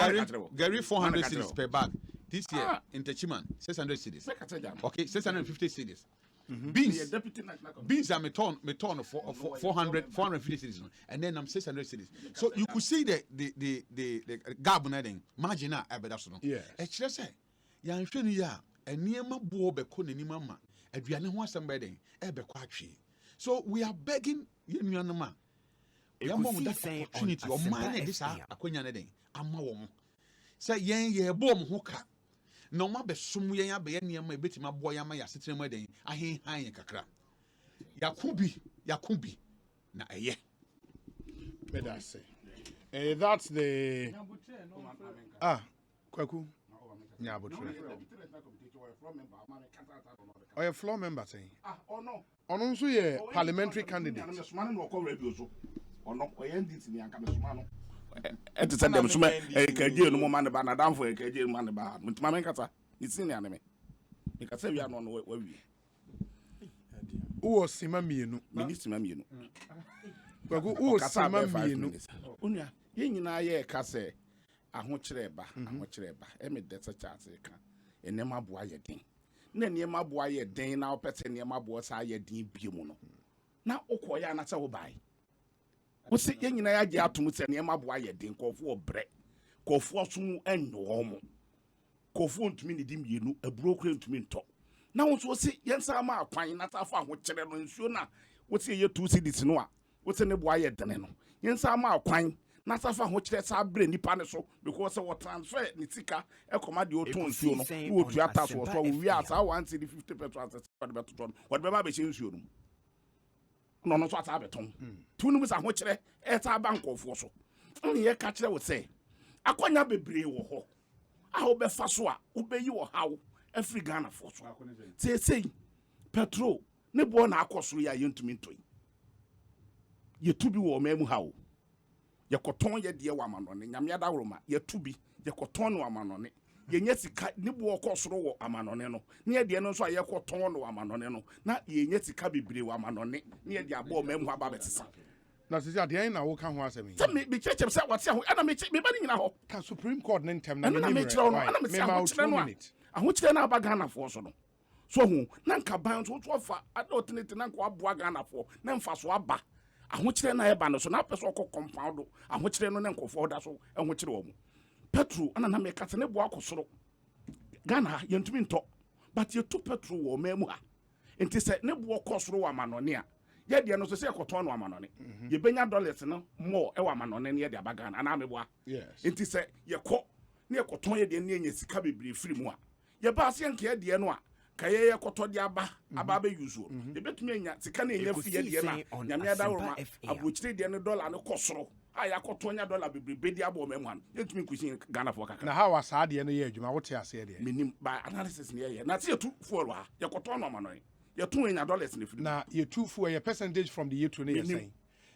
Gary 400 cities per bag. This year in Techiman 600 cities. Okay, 650 cities. Beans are me turn for 450 cities, and then I'm 600 cities. So you could see the gap in margin abedasno. Yes. Actually say, yan sheni ya, and near my boy be kone ni mama, and we are no one somebody, ebe kwachi. So we are begging you, ma. We are more that opportunity or mine this akonya ne den. Ama wo. Say yen ye bom hoka. No ma be sum yen abe ne ma betima boy ama ya setire ma den ahen han kakra. Yakubi na eye. May I say? That's the Kwaku. Nyabotre. Oh, a floor member saying. Oh no. On also a parliamentary candidate. Et send them some KJ no man ba na dan for KJ man ba. Mutuma men kata. It's in anime. You can say we are not where we. Who was Sima Mienu? Minister Mienu. Kwaku who was Sima Mienu? Unya, ye nyina ye ka se ahokyere ba. E me deta chance ka. Enema boa ye den. Na enema boa ye den na opete enema boa sa ye den biemu no. Na okoya na se wo bai. Wo se ye nyina ya gye atom se enema boa ye den kofo obre. Kofo so mu enwo mo. Kofo ntumi ne di mienu, aburo kure ntumi nto. Na wo so se yensa ma akwan na tafa ahokyere no nsuo na wo se ye 2 cities no a wo se ne boa ye den no. Yensa ma akwan na tafa ahokyere sa bre nipa ne so because we transfer ni tika e komade o ton nsuo no wo tu ata so we asa 150% what be to what be ba be nsuo no no so ata beton tu no bisa ahokyere e ta ba nkofo so ni ye ka kire wo se akonya bebre wo ho a wo be fa so a wo be yi wo hawo Afri Ghana for so. Say petrol ne bo na akoso ya yentumi ntoyi. Ye tubi wo memu hawo. Ye koton ye de wa amanone nyame adawroma ye tubi ye koton no amanone. Ye nya sika ne bo okosoro wo amanone no. Ne ye de no so ye koton no amanone no. Na ye nya sika bibire wo amanone. Ne ye de abo memu aba betisa. Na sisi ade na wo ka ho asemi. Say me cheche say what say ho. Ana me ba ni nyina ho. Ka Supreme Court ne ntem na me kire no. Ana me say ho kire no. Ahokyere na aba Ghana for so no. So hu na nka ban so fa adotnete na nka aboa Ghana for na mfa so aba. Ahokyere na eba no so na person ko compound. Ahokyere no na nkofo da so ahokyere wo mu. Petrol ana na me kate ne bo akosoro. Ghana yentumi nto. But you to petrol wo memu ha. Enti se ne bo akosoro wa manone a. Ye de no so se ekoton no amanone. Ye benya dollars no more e wa manone ne ye de aba Ghana ana meboa. Yes. Enti se ye ko ne ekoton ye de ne nya sika bebre firi mu a. Ye ba se nke de no a kaye ye koto de aba be use ye betumi anya sika na enya fi ye de na nyame adawroma abochire de ne dollar ne kosoro aya koto nya dollar bebre de aba o memu an yetumi kusin Ghana for kaka na how asade ne ye adwuma wote ase de minim by analysis ne ye na tie tu fuel ha ye koto no amano ye tu enya dollars ne firi na ye tu fuel ye percentage from the year to ne ye saying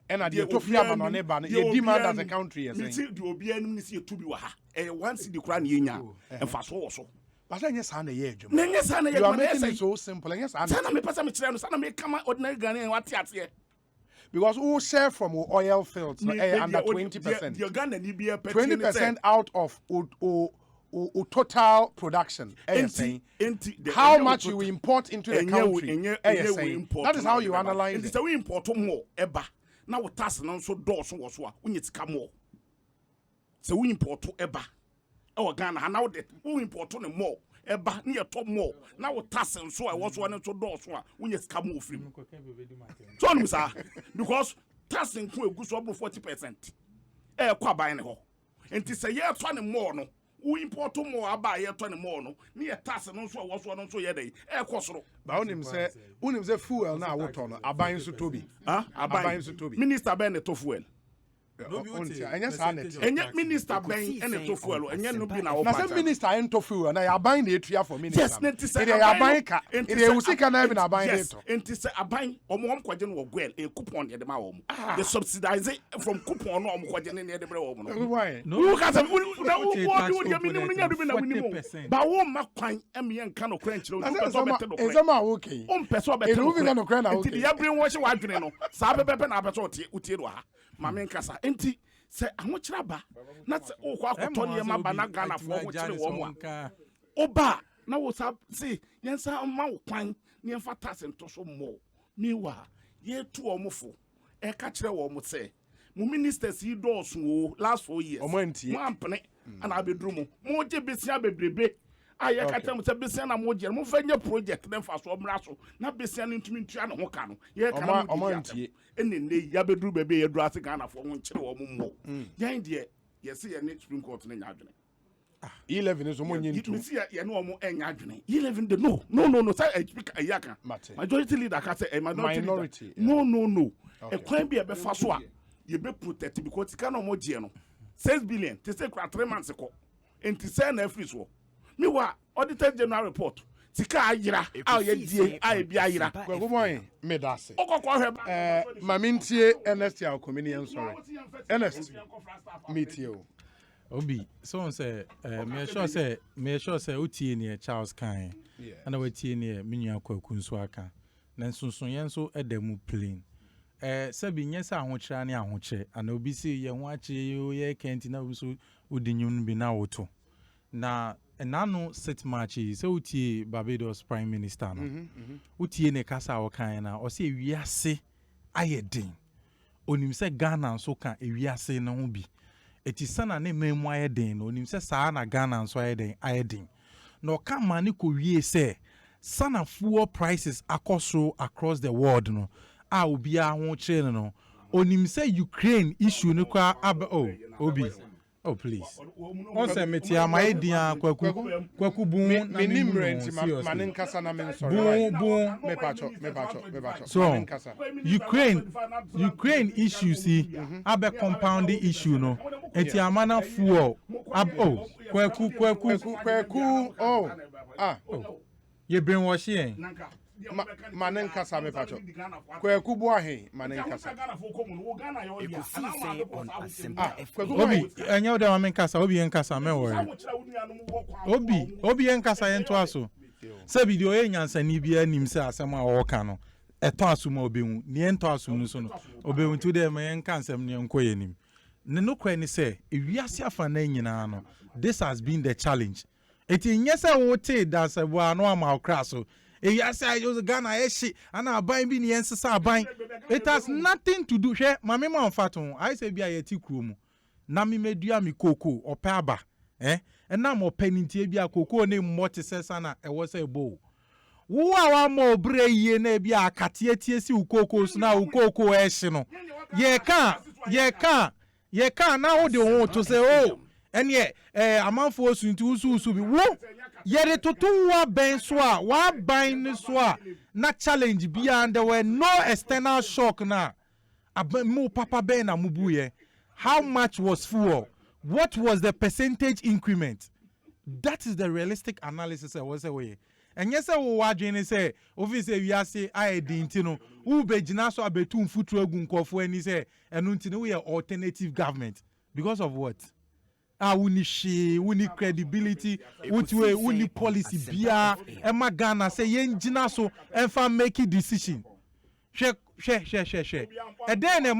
and at the to amano ne ba ye demand as a country ye saying the obi anum ne se tu bi wa ha once the kra ne yenya emfa so wo so. But I guess I know you are making it so simple. And yes, I because who share from oil fields under 20%. 20% out of total production. How much you import into the country. That is how you analyze it. We import more. Now we tax no so doors was what we need to come more. So we import to Eba. Our Ghana now that we import on more. Eba near top more. Now we tax and so I was one to doors one. We need to come more free. So sir, because taxing to a good over 40%. Kwa buying ho. And to say yeah 20 more no. We import more about here 20 more no. Near tax and so I was one so yeah day. Kwasro. But unim say fuel now what on. Abayin su tobi. Abayin su tobi. Minister Ben to fuel. Enya sanet. Enya minister ben ene to fuel. Enya no bi na wo. Na say minister ento fuel na ya ban na etua for minister. Yes, nti say ya ban ka. Ide usika na bi na ban de to. Nti say aban omo kwaje no gwel e coupon de ma wo mu. They subsidize from coupon no omo kwaje ne de bre wo mu no. Why? No ka say na wo ya minimum nya do bi na minimum. Ba wo ma kwan em ye nka no kran kire o do so beto do. Ezama okay. O mpeso beto. E do bi na no kran na okay. Nti ya bring wo hye wa dwene no. Sa bepepe na abeto utie do ha. Mame nkasa enti se ahokyera ba na se o kwa akoto ne ma ba na Ghana fo mo kire wo mo a oba na wo sa se yensa ma wo kwan ne mfa tax nto so mo miwa ye tu omofo e ka kire wo mo se mo ministers yi do so o last 4 years mo ampene ana abedru mo je besia bebrebe aye ka tem se besia na mo je mo fa nya project na mfa so mra so na besia no ntumi ntua ne ho ka no ye ka na mo antie enene ya bedru bebe ye dru ase Ghana fo ho nkire wo mo yan de ye se ye ne Supreme Court ne nya adwene 11 is mo nyintu you see ye no mo enya adwene 11 the no say speak ayaka majority leader ka say minority no e kwan bi e be fa so a ye be protect because ka no mo je no 6 billion to say 3 months ko enti say na free so me wa auditor general report tika ayira ye die ai bi ayira Kwaku boy me da se mamintie Ernest ya comedian sorry Ernest meet you Obi so say me sure say utie ne Charles kan ana watie ne menua Kwaku nso aka na nsunsun yen so edamu plain sabi nyesa ahokyera ne ahokyere ana obi si ye ho akye ye kenti na so udinyum bi na woto na enano set match se utie Barbados Prime Minister no utie ne kasa wokan na o se wiase ayedin onim se Ghana nso ka ewiase no ho bi etisana ne memu ayedin no onim se saa na Ghana nso ayedin no ka mani ko wie se sana fuel prices akoso across the world no a obi a ho kire no onim se Ukraine issue no kwa obi oh please on say metia my dia Kwaku bu na nimrent manen kasa na men sorry bu me pacho so Ukraine issue see abe compounding issue no enti amana fuel Kwaku ye brainwash yen manen kasa me pacho Kwaku Boahen manen kasa Ekosiisen on Asempa Obi enye de manen kasa obi en kasa me worry obi en kasa yen to aso se video ye nyansani bia nim se asem a wo ka no eto aso ma obehu ni ento aso nu so no obehu to de me en kansem ne enkoye nim ne no kwa ni se ewiase afa na nyina no this has been the challenge eti nyese wo te da se bo ano ama okra so yes, I use Ghana eshi and I buy bi ni ensesa buy. It has nothing to do. She mama ma onfaton. I say bia yeti krumu. Na mi medua mi koko opaba. And na mo penintie bia koko ne mmoti sesa na e wo say bo. Wo awa mo bre ye na bia akatie tie si ukoko so na ukoko eshi no. Ye ka na wo de ho to say oh. And ye amanfo osuntu usu bi wo yere toto wa ben so a wa ban so a na challenge bia and there were no external shock na mo papa ben na mubuye. How much was fuel? What was the percentage increment? That is the realistic analysis I was say. And yes, I will watch say, obviously, we are say, I didn't know, who be jinaso abetum futu egun kofo any say, and until we are alternative government. Because of what? We need credibility, we need policy, bia, Emma Ghana say, yen jinaso, and fa make a decision. Share. A then a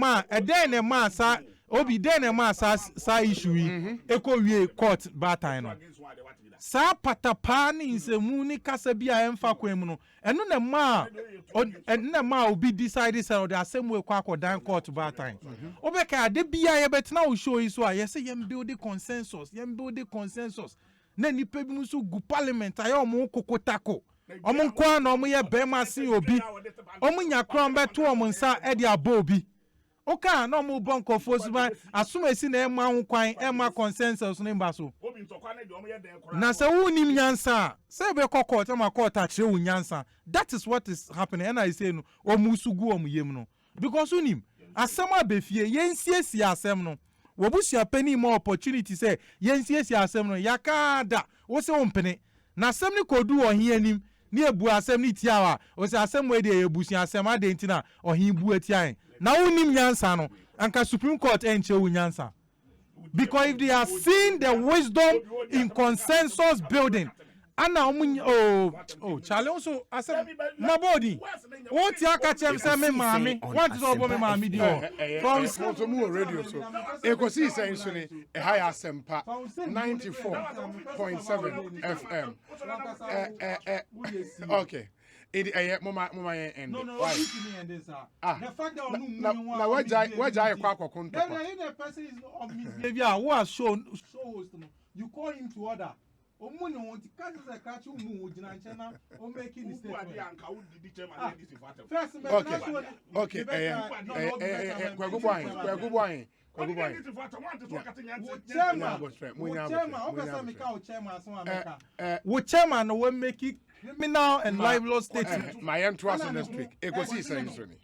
man, sa, obi then a man, sa issue, echo we court batino. Sa patapani is a muni kasabia emfa kwemno and no ma will be decided so the same way Kwaku down court bad time obeka de bia bet now show is why yes yem build the consensus na nipa bi muso gu parliament ayo omo kokotako omo kwa na omo ye bema sin obi omo nya kran beto omo nsa e de abobi oka na omo bonko fosuba asumesi na ema ho kwan ema consensus ne mbaso na se unim nyansa se be kokot ma court a kire nyansa. That is what is happening and I say no omusugu omuyem no because unim asɛm abɛfie yɛnsiesie asɛm no wɔbusua pani more opportunity sɛ yɛnsiesie asɛm no yɛaka da wo sɛ wo mpene na asɛm no kɔdu ɔhe anim ne ebu asɛm no tia wa wo sɛ asɛm wei deɛ yɛbusua asɛm ade nti na ɔhe bu atia na wonim nyansa no anka Supreme Court ɛnkyɛ wo nyansa. Because if they are seeing the wisdom in consensus building, and now Charlie also I said my body. What you catch him say me mommy? What is all me mommy do? From Smotomu radio so. Ekosiisen suni a higher sempa 94.7 FM. Okay. Mama end. No, why? The fact that Now what jai Kwaku kunto. Then the person is of misbehavior who has shows you call him to order. Omuni want to catch the catch you move Jinanchana or making the statement. First, Okay. Kwaku Boahen. Chairman will make it criminal and libelous statement. My end to us next week. Ekosiisen.